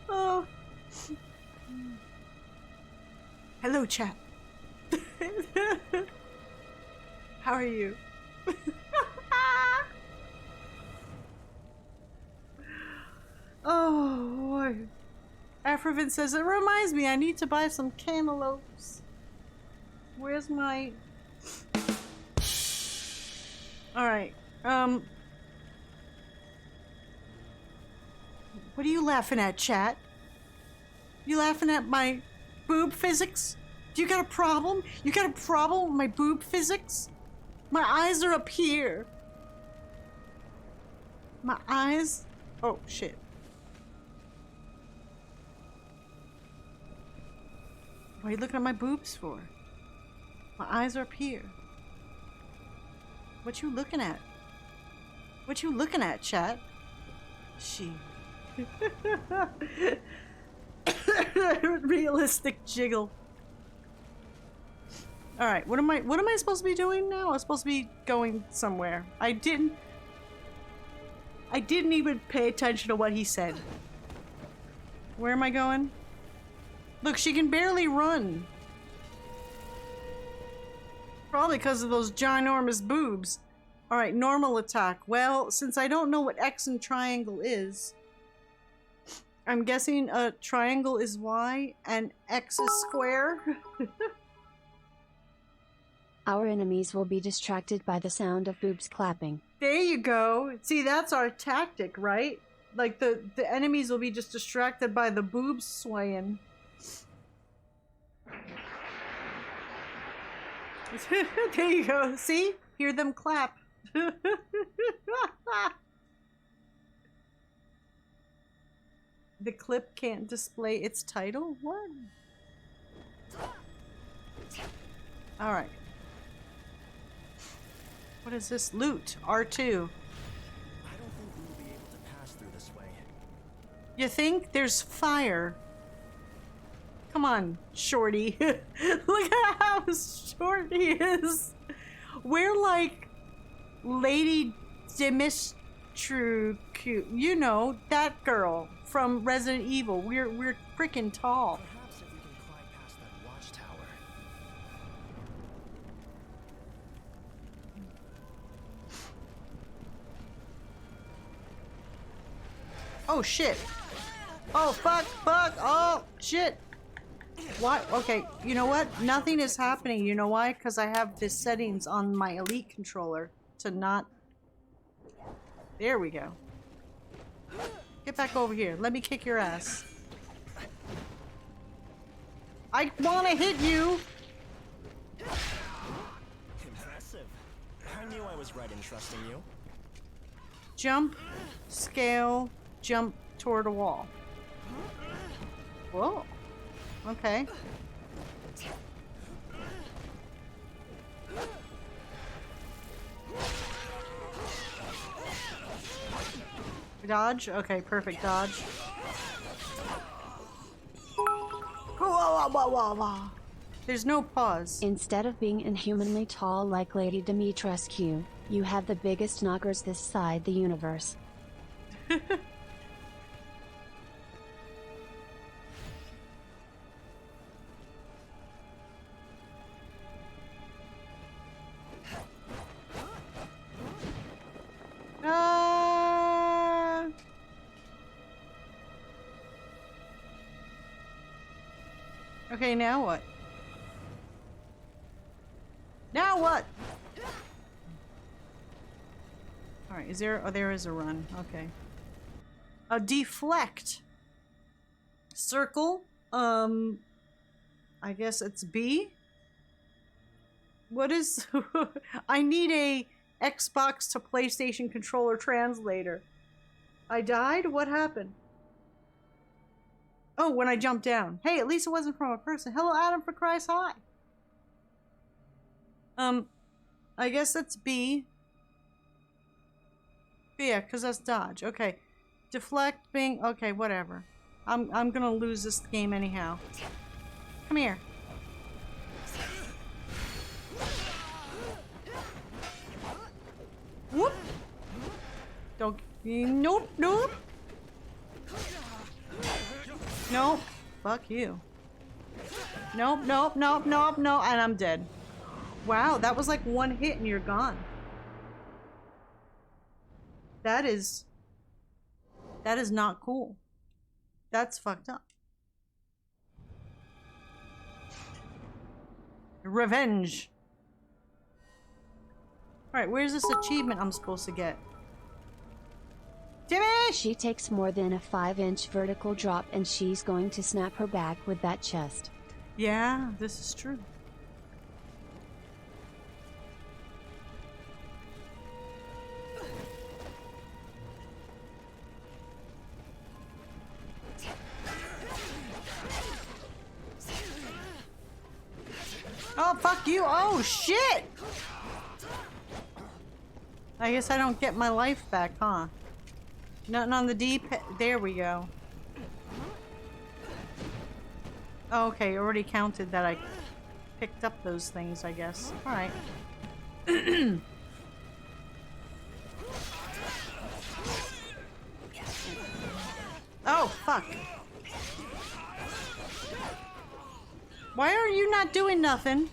Oh. Hello, chat. How are you? Oh boy. Afrovin says it reminds me I need to buy some cantaloupes. Where's my... Alright, what are you laughing at, chat? You laughing at my boob physics? Do you got a problem? You got a problem with my boob physics? My eyes are up here. My eyes... Oh, shit. What are you looking at my boobs for? My eyes are up here. What you looking at? What you looking at, chat? She. Realistic jiggle. All right, what am I supposed to be doing now? I'm supposed to be going somewhere. I didn't even pay attention to what he said. Where am I going? Look, she can barely run. Probably because of those ginormous boobs. Alright, normal attack. Well, since I don't know what X and triangle is, I'm guessing a triangle is Y and X is square. Our enemies will be distracted by the sound of boobs clapping. There you go. See, that's our tactic, right? Like the enemies will be just distracted by the boobs swaying. There you go. See? Hear them clap. The clip can't display its title? What? Alright. What is this? Loot. R2. I don't think we will be able to pass through this way. You think? There's fire. Come on, Shorty. Look at how short he is. We're like Lady Dimitru, you know, that girl from Resident Evil. We're freaking tall. Perhaps if we can climb past that watchtower. Oh shit. Oh fuck, fuck, oh shit. What? Okay, you know what? Nothing is happening. You know why? Because I have the settings on my Elite controller to not... There we go. Get back over here. Let me kick your ass. I want to hit you! Impressive. I knew I was right in trusting you. Jump, scale, jump toward a wall. Whoa. Okay. Dodge? Okay, perfect dodge. Whoa, whoa, whoa, whoa. There's no pause. Instead of being inhumanly tall like Lady Dimitrescu, you have the biggest knockers this side the universe. Okay, now what? Now what? Alright, is there... Oh, there is a run. Okay. A deflect. Circle. I guess it's B? What is... I need a Xbox to PlayStation controller translator. I died? What happened? Oh, when I jumped down. Hey, at least it wasn't from a person. Hello, Adam, for Christ's hi. I guess that's B. Yeah, because that's dodge. Okay. Deflect, bing. Okay, whatever. I'm gonna lose this game anyhow. Come here. Whoop. Don't. Nope, nope. Nope. Fuck you. Nope, nope, nope, nope, no. And I'm dead. Wow, that was like one hit and you're gone. That is not cool. That's fucked up. Revenge. Alright, where's this achievement I'm supposed to get? Timmy! She takes more than a 5-inch vertical drop and she's going to snap her back with that chest. Yeah, this is true. Oh, fuck you. Oh, shit! I guess I don't get my life back, huh? Nothing on the deep. There we go. Oh, okay, already counted that I picked up those things, I guess. Alright. Oh, fuck. Why are you not doing nothing?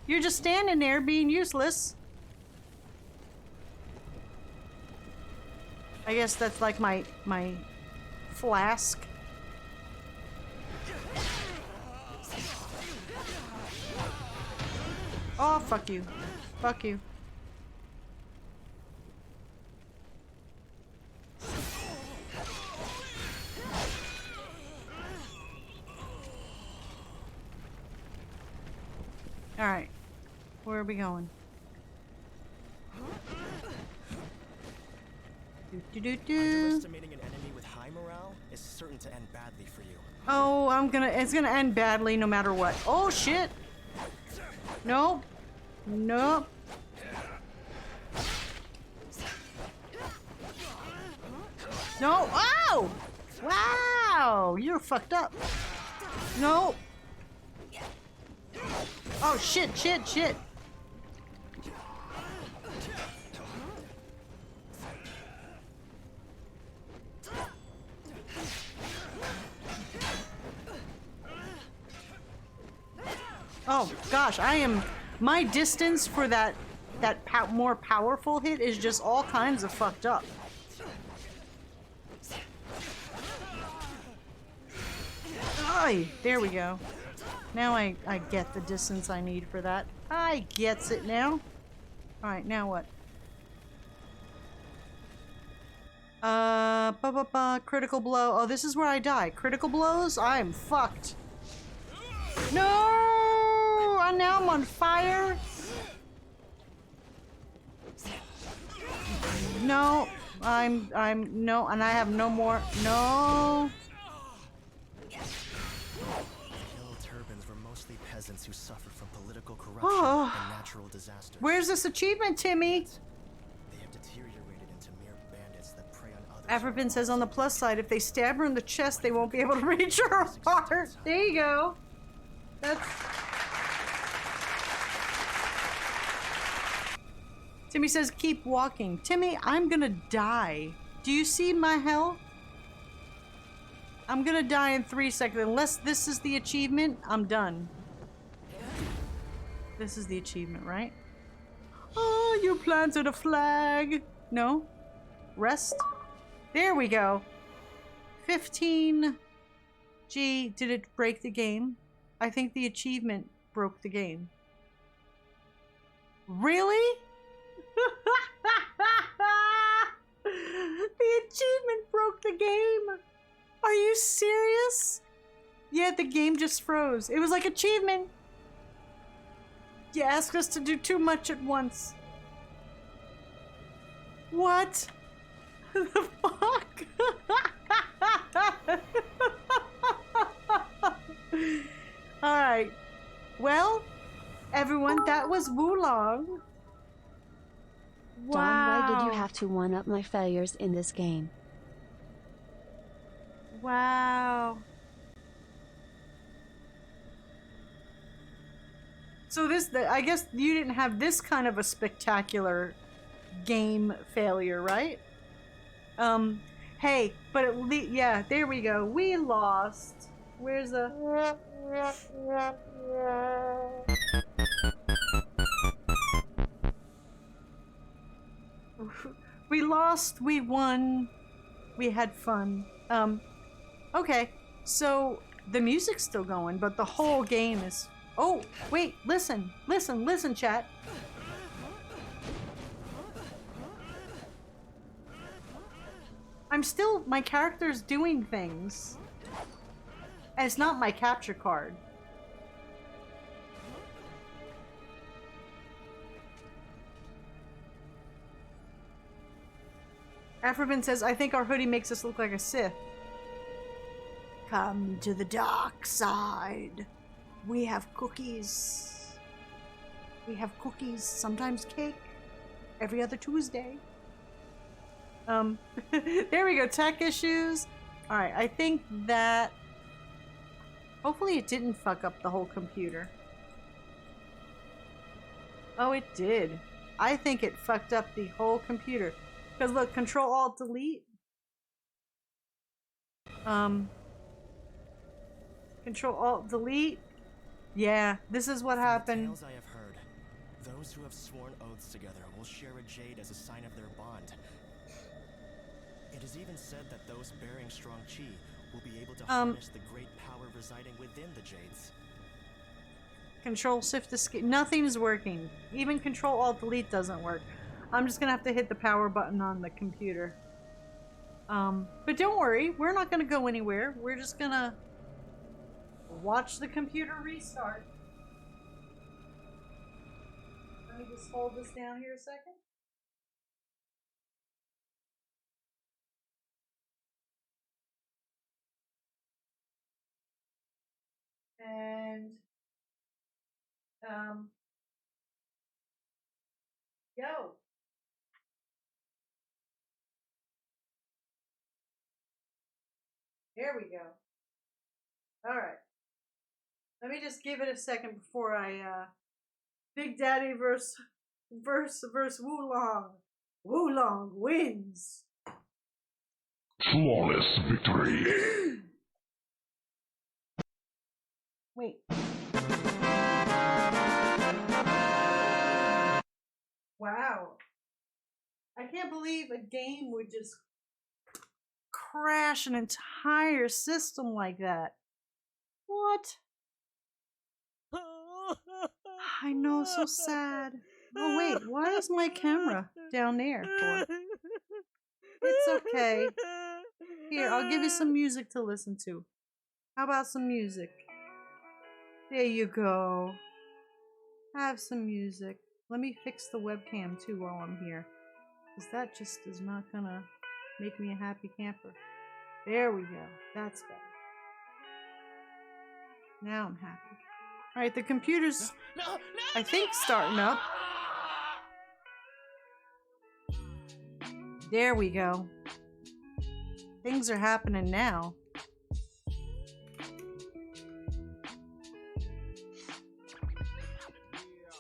You're just standing there being useless. I guess that's like my flask. Oh, fuck you. Fuck you. Alright. Where are we going? Underestimating an enemy with high morale is certain to end badly for you. Oh, it's gonna end badly no matter what. Oh, shit! Nope. Nope. No. Oh! Wow! You're fucked up. Nope. Oh, shit, shit, shit. Oh gosh, my distance for that more powerful hit is just all kinds of fucked up. Aye, there we go. Now I get the distance I need for that. I gets it now. Alright, now what? Critical blow. Oh, this is where I die. Critical blows? I am fucked. No! And now I'm on fire. No, I'm no, and I have no more. No. Hill Turbans were mostly peasants who suffered from political corruption and natural disasters. Where's this achievement, Timmy? They have deteriorated into mere bandits that prey on others. African says on the plus side, if they stab her in the chest, they won't be able to reach her heart. There you go. That's... Timmy says, keep walking. Timmy, I'm gonna die. Do you see my health? I'm gonna die in 3 seconds. Unless this is the achievement, I'm done. This is the achievement, right? Oh, you planted a flag. No? Rest? There we go. 15. Gee, did it break the game? I think the achievement broke the game. Really? The achievement broke the game. Are you serious? Yeah, the game just froze. It was like achievement. You asked us to do too much at once. What the fuck? Alright. Well, everyone, that was Wulong. Don, why did you have to one-up my failures in this game? Wow. So I guess you didn't have this kind of a spectacular game failure, right? Hey, but at least, yeah, there we go. We lost. Where's the... We lost, we won, we had fun. Okay, so the music's still going, but the whole game is... Oh, wait, listen, chat. My character's doing things. And it's not my capture card. African says, I think our hoodie makes us look like a Sith. Come to the dark side. We have cookies. We have cookies, sometimes cake, every other Tuesday. There we go, tech issues. Alright, I think that... Hopefully it didn't fuck up the whole computer. Oh, it did. I think it fucked up the whole computer. Because look, Control-Alt-Delete. Control-Alt-Delete. Yeah, this is what happened. Tales I have heard. Those who have sworn oaths together will share a jade as a sign of their bond. It is even said that those bearing strong chi will be able to harness the great power residing within the jades. Control-Shift-Escape. Nothing's working. Even Control-Alt-Delete doesn't work. I'm just gonna have to hit the power button on the computer. But don't worry, we're not gonna go anywhere. We're just gonna watch the computer restart. Let me just hold this down here a second. And go. There we go. All right. Let me just give it a second before I Big Daddy versus Wulong. Wulong wins. Flawless victory. Wait. Wow. I can't believe a game would just crash an entire system like that. What? I know, so sad. Oh wait, why is my camera down there for? It's okay. Here, I'll give you some music to listen to. How about some music? There you go. Have some music. Let me fix the webcam too while I'm here. Because that just is not gonna make me a happy camper. There we go. That's better. Now I'm happy. Alright, the computer's, I think, starting up. There we go. Things are happening now.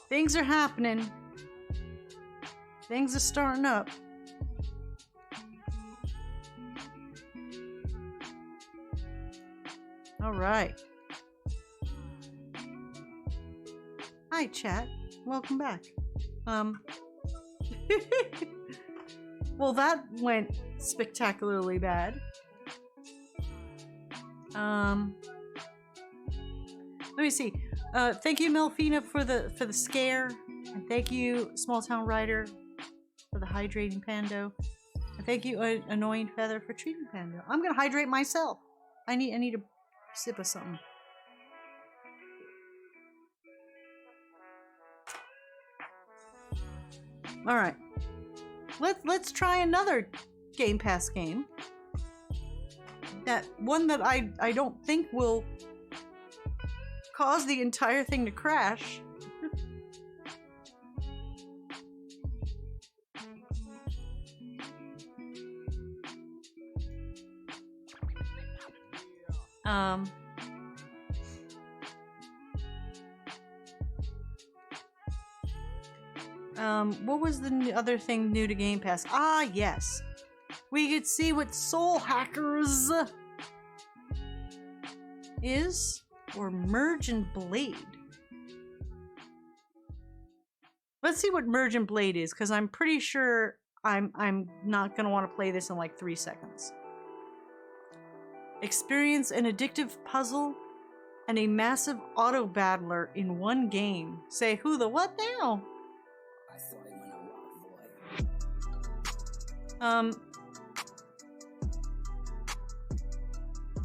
Things are happening. Things are starting up. All right. Hi, chat. Welcome back. Well, that went spectacularly bad. Let me see. Thank you, Melfina, for the scare, and thank you, Small Town Rider, for the hydrating Pando, and thank you, Annoying Feather, for treating Pando. I'm gonna hydrate myself. I need a sip of something. All right, let's try another Game Pass game. That one that I don't think will cause the entire thing to crash. What was the other thing new to Game Pass? Ah, yes. We could see what Soul Hackers is, or Merge and Blade. Let's see what Merge and Blade is, because I'm pretty sure I'm not gonna want to play this in like 3 seconds. Experience an addictive puzzle and a massive auto battler in one game. Say who the what now?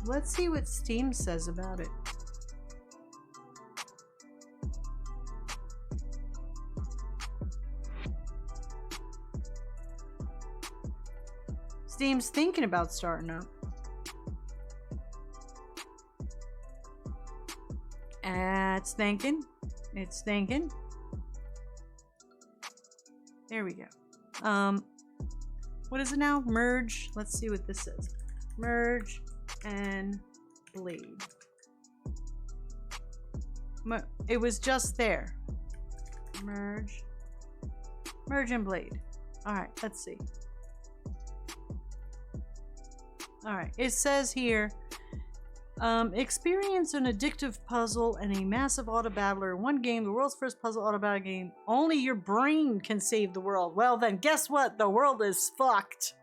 Let's see what Steam says about it. Steam's thinking about starting up. It's thinking. It's thinking. There we go. What is it now? Merge. Let's see what this says. Merge and Blade. It was just there. Merge and Blade. Alright, let's see. Alright, it says here, experience an addictive puzzle and a massive auto battler in one game, the world's first puzzle auto battle game. Only your brain can save the world. Well then, guess what? The world is fucked.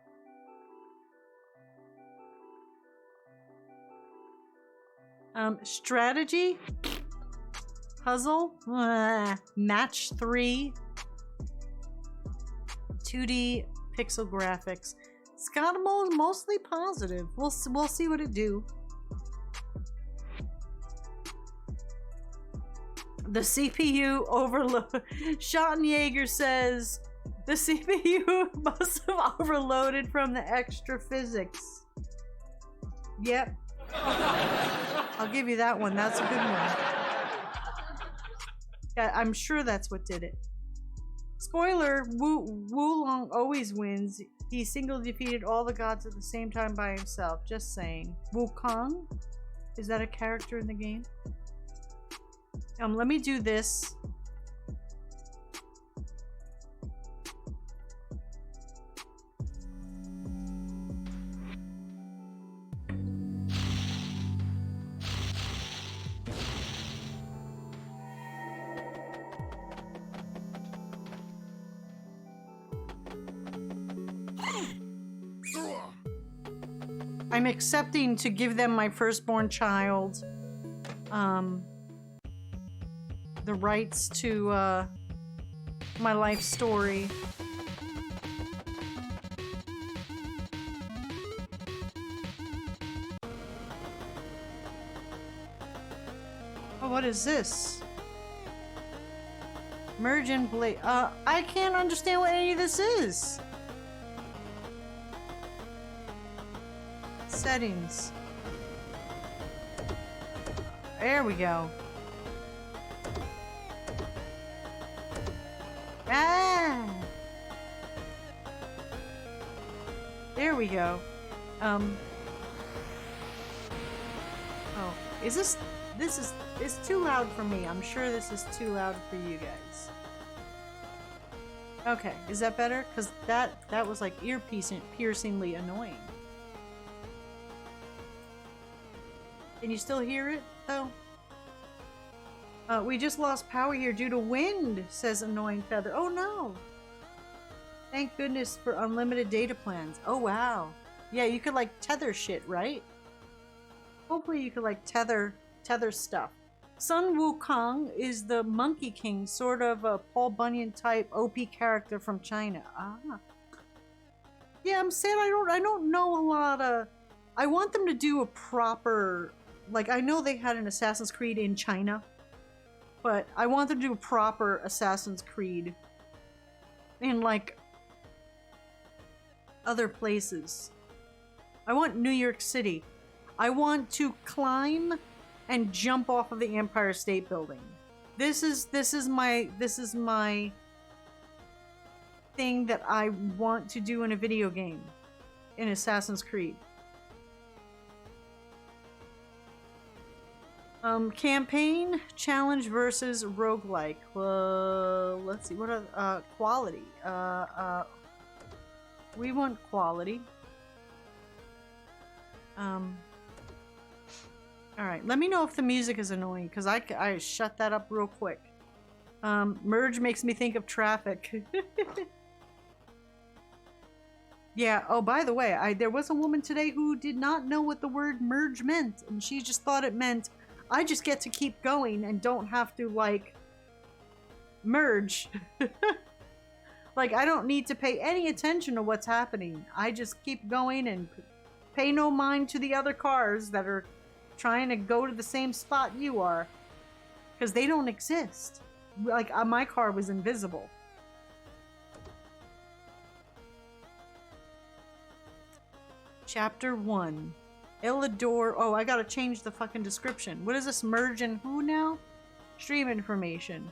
Strategy? Puzzle? Match 3. 2D pixel graphics. It's got mostly positive. We'll see what it do. The CPU overload. Schottenjäger says the CPU must have overloaded from the extra physics. Yep. I'll give you that one. That's a good one. Yeah, I'm sure that's what did it. Spoiler, Wulong always wins. He single defeated all the gods at the same time by himself. Just saying. Wukong? Is that a character in the game? Let me do this. I'm accepting to give them my firstborn child. the rights to my life story. Oh, what is this? Merge and blade. I can't understand what any of this is. Settings. There we go. Ah! There we go. Oh, is this it's too loud for me. I'm sure this is too loud for you guys. Okay, is that better? Because that was like piercingly annoying. Can you still hear it though? We just lost power here due to wind, says Annoying Feather. Oh no! Thank goodness for unlimited data plans. Oh wow. Yeah, you could like tether shit, right? Hopefully you could like tether stuff. Sun Wukong is the Monkey King, sort of a Paul Bunyan type OP character from China. Ah. Yeah, I'm saying I don't know a lot of. I want them to do a proper, like, I know they had an Assassin's Creed in China, but I want them to do a proper Assassin's Creed in like other places. I want New York City. I want to climb and jump off of the Empire State Building. This is my thing that I want to do in a video game, in Assassin's Creed. Campaign, challenge versus roguelike. Let's see, what are, quality. We want quality. Alright, let me know if the music is annoying, because I shut that up real quick. Merge makes me think of traffic. Yeah, oh, by the way, there was a woman today who did not know what the word merge meant, and she just thought it meant I just get to keep going and don't have to, like, merge. Like, I don't need to pay any attention to what's happening. I just keep going and pay no mind to the other cars that are trying to go to the same spot you are. Because they don't exist. Like, my car was invisible. Chapter 1. Illador. Oh, I gotta change the fucking description. What is this? Merge and who now? Stream information.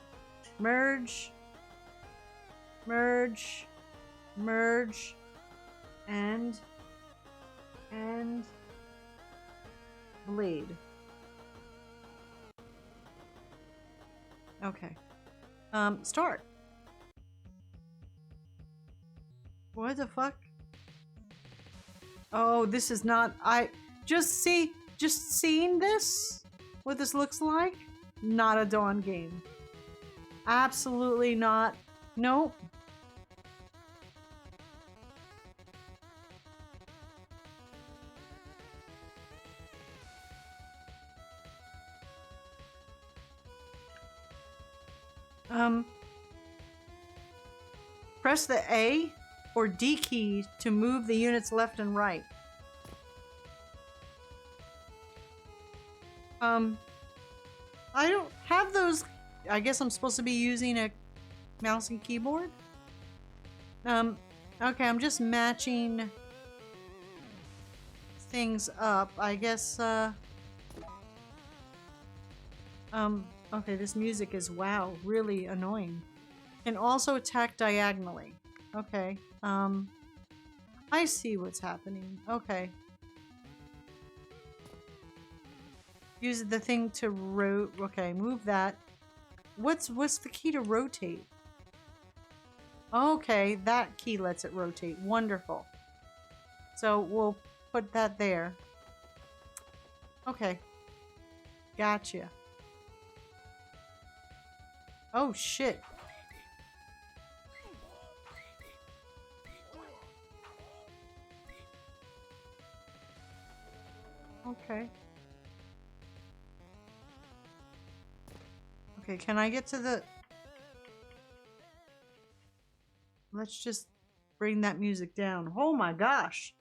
Merge. Merge. Merge. And. Blade. Okay. Start. What the fuck? Oh, this is not. Just seeing this, what this looks like, not a Dawn game. Absolutely not. Nope. Press the A or D key to move the units left and right. I don't have those. I guess I'm supposed to be using a mouse and keyboard. Okay, I'm just matching things up. I guess, okay, this music is, wow, really annoying. Can also attack diagonally. Okay, I see what's happening. Okay. Use the thing to okay, move that. What's the key to rotate? Okay, that key lets it rotate. Wonderful. So we'll put that there. Okay. Gotcha. Oh shit. Okay. Okay, can I get to the... Let's just bring that music down. Oh my gosh.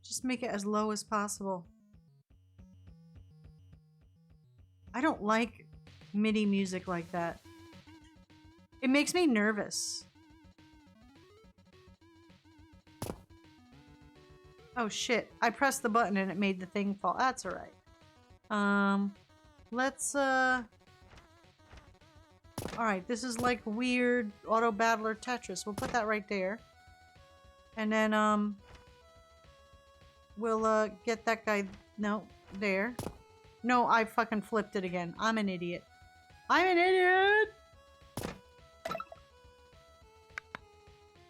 Just make it as low as possible. I don't like MIDI music like that. It makes me nervous. Oh shit, I pressed the button and it made the thing fall. That's alright. Let's alright, this is like weird auto battler Tetris. We'll put that right there. And then we'll get that guy, no, there. No, I fucking flipped it again. I'm an idiot. I'm an idiot!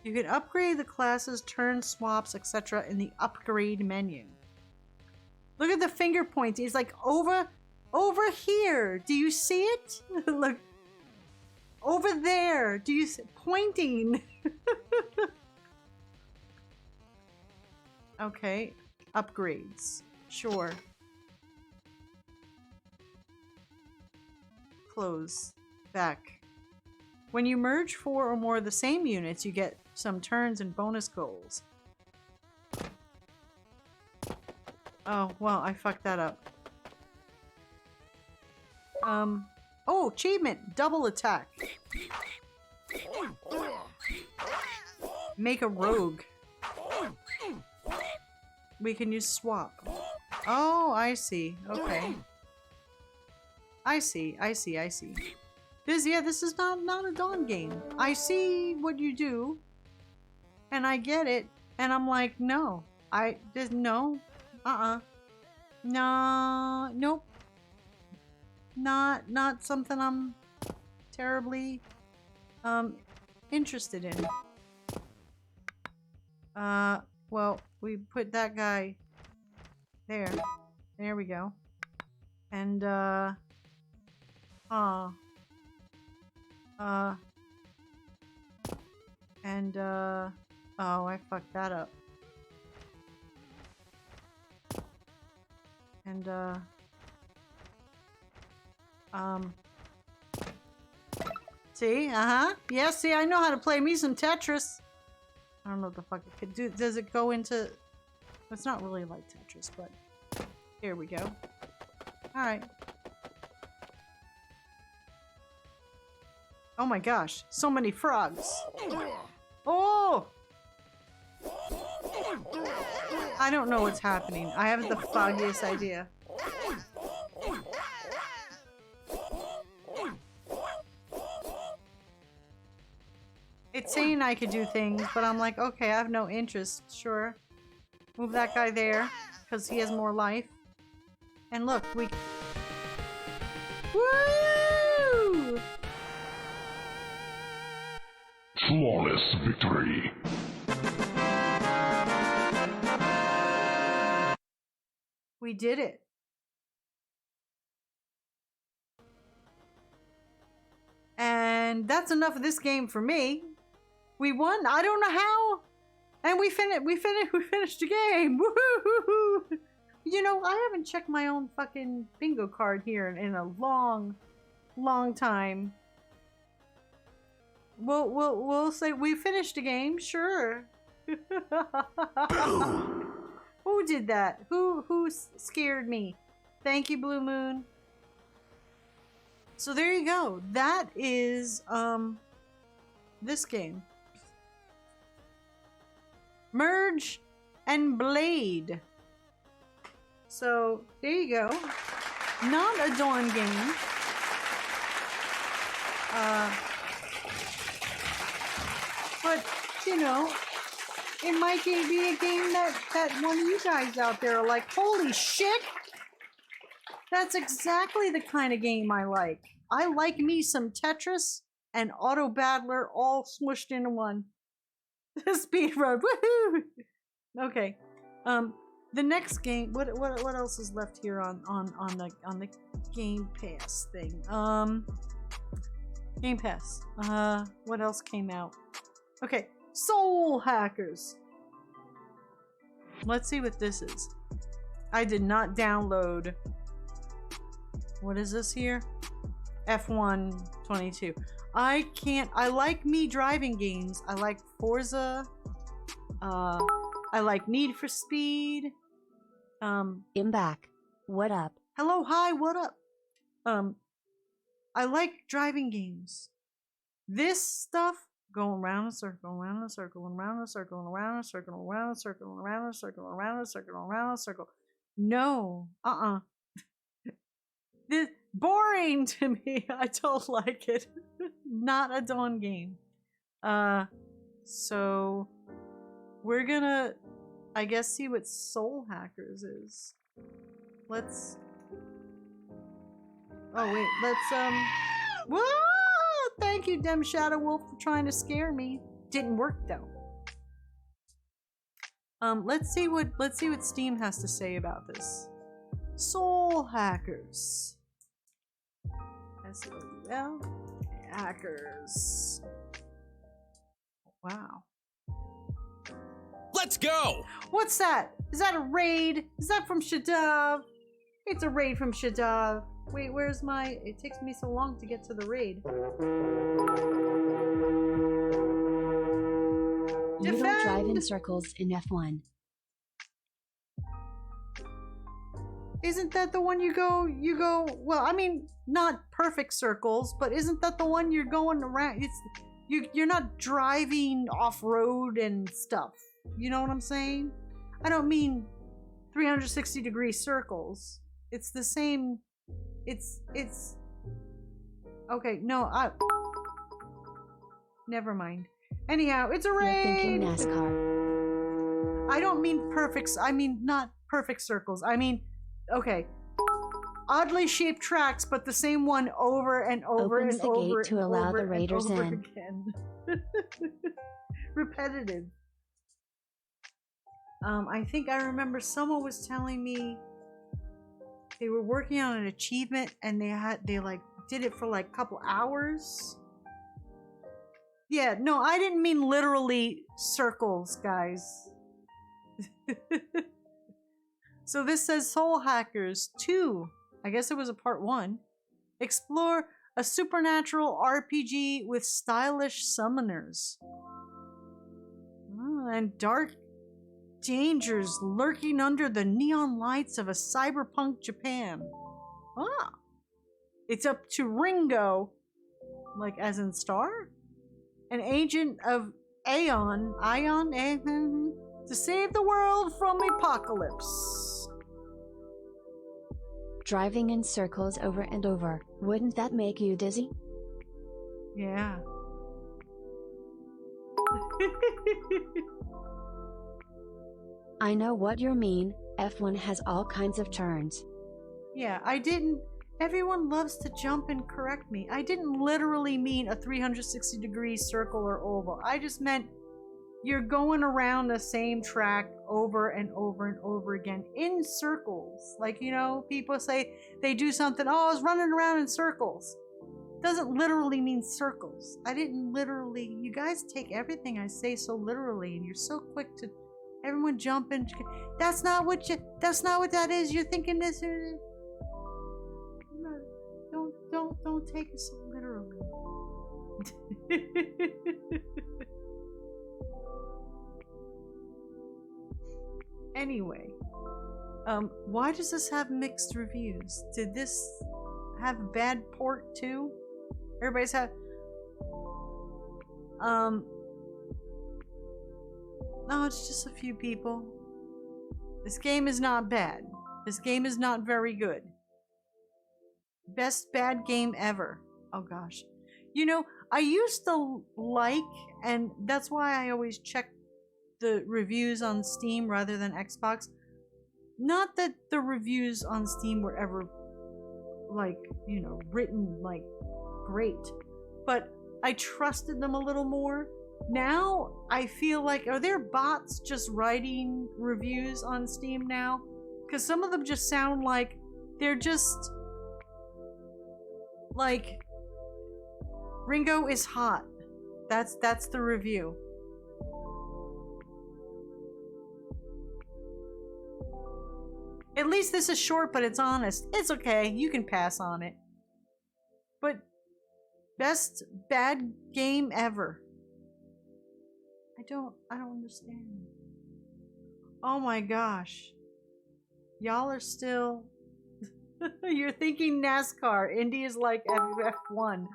You can upgrade the classes, turn swaps, etc. in the upgrade menu. Look at the finger pointing. It's like over here. Do you see it? Look. Over there. Do you see pointing? Okay. Upgrades. Sure. Close. Back. When you merge 4 or more of the same units, you get some turns and bonus goals. Oh, well, I fucked that up. Oh, achievement! Double attack. Make a rogue. We can use swap. Oh, I see. Okay. I see. This is not a Dawn game. I see what you do, and I get it, and I'm like, no. No. No, nope. Not something I'm terribly, interested in. Well, we put that guy there. There we go. And, oh, I fucked that up. And, see? Yeah, see, I know how to play me some Tetris. I don't know what the fuck it could do. Does it go into... It's not really like Tetris, but... Here we go. Alright. Oh my gosh, so many frogs. Oh! I don't know what's happening. I have the foggiest idea. It's saying I could do things, but I'm like, okay, I have no interest. Sure. Move that guy there, because he has more life. And look, we... Woo! Flawless victory. We did it. And that's enough of this game for me. We won. I don't know how. And we finished the game. Woohoo! You know, I haven't checked my own fucking bingo card here in a long time. We'll say we finished the game, sure. Who did that? Who scared me? Thank you, Blue Moon. So there you go. That is this game. Merge and Blade. So there you go. Not a Dawn game. But you know, it might be a game that one of you guys out there are like, holy shit! That's exactly the kind of game I like. I like me some Tetris and Auto Battler all smushed into one. Speedrun, woohoo! Okay, the next game. What else is left here on the Game Pass thing? Game Pass. What else came out? Okay, Soul Hackers. Let's see what this is. I did not download. What is this here? F1 22. I can't. I like me driving games. I like Forza. I like Need for Speed. I'm back. What up? Hello, hi, what up? I like driving games. This stuff going around a circle, around a circle, around a circle, around a circle, around a circle, around a circle, around a circle, around a circle. No, This boring to me. I don't like it. Not a Dawn game. So we're gonna, I guess, see what Soul Hackers is. Let's. Oh wait, let's Whoa! Thank you, Dem Shadow Wolf, for trying to scare me. Didn't work though. Let's see what Steam has to say about this. Soul Hackers. SOUL Hackers. Wow. Let's go! What's that? Is that a raid? Is that from Shadav? It's a raid from Shadav. Wait, where's my... It takes me so long to get to the raid. You don't drive in circles in F1. Isn't that the one you go, well, I mean, not perfect circles, but isn't that the one you're going around? You're not driving off-road and stuff. You know what I'm saying? I don't mean 360-degree circles. It's the same. It's okay. No, never mind. Anyhow, it's a raid. You're thinking NASCAR. I don't mean perfect. I mean not perfect circles. I mean, okay, oddly shaped tracks, but the same one over and over Opens and the over gate to and allow over the raiders and over in. again. Repetitive. I think I remember someone was telling me they were working on an achievement and they like did it for like a couple hours. Yeah, no, I didn't mean literally circles, guys. So this says Soul Hackers 2. I guess it was a part 1. Explore a supernatural RPG with stylish summoners. And dark dangers lurking under the neon lights of a cyberpunk Japan. Ah. It's up to Ringo, like as in star? An agent of Aeon, to save the world from apocalypse. Driving in circles over and over, wouldn't that make you dizzy? Yeah. I know what you mean, F1 has all kinds of turns. Yeah, I didn't. Everyone loves to jump and correct me. I didn't literally mean a 360-degree circle or oval. I just meant you're going around the same track over and over and over again in circles. Like, you know, people say they do something, oh, I was running around in circles. Doesn't literally mean circles. I didn't literally. You guys take everything I say so literally, and you're so quick to everyone jump in. That's not what that is. You're thinking this. Don't take it so literally. Anyway, why does this have mixed reviews? Did this have bad port too? Everybody's had. No, it's just a few people. This game is not bad. This game is not very good. Best bad game ever. Oh gosh. You know, I used to like, and that's why I always check the reviews on Steam rather than Xbox. Not that the reviews on Steam were ever, like, you know, written, like, great. But I trusted them a little more. Now, I feel like, are there bots just writing reviews on Steam now? Because some of them just sound like they're just... like, Ringo is hot. That's the review. At least this is short, but it's honest. It's okay. You can pass on it. But best bad game ever. I don't understand. Oh my gosh. Y'all are still you're thinking NASCAR. Indy's like F1.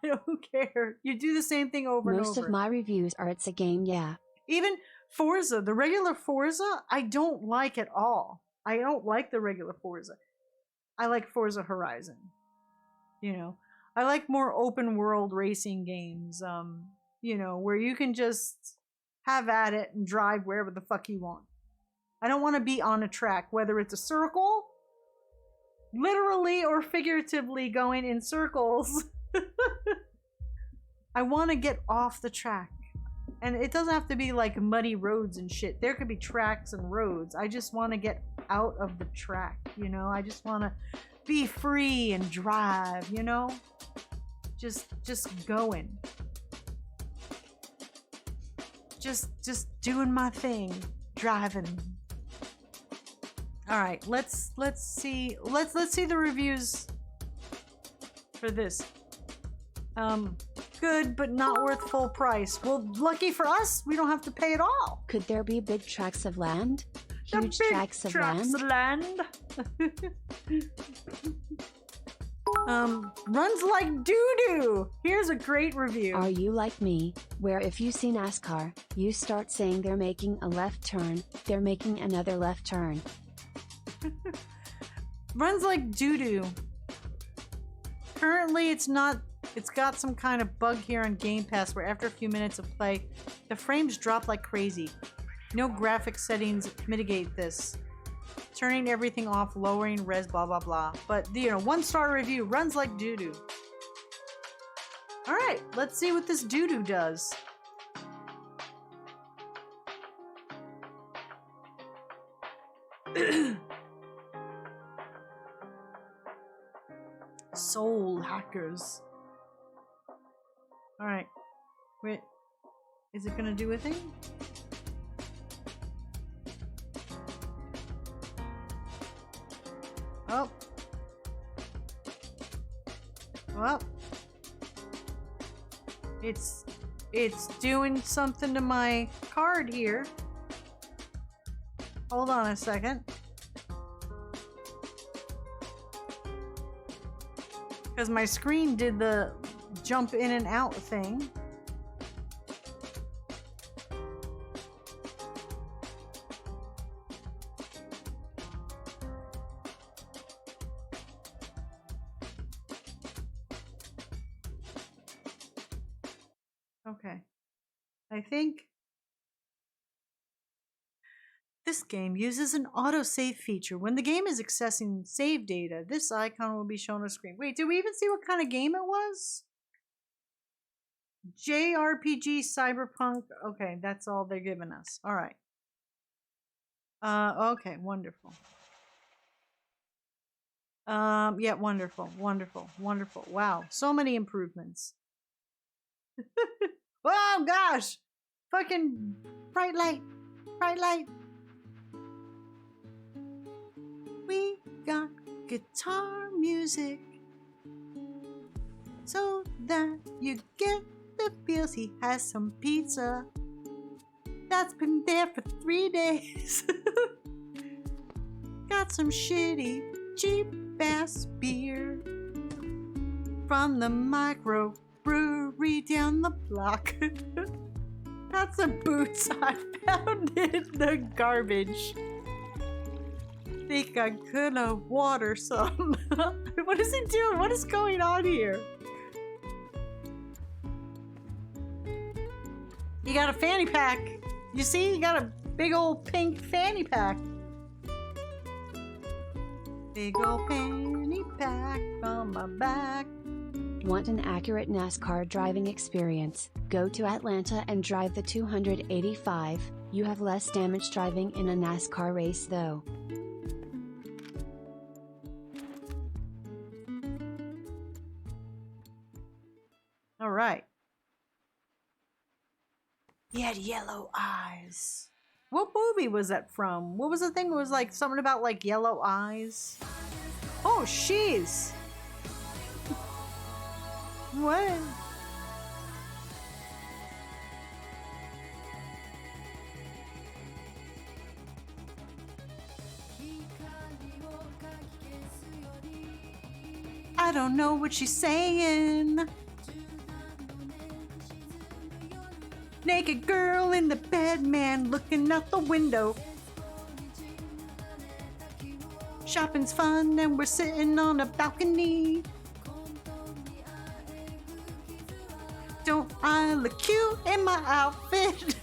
I don't care. You do the same thing over and over. Most of my reviews are it's a game, yeah. Even Forza, the regular Forza, I don't like at all. I don't like the regular Forza. I like Forza Horizon. You know, I like more open world racing games, you know, where you can just have at it and drive wherever the fuck you want. I don't want to be on a track, whether it's a circle, literally or figuratively going in circles. I want to get off the track. And it doesn't have to be like muddy roads and shit. There could be tracks and roads. I just want to get out of the track, you know? I just want to be free and drive, you know? Just going. Just doing my thing, driving. All right, let's see the reviews for this. Good, but not worth full price. Well, lucky for us, we don't have to pay it all. Could there be big tracts of land? The Huge big tracts of land? Runs like doo-doo. Here's a great review. Are you like me, where if you see NASCAR, you start saying they're making a left turn, they're making another left turn. Runs like doo-doo. Currently, it's got some kind of bug here on Game Pass where after a few minutes of play, the frames drop like crazy. No graphic settings mitigate this. Turning everything off, lowering res, blah blah blah. But, you know, 1-star review, runs like doo-doo. Alright, let's see what this doo-doo does. Soul hackers. Alright. Wait. Is it gonna do a thing? Oh. Well. It's doing something to my card here. Hold on a second. Because my screen did the jump in and out thing. Okay. I think this game uses an autosave feature. When the game is accessing save data, this icon will be shown on the screen. Wait, did we even see what kind of game it was? JRPG Cyberpunk. Okay, that's all they're giving us. All right. Okay, wonderful. Yeah, wonderful, wonderful, wonderful. Wow, so many improvements. Oh gosh! Fucking bright light, bright light. We got guitar music so that you get the feels. He has some pizza that's been there for 3 days. Got some shitty, cheap ass beer from the micro brewery down the block. Got some boots I found in the garbage. Think I'm gonna water some. What is it doing? What is going on here? You got a fanny pack. You see? You got a big old pink fanny pack. Big old fanny pack on my back. Want an accurate NASCAR driving experience? Go to Atlanta and drive the 285. You have less damage driving in a NASCAR race though. All right. He had yellow eyes. What movie was that from? What was the thing? It was like something about like yellow eyes. Oh, she's. What? I don't know what she's saying. Naked girl in the bed, man looking out the window. Shopping's fun and we're sitting on a balcony. Don't I look cute in my outfit?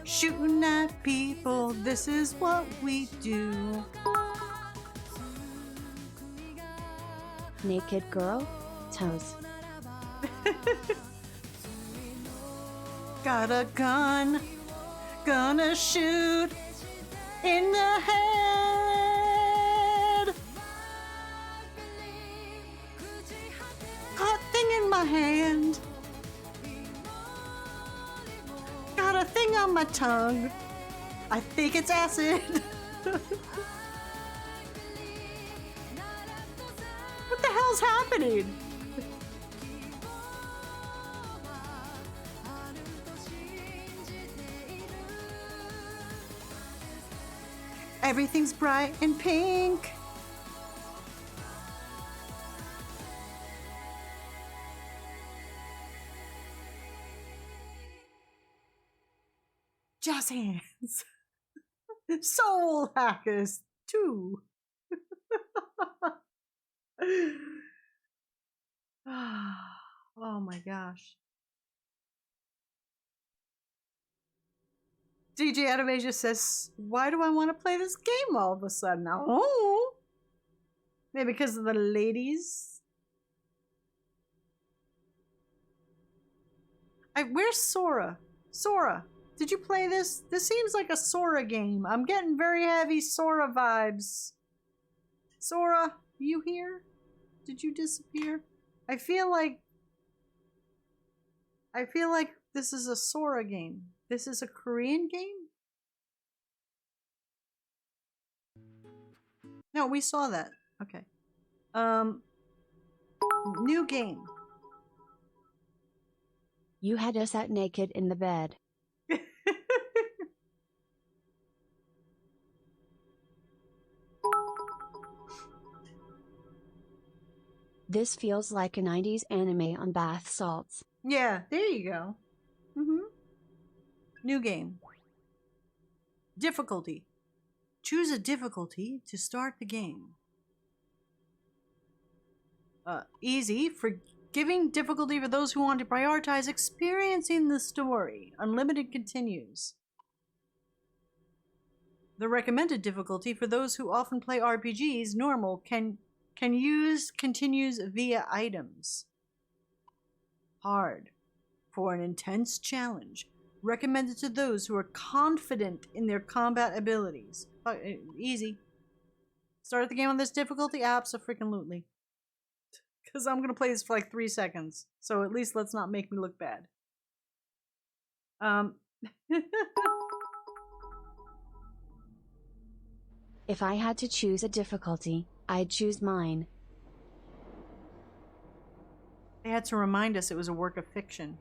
Shooting at people, this is what we do. Naked girl, toes. Got a gun, gonna shoot in the head. Hot thing in my hand. Got a thing on my tongue. I think it's acid. What the hell's happening? Everything's bright and pink. Jazz hands. Soul hackers 2. Oh my gosh. DJ Animasia says, why do I want to play this game all of a sudden? Oh, maybe because of the ladies. Where's Sora? Sora, did you play this? This seems like a Sora game. I'm getting very heavy Sora vibes. Sora, you here? Did you disappear? I feel like this is a Sora game. This is a Korean game? No, we saw that. Okay. New game. You had us out naked in the bed. This feels like a 90s anime on bath salts. Yeah, there you go. New game. Difficulty. Choose a difficulty to start the game. Easy. Forgiving difficulty for those who want to prioritize experiencing the story. Unlimited continues. The recommended difficulty for those who often play RPGs, normal, can use continues via items. Hard. For an intense challenge. Recommended to those who are confident in their combat abilities. Easy. Start the game on this difficulty? Abso-freaking-lutely. Because I'm going to play this for like 3 seconds. So at least let's not make me look bad. If I had to choose a difficulty, I'd choose mine. They had to remind us it was a work of fiction.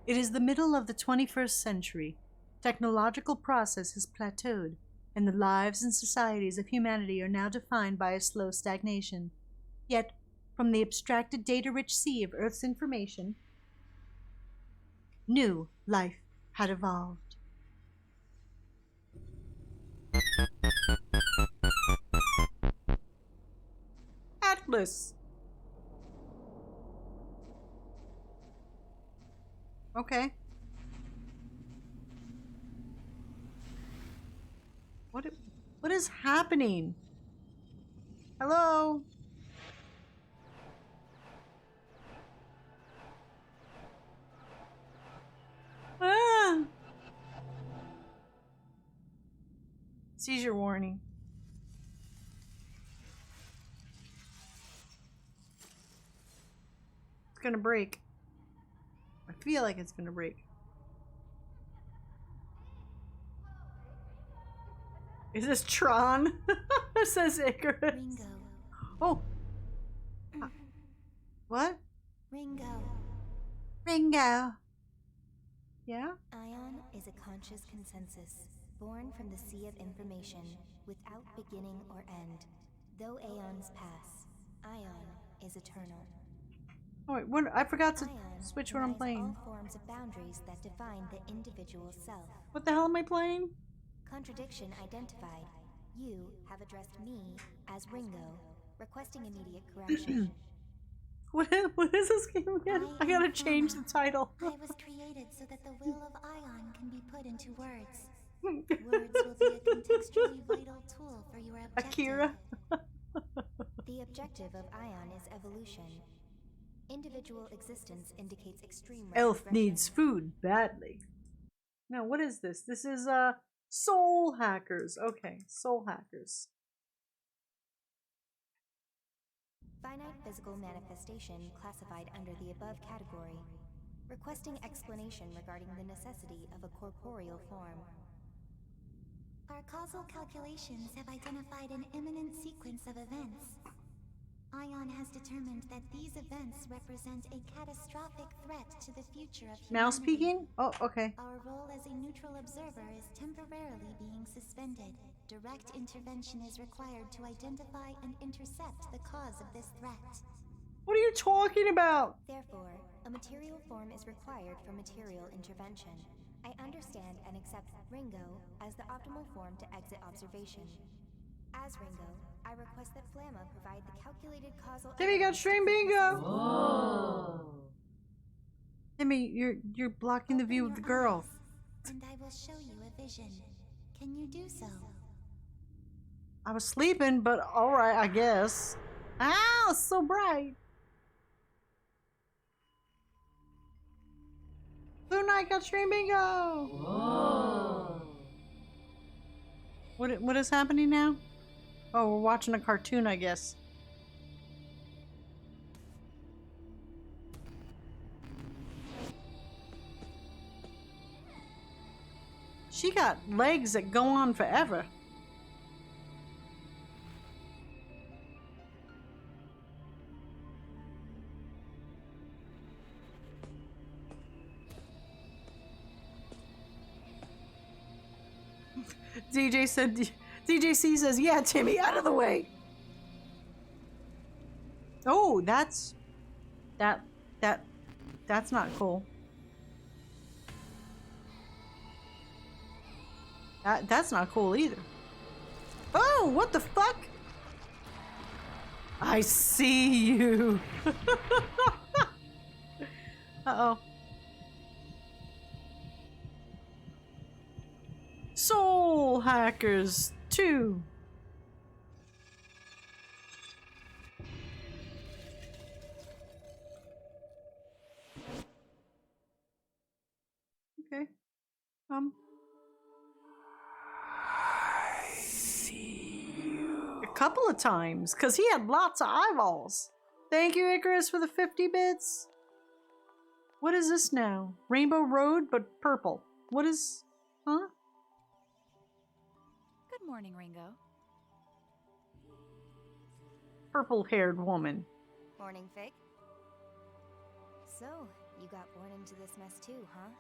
It is the middle of the 21st century. Technological process has plateaued, and the lives and societies of humanity are now defined by a slow stagnation. Yet, from the abstracted data-rich sea of Earth's information, new life had evolved. Atlas. Okay. What is happening? Hello? Ah! Seizure warning. gonna break. I feel like it's gonna break. Is this Tron? It says Icarus. Ringo. Oh. What? Ringo. Ringo. Yeah? Ion is a conscious consensus, born from the sea of information, without beginning or end. Though aeons pass, Ion is eternal. Oh wait, what? I forgot to Ion switch what I'm denies playing. all forms of boundaries that define the individual self. What the hell am I playing? Contradiction identified. You have addressed me as Ringo, requesting immediate correction. What is this game again? I gotta change the title. I was created so that the will of Ion can be put into words. Words will be a contextually vital tool for your objective. Akira. The objective of Ion is evolution. Individual existence indicates extreme Elf retrogression. needs food badly. Now, what is this? This is Soul Hackers. Okay, Soul Hackers. Finite physical manifestation classified under the above category. Requesting explanation regarding the necessity of a corporeal form. Our causal calculations have identified an imminent sequence of events. Ion has determined that these events represent a catastrophic threat to the future of humanity. Mouse peeking? Oh, okay. Our role as a neutral observer is temporarily being suspended. Direct intervention is required to identify and intercept the cause of this threat. What are you talking about? Therefore, a material form is required for material intervention. I understand and accept Ringo as the optimal form to exit observation. As Ringo, I request that Flamma provide the calculated causal. Timmy got stream bingo! Oh. Timmy, you're blocking the view of the girl. And I will show you a vision. Can you do so? I was sleeping, but alright, I guess. Ow, it's so bright. Blue Knight got stream bingo! Whoa. What is happening now? Oh, we're watching a cartoon, I guess. She got legs that go on forever. DJC says, yeah, Timmy, out of the way. Oh, that's not cool. That's not cool either. Oh, what the fuck? I see you. Uh-oh. Soul Hackers 2. Okay. I see you. A couple of times, because he had lots of eyeballs. Thank you, Icarus, for the 50 bits. What is this now? Rainbow Road, but purple. What is... Huh? Good morning, Ringo. Purple-haired woman. Morning, Fig. So, you got born into this mess too, huh?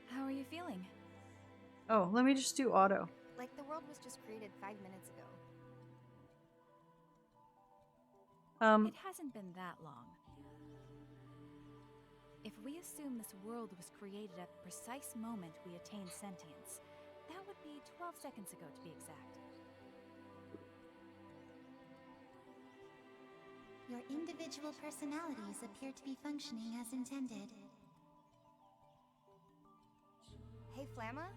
How are you feeling? Oh, let me just do auto. Like the world was just created 5 minutes ago. It hasn't been that long. If we assume this world was created at the precise moment we attained sentience, that would be 12 seconds ago to be exact. Your individual personalities appear to be functioning as intended. Hey, Flamma?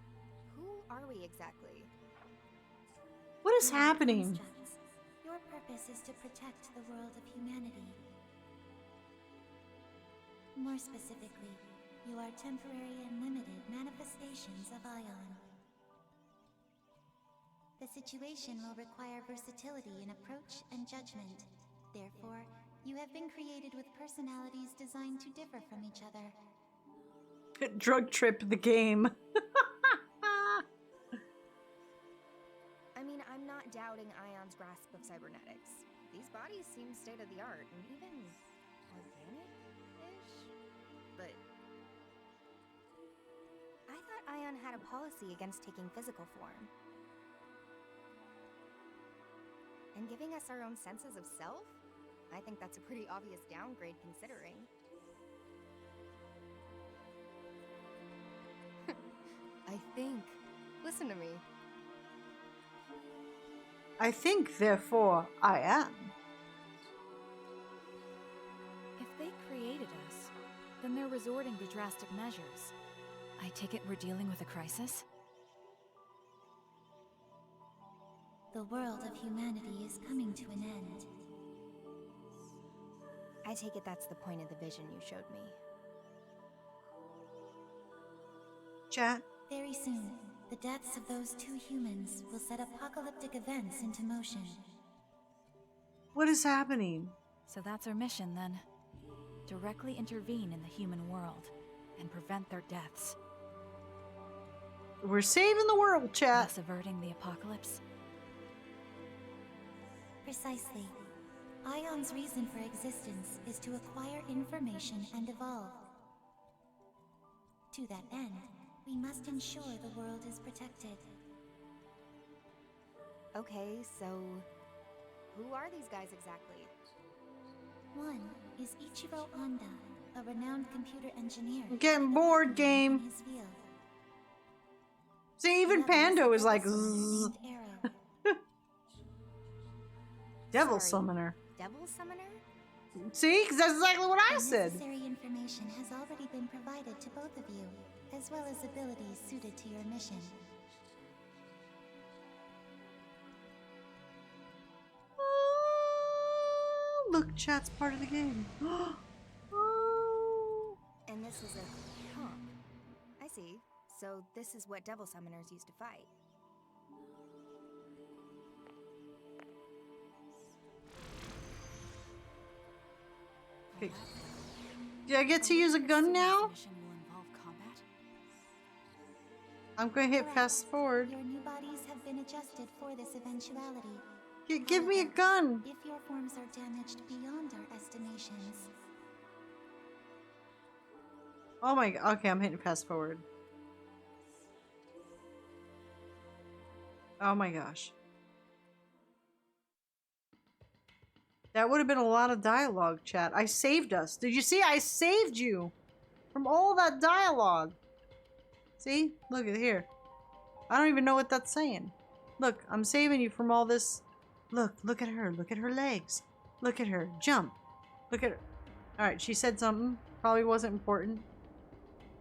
Who are we exactly? What is happening? Your purpose is to protect the world of humanity. More specifically, you are temporary and limited manifestations of Ion. The situation will require versatility in approach and judgment. Therefore, You have been created with personalities designed to differ from each other. Drug trip the game. I mean, I'm not doubting Ion's grasp of cybernetics. These bodies seem state-of-the-art and even organic-ish? But I thought Ion had a policy against taking physical form. And giving us our own senses of self? I think that's a pretty obvious downgrade considering. I think. Listen to me. I think, therefore, I am. If they created us, then they're resorting to drastic measures. I take it we're dealing with a crisis? The world of humanity is coming to an end. I take it that's the point of the vision you showed me. Chat. Very soon, the deaths of those two humans will set apocalyptic events into motion. What is happening? So that's our mission then. Directly intervene in the human world and prevent their deaths. We're saving the world, chat. Thus averting the apocalypse. Precisely. Ion's reason for existence is to acquire information and evolve. To that end, we must ensure the world is protected. Okay, so who are these guys exactly? One is Ichiro Honda, a renowned computer engineer. I'm getting bored, game. In his field. See, even Pando is like, named Arrow. Devil Sorry, Summoner. Devil Summoner? See, because that's exactly what I The said. necessary information has already been provided to both of you, as well as abilities suited to your mission. Oh, look, chat's part of the game. Oh. And this is a comp. I see. So this is what Devil Summoners used to fight. Okay. Do I get to use a gun now? Mission will involve combat? I'm going to hit fast forward. Your new bodies have been adjusted for this eventuality. Give me a gun. If your forms are damaged beyond our estimations, Oh my god. Okay, I'm hitting fast forward. Oh my gosh. That would have been a lot of dialogue, chat. I saved us. Did you see? I saved you from all that dialogue. See? Look at here. I don't even know what that's saying. Look, I'm saving you from all this. Look at her. Look at her legs. Look at her. Jump. Look at her. Alright, she said something. Probably wasn't important.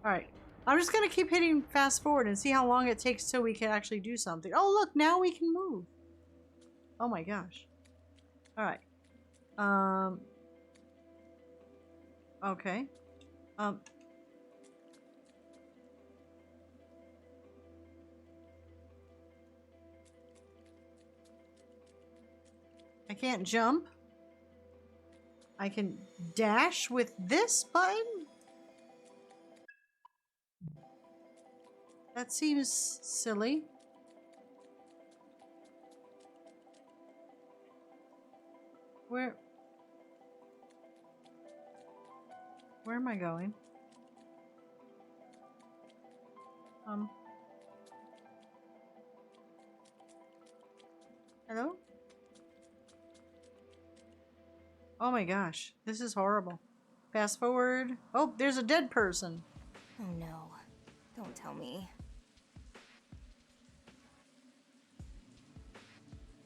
Alright. I'm just gonna keep hitting fast forward and see how long it takes till we can actually do something. Oh, look, now we can move. Oh my gosh. Alright. Okay. I can't jump. I can dash with this button? That seems silly. Where am I going? Hello? Oh my gosh, this is horrible. Fast forward. Oh, there's a dead person. Oh no. Don't tell me.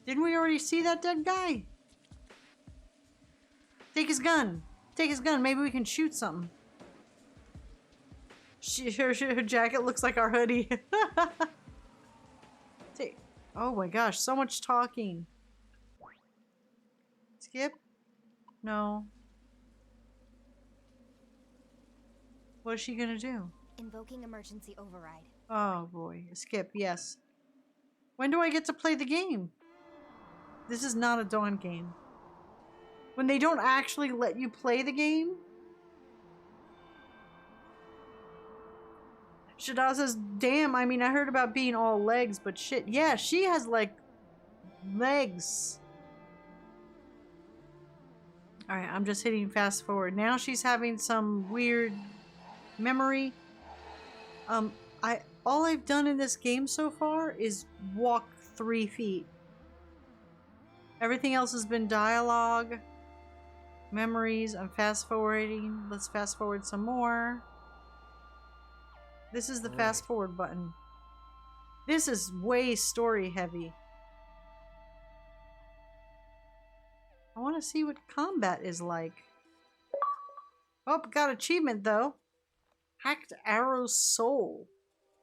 Didn't we already see that dead guy? Take his gun. Take his gun. Maybe we can shoot something. Her jacket looks like our hoodie. Oh my gosh, so much talking. Skip? No. What is she gonna do? Invoking emergency override. Oh boy. Skip, yes. When do I get to play the game? This is not a Dawn game. When they don't actually let you play the game. Shadal says, damn, I mean, I heard about being all legs, but shit. Yeah, she has, like, legs. Alright, I'm just hitting fast forward. Now she's having some weird memory. All I've done in this game so far is walk 3 feet. Everything else has been dialogue, memories. I'm fast forwarding. Let's fast forward some more. This is the fast forward button. This is way story heavy. I want to see what combat is like. Oh, got achievement though. Hacked Arrow's soul.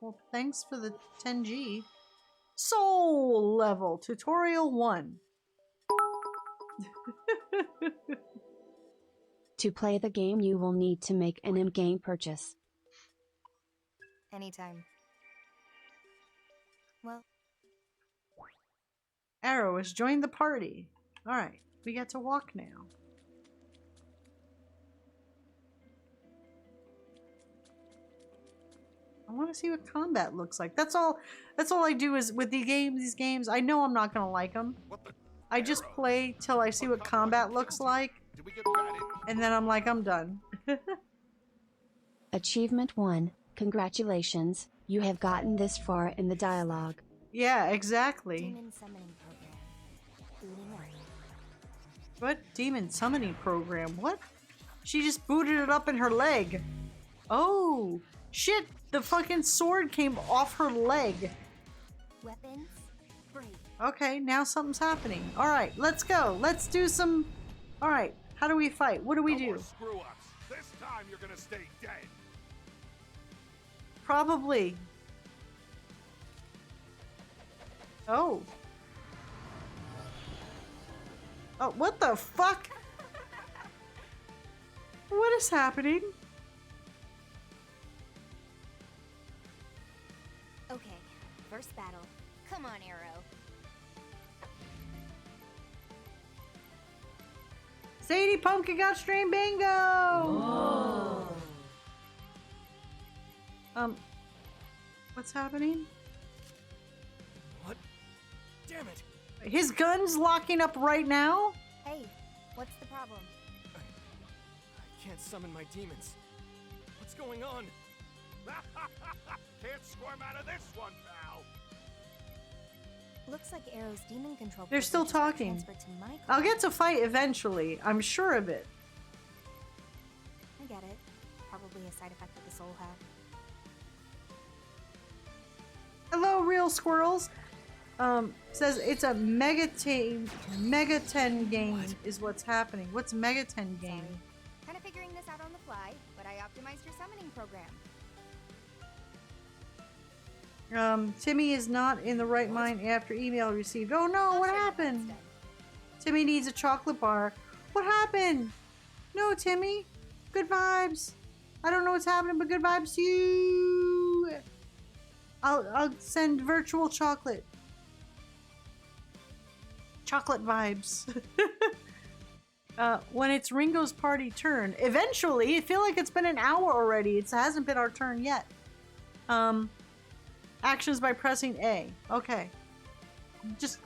Well, thanks for the 10G. Soul level. Tutorial 1. To play the game, you will need to make an in-game purchase. Anytime. Well, Arrow has joined the party. Alright, we get to walk now. I want to see what combat looks like. That's all I do is with these games. I know I'm not going to like them. I just play till I see what combat looks like. And then I'm like, I'm done. Achievement 1. Congratulations, you have gotten this far in the dialogue. Yeah, exactly. Demon summoning program. Booting up. What? Demon summoning program? What? She just booted it up in her leg. Oh, shit. The fucking sword came off her leg. Weapons. Free. Okay, now something's happening. Alright, let's go. Let's do some... Alright, how do we fight? What do we do? Screw ups. This time you're gonna stay dead. Probably. Oh. Oh, what the fuck? What is happening? Okay, first battle. Come on, Arrow. Sadie Pumpkin got strain bingo! Whoa. What's happening? What? Damn it! His gun's locking up right now? Hey, what's the problem? I can't summon my demons. What's going on? Can't squirm out of this one, pal. Looks like Arrow's demon control. They're still privileges got talking. transferred to my I'll get to fight eventually. I'm sure of it. I get it. Probably a side effect of the soul hack. Hello, real squirrels. Says it's a Megaten game is what's happening. What's Megaten game? Kind of figuring this out on the fly, but I optimized your summoning program. Timmy is not in the right mind after email received. Oh no, what happened? Timmy needs a chocolate bar. What happened? No, Timmy. Good vibes. I don't know what's happening, but good vibes to you. I'll send virtual chocolate. Chocolate vibes. When it's Ringo's party turn. Eventually, I feel like it's been an hour already. It hasn't been our turn yet. Actions by pressing A. Okay. Just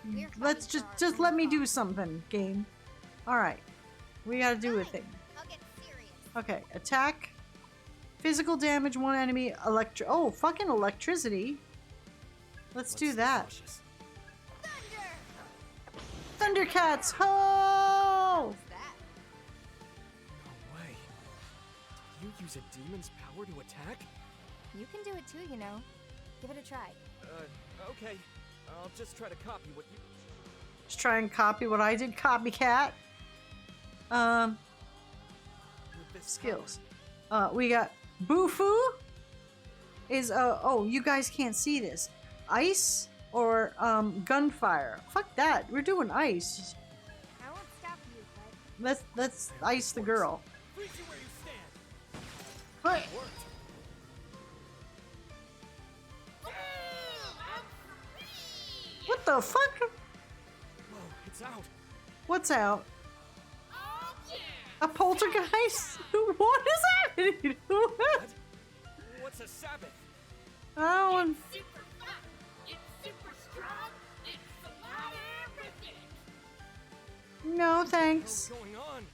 let me do something, game. Alright. We gotta do a thing. I'll get serious. Okay, attack. Physical damage, one enemy, fucking electricity. Let's do that. Thundercats, ho! What's that? No way. Did you use a demon's power to attack? You can do it too, you know. Give it a try. Okay. I'll just try to copy what you... Just try and copy what I did, copycat. Skills. We got Boofu is you guys can't see this. Ice or gunfire. Fuck that. We're doing ice. I won't stop you, but Let's ice the girl. Freeze you where you stand. What? It worked. What the fuck? Whoa, it's out. What's out? A poltergeist? What is happening? What? What's a Sabbath? Oh, and Super fun. It's super strong. It's a lot of everything. no thanks. What's going on?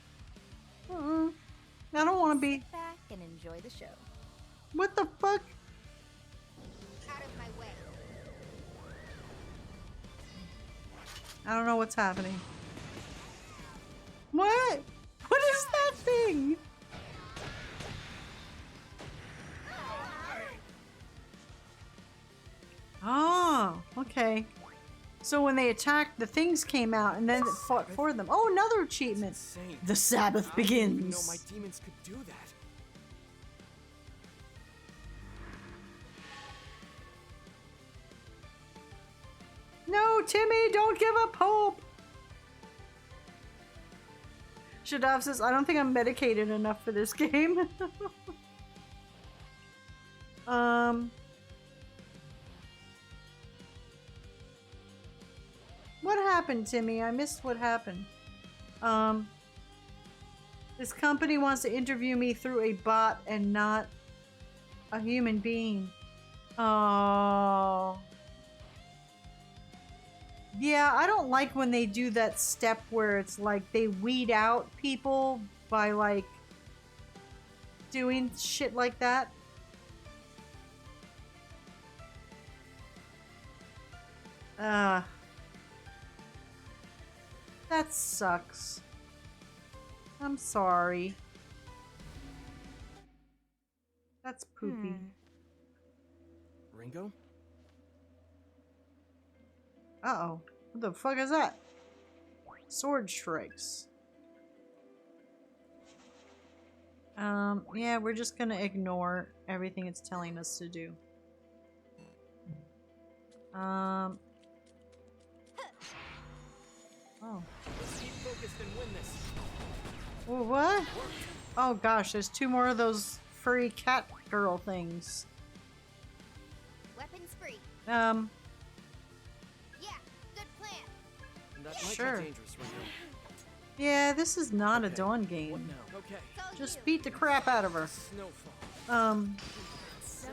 I don't want to be. Sit back and enjoy the show. What the fuck? Out of my way. I don't know what's happening. What? What is that thing? Oh, okay. So when they attacked, the things came out and then it fought for them. Oh, another achievement. The Sabbath I didn't even know begins. my demons could do that. No, Timmy, don't give up hope. Shadav says, I don't think I'm medicated enough for this game. What happened, Timmy? I missed what happened. This company wants to interview me through a bot and not a human being. Oh. Yeah, I don't like when they do that step where it's like they weed out people by like doing shit like that. That sucks. I'm sorry. That's poopy. Ringo? Uh-oh. What the fuck is that? Sword strikes. Yeah, we're just gonna ignore everything it's telling us to do. Oh. Let's keep focused and win this. Well, what? Oh gosh, there's two more of those furry cat girl things. Weapons free. Yeah, good plan. That might Sure. be dangerous, Ringo. Yeah, this is not a Dawn game. What now? Okay. Just beat the crap out of her. Snowfall. So nervous.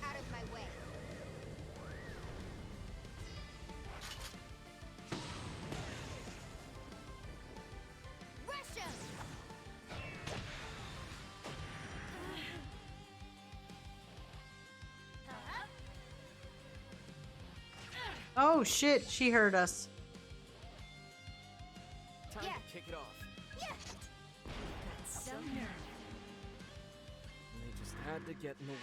Out of my way. Rush 'em! Oh shit, she heard us. Time to kick it off. So nervous. And they just had to get in the way.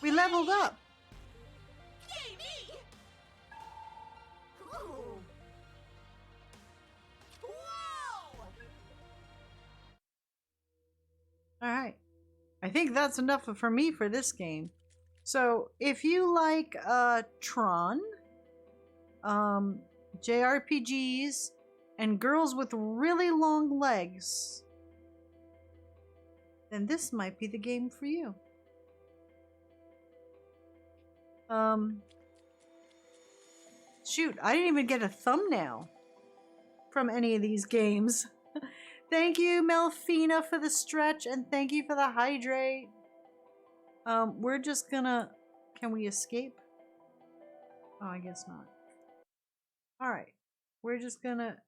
We leveled up. Yay, me! Ooh. Whoa! Alright. I think that's enough for me for this game. So, if you like Tron, JRPGs, and girls with really long legs, then this might be the game for you. Shoot, I didn't even get a thumbnail from any of these games. Thank you, Melfina, for the stretch, and thank you for the hydrate. We're just gonna... Can we escape? Oh, I guess not. Alright. We're just gonna...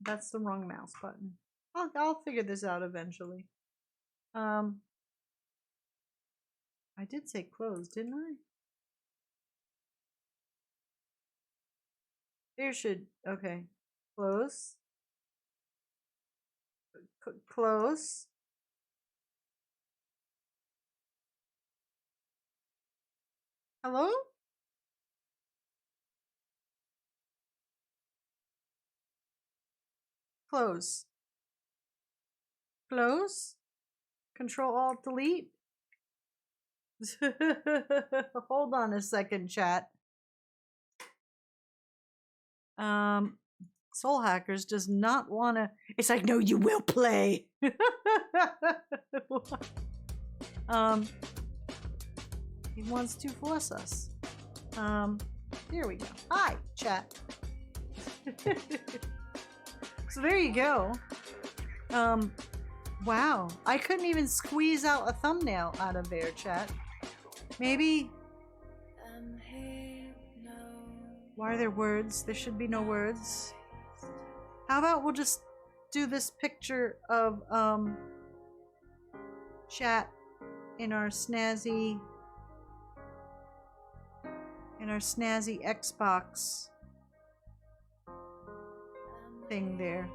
that's the wrong mouse button. I'll figure this out eventually. I did say close, didn't I? There should... Okay. Close. Close. Hello? Close. Close. Control Alt Delete. Hold on a second, chat. Soul Hackers does not want to. It's like, no, you will play. He wants to force us. There we go. Hi, chat. So there you go. Wow. I couldn't even squeeze out a thumbnail out of there, chat. Maybe... Why are there words? There should be no words. How about we'll just do this picture of, chat in our snazzy Xbox thing there.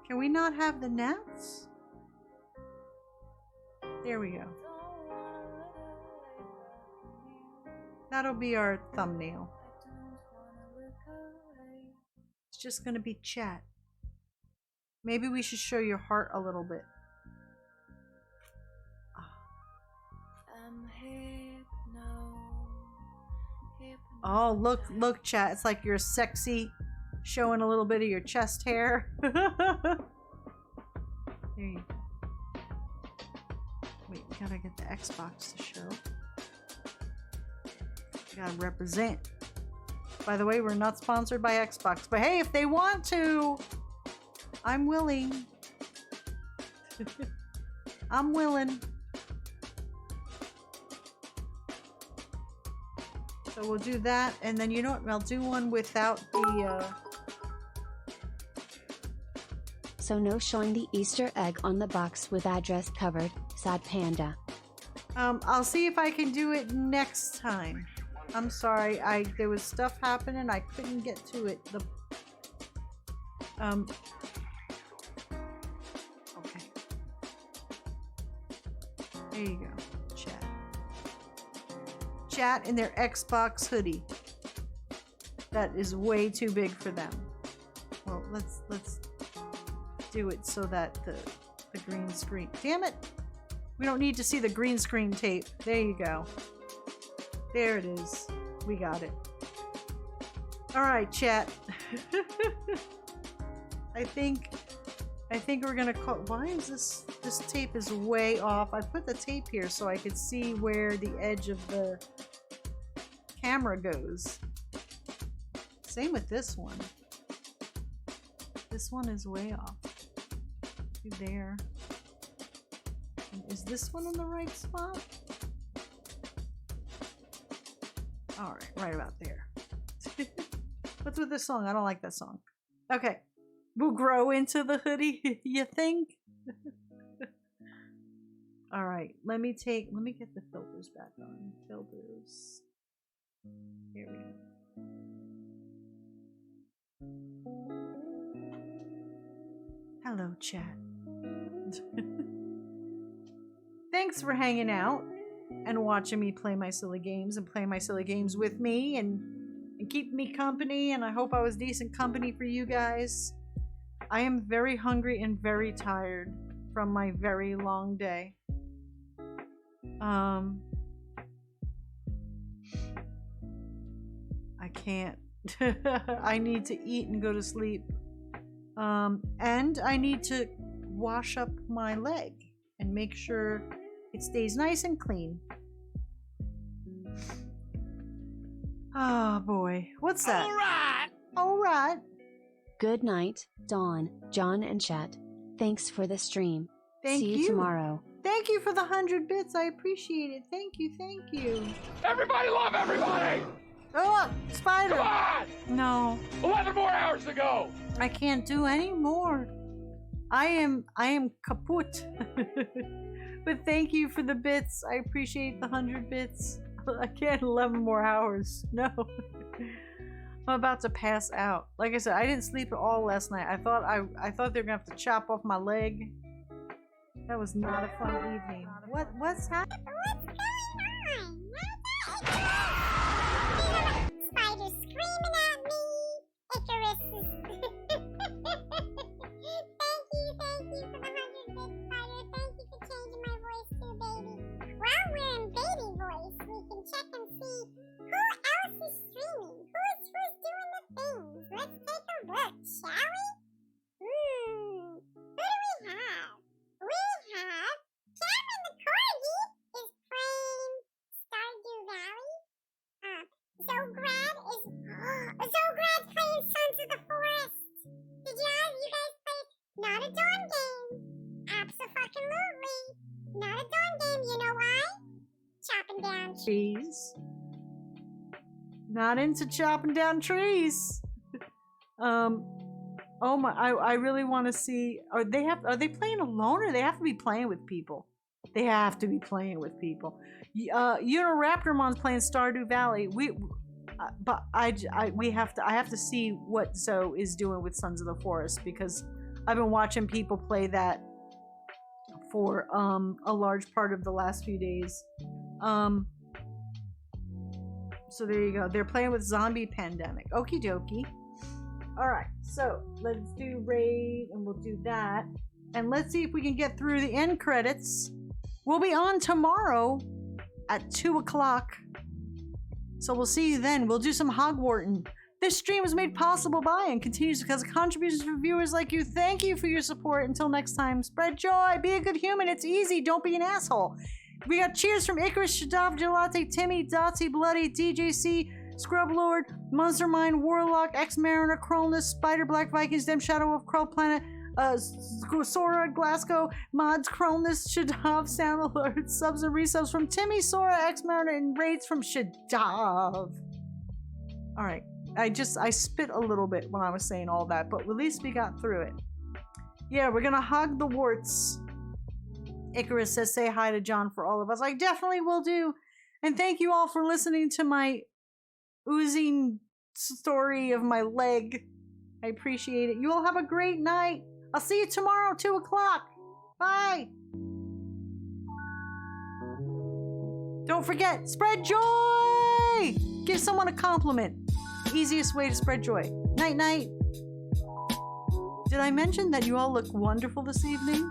Can we not have the gnats? There we go. That'll be our thumbnail. It's just gonna be chat. Maybe we should show your heart a little bit. Oh, look, chat. It's like you're sexy, showing a little bit of your chest hair. There you go. Wait, we gotta get the Xbox to show. Gotta represent. By the way, we're not sponsored by Xbox, but hey, if they want to, I'm willing. I'm willing. So we'll do that, and then you know what? I'll do one without the. So no showing the Easter egg on the box with address covered. Sad panda. I'll see if I can do it next time. I'm sorry, there was stuff happening, I couldn't get to it. Okay. There you go, chat. Chat in their Xbox hoodie. That is way too big for them. Well, let's do it so that the green screen. Damn it! We don't need to see the green screen tape. There you go. There it is. We got it. Alright, chat. I think we're gonna call. Why is this tape is way off? I put the tape here so I could see where the edge of the camera goes. Same with this one. This one is way off. There. And is this one in the right spot? Alright, right about there. What's with this song? I don't like that song. Okay. We'll grow into the hoodie, you think? Alright, let me get the filters back on. Filters. Here we go. Hello, chat. Thanks for hanging out and watching me play my silly games and play my silly games with me and keep me company, and I hope I was decent company for you guys. I am very hungry and very tired from my very long day. I can't. I need to eat and go to sleep. And I need to wash up my leg and make sure it stays nice and clean. Oh boy. What's that? Alright! Alright. Good night, Dawn, John, and chat. Thanks for the stream. Thank See you. you tomorrow. Thank you for the 100 bits. I appreciate it. Thank you. Thank you. Everybody love everybody! Oh, spider. Come on! No. 11 more hours to go! I can't do any more. I am kaput. But thank you for the bits. I appreciate the 100 bits. I can't 11 more hours. No. I'm about to pass out. Like I said, I didn't sleep at all last night. I thought they were gonna have to chop off my leg. That was not a fun evening. What's happening? Spider screaming at me. Icarus is... Thank you for the 100 bits, Spider. Thank you for changing my voice too, baby. While we're in baby voice, we can check and see who else is streaming. Who's doing the things? Let's take a look, shall we? Who do we have? We have Not into chopping down trees. Oh my, I really want to see. Are they playing alone, or they have to be playing with people? They have to be playing with people. Uniraptormon's playing Stardew Valley. But I have to see what Zoe is doing with Sons of the Forest, because I've been watching people play that for a large part of the last few days. So there you go. They're playing with Zombie Pandemic. Okie dokie. Alright, so let's do raid, and we'll do that. And let's see if we can get through the end credits. We'll be on tomorrow at 2 o'clock. So we'll see you then. We'll do some Hogwarten. This stream was made possible by and continues because of contributions from viewers like you. Thank you for your support. Until next time, spread joy, be a good human. It's easy. Don't be an asshole. We got cheers from Icarus, Shadav, Gelate, Timmy, Dotsy, Bloody, DJC, Scrub Lord, Monster Mind, Warlock, Ex-Mariner, Krolnus, Spider, Black Vikings, Dem Shadow of Krull Planet, Sora, Glasgow, Mods, Krolnus, Shadav, Sound Alert, subs and resubs from Timmy, Sora, Ex-Mariner, and raids from Shadav. Alright, I spit a little bit when I was saying all that, but at least we got through it. Yeah, we're gonna hug the warts. Icarus says, say hi to John for all of us. I definitely will do. And thank you all for listening to my oozing story of my leg. I appreciate it. You all have a great night. I'll see you tomorrow, 2 o'clock. Bye. Don't forget, spread joy. Give someone a compliment. Easiest way to spread joy. Night, night. Did I mention that you all look wonderful this evening?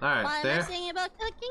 All right, Why am I there. singing about cooking